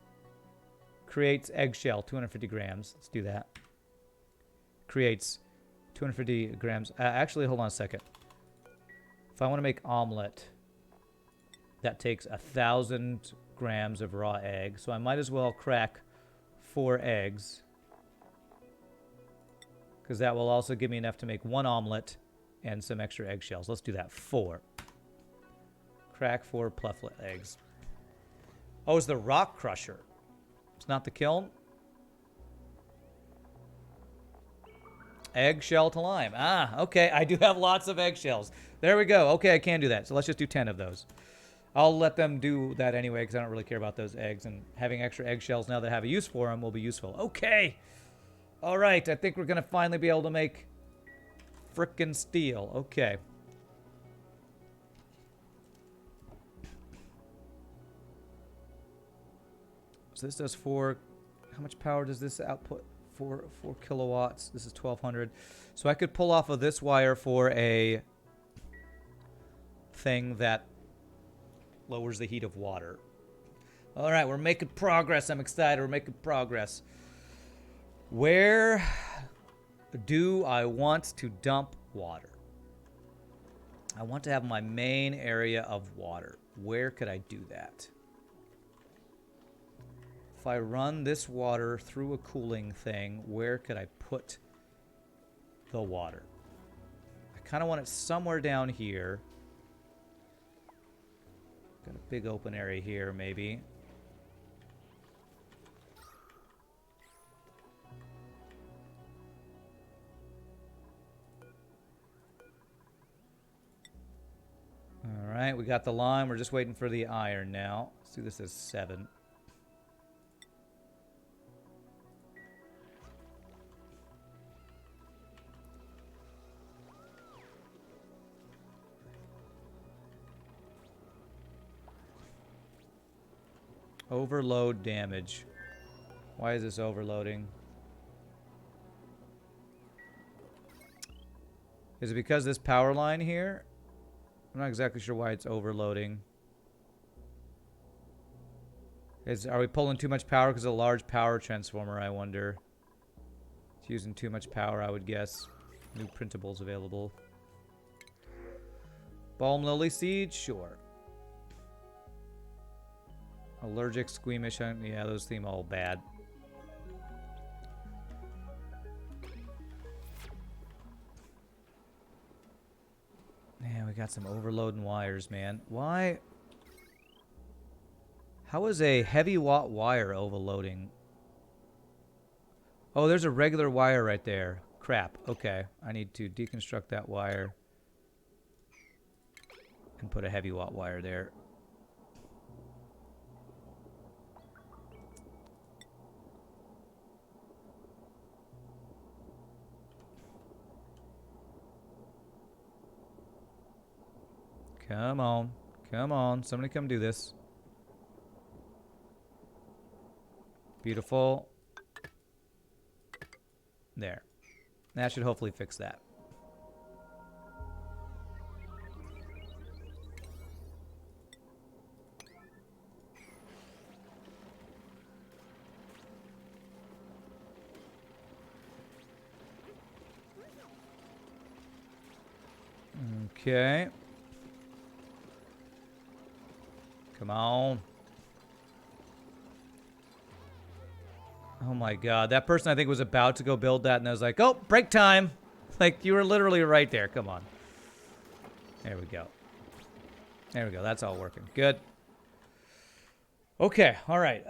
Creates eggshell, 250 grams. Let's do that. Creates 250 grams. Actually, hold on a second. If I want to make omelet, that takes 1,000 grams of raw egg. So I might as well crack 4 eggs, because that will also give me enough to make 1 omelet and some extra eggshells. Let's do that. 4. Crack 4 pufflet eggs. Oh, it's the rock crusher. It's not the kiln? Eggshell to lime. Ah, okay. I do have lots of eggshells. There we go. Okay, I can do that. So let's just do 10 of those. I'll let them do that anyway because I don't really care about those eggs. And having extra eggshells now that I have a use for them will be useful. Okay. All right. I think we're going to finally be able to make frickin' steel. Okay. So this does 4... How much power does this output? 4 kilowatts. This is 1200. So I could pull off of this wire for a thing that lowers the heat of water. All right, we're making progress. I'm excited. We're making progress. Where do I want to dump water? I want to have my main area of water. Where could I do that? If I run this water through a cooling thing, where could I put the water? I kind of want it somewhere down here. Got a big open area here, maybe. All right, we got the lime. We're just waiting for the iron now. Let's do this as 7. Overload damage. Why is this overloading? Is it because this power line here? I'm not exactly sure why it's overloading. Are we pulling too much power because of a large power transformer, I wonder? It's using too much power, I would guess. New printables available. Balm lily seed? Sure. Allergic, squeamish, yeah, those seem all bad. Man, we got some overloading wires, man. Why? How is a heavy watt wire overloading? Oh, there's a regular wire right there. Crap. Okay. I need to deconstruct that wire and put a heavy watt wire there. Come on. Come on. Somebody come do this. Beautiful. There. That should hopefully fix that. Okay. Come on. Oh my god. That person I think was about to go build that and I was like, oh, break time. Like, you were literally right there. Come on. There we go. There we go. That's all working. Good. Okay. All right.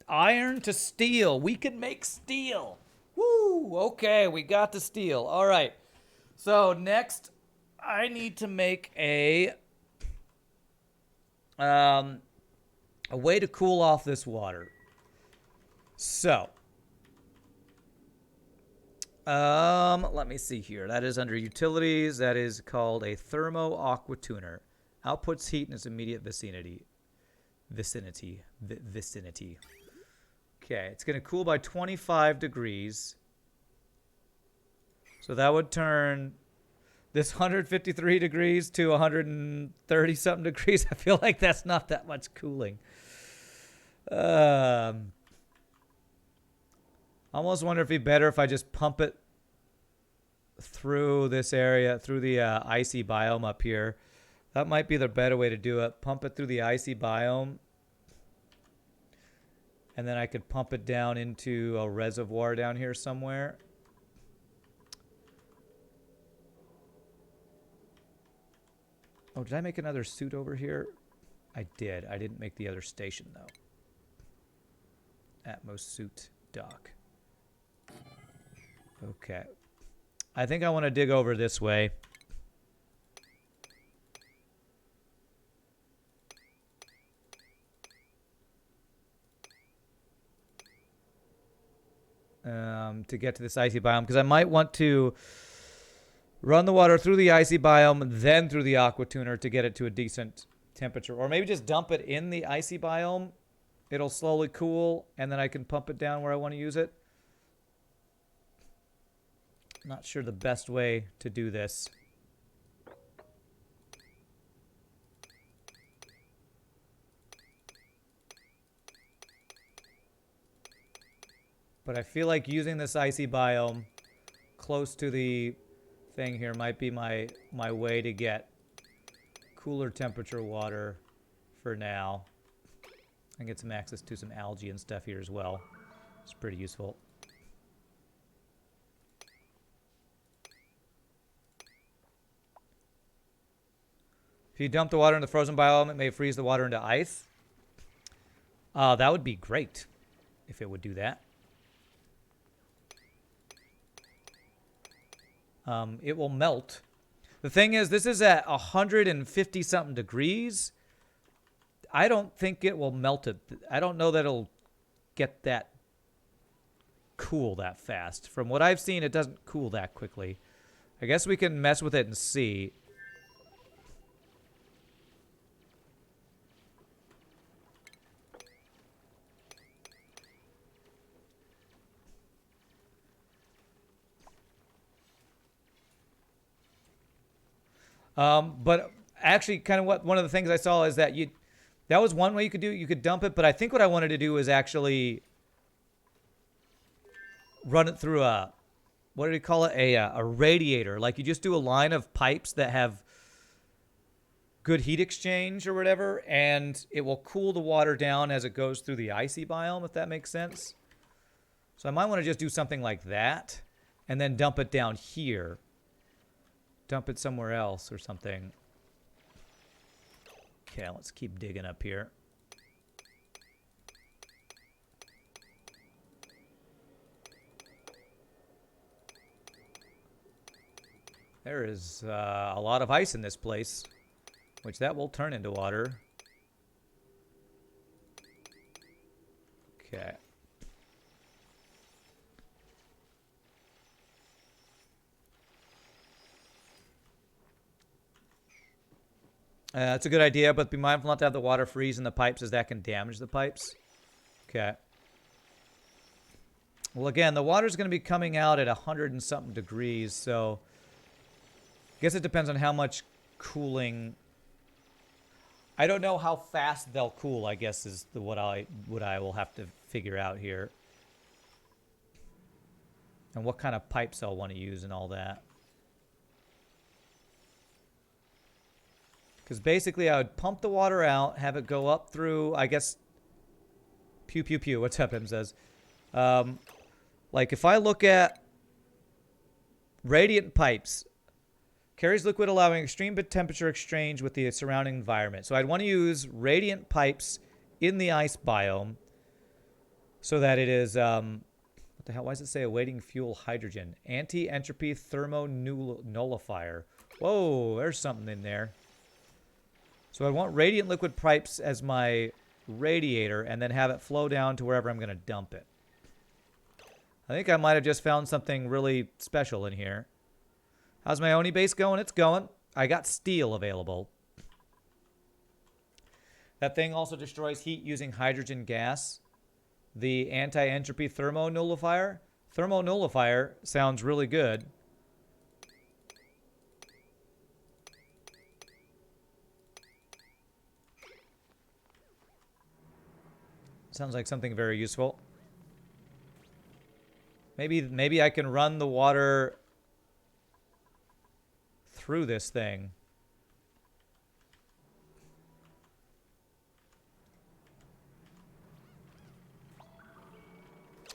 Iron to steel. We can make steel. Woo. Okay. We got the steel. All right. So next, I need to make a way to cool off this water. So, let me see here. That is under utilities. That is called a thermo aqua tuner. Outputs heat in its immediate vicinity. Vicinity. Okay, it's going to cool by 25 degrees. So that would turn this 153 degrees to 130 something degrees. I feel like that's not that much cooling. I almost wonder if it'd be better if I just pump it through this area, through the icy biome up here. That might be the better way to do it. Pump it through the icy biome. And then I could pump it down into a reservoir down here somewhere. Oh, did I make another suit over here? I did. I didn't make the other station, though. Atmos suit dock. Okay. I think I want to dig over this way. To get to this icy biome, because I might want to run the water through the icy biome, then through the aqua tuner to get it to a decent temperature. Or maybe just dump it in the icy biome. It'll slowly cool, and then I can pump it down where I want to use it. Not sure the best way to do this. But I feel like using this icy biome close to the thing here might be my way to get cooler temperature water for now. And get some access to some algae and stuff here as well. It's pretty useful. If you dump the water in the frozen biome, it may freeze the water into ice. That would be great if it would do that. It will melt. The thing is, this is at 150 something degrees. I don't think it will melt it. I don't know that it'll get that cool that fast. From what I've seen, it doesn't cool that quickly. I guess we can mess with it and see. But actually, kind of one of the things I saw is that that was one way you could do it. You could dump it, but I think what I wanted to do is actually run it through what do you call it? A radiator. Like you just do a line of pipes that have good heat exchange or whatever, and it will cool the water down as it goes through the icy biome, if that makes sense. So I might want to just do something like that and then dump it down here. Dump it somewhere else or something. Okay, let's keep digging up here. There is a lot of ice in this place, which that will turn into water. Okay. That's a good idea, but be mindful not to have the water freeze in the pipes, as that can damage the pipes. Okay. Well, again, the water's going to be coming out at 100 and something degrees, so I guess it depends on how much cooling. I don't know how fast they'll cool, I guess, is what I will have to figure out here. And what kind of pipes I'll want to use and all that. Because basically I would pump the water out, have it go up through, I guess, pew pew pew, what's up, him says. Like if I look at radiant pipes, carries liquid allowing extreme temperature exchange with the surrounding environment. So I'd want to use radiant pipes in the ice biome so that it is, what the hell, why does it say awaiting fuel hydrogen? Anti-entropy thermonullifier. Whoa, there's something in there. So I want radiant liquid pipes as my radiator and then have it flow down to wherever I'm going to dump it. I think I might have just found something really special in here. How's my Oni base going? It's going. I got steel available. That thing also destroys heat using hydrogen gas. The anti-entropy thermonullifier. Thermonullifier sounds really good. Sounds like something very useful. Maybe I can run the water through this thing.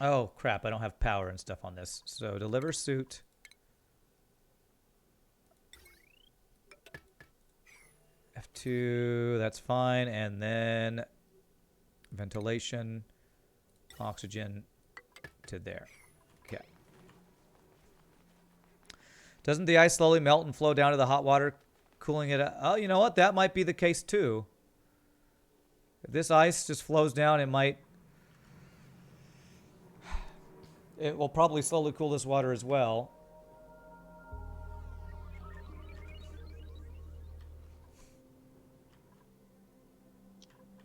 Oh, crap. I don't have power and stuff on this. So, deliver suit. F2, that's fine. And then ventilation, oxygen to there. Okay. Doesn't the ice slowly melt and flow down to the hot water, cooling it? Oh, you know what? That might be the case too. If this ice just flows down, it will probably slowly cool this water as well.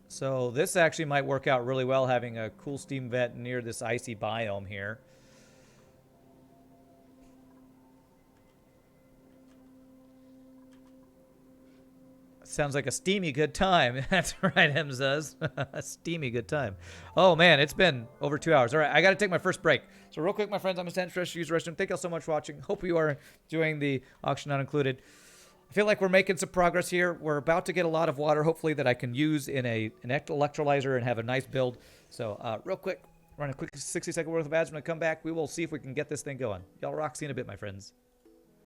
So this actually might work out really well, having a cool steam vent near this icy biome here. Sounds like a steamy good time. That's right, Em says. A steamy good time. Oh, man, it's been over 2 hours. All right, I got to take my first break. So real quick, my friends, I'm a stand fresh user restroom. Thank you all so much for watching. Hope you are enjoying the auction not included. I feel like we're making some progress here. We're about to get a lot of water, hopefully, that I can use in an electrolyzer and have a nice build. So real quick, run a quick 60-second worth of ads. When I come back, we will see if we can get this thing going. Y'all rock. See you in a bit, my friends.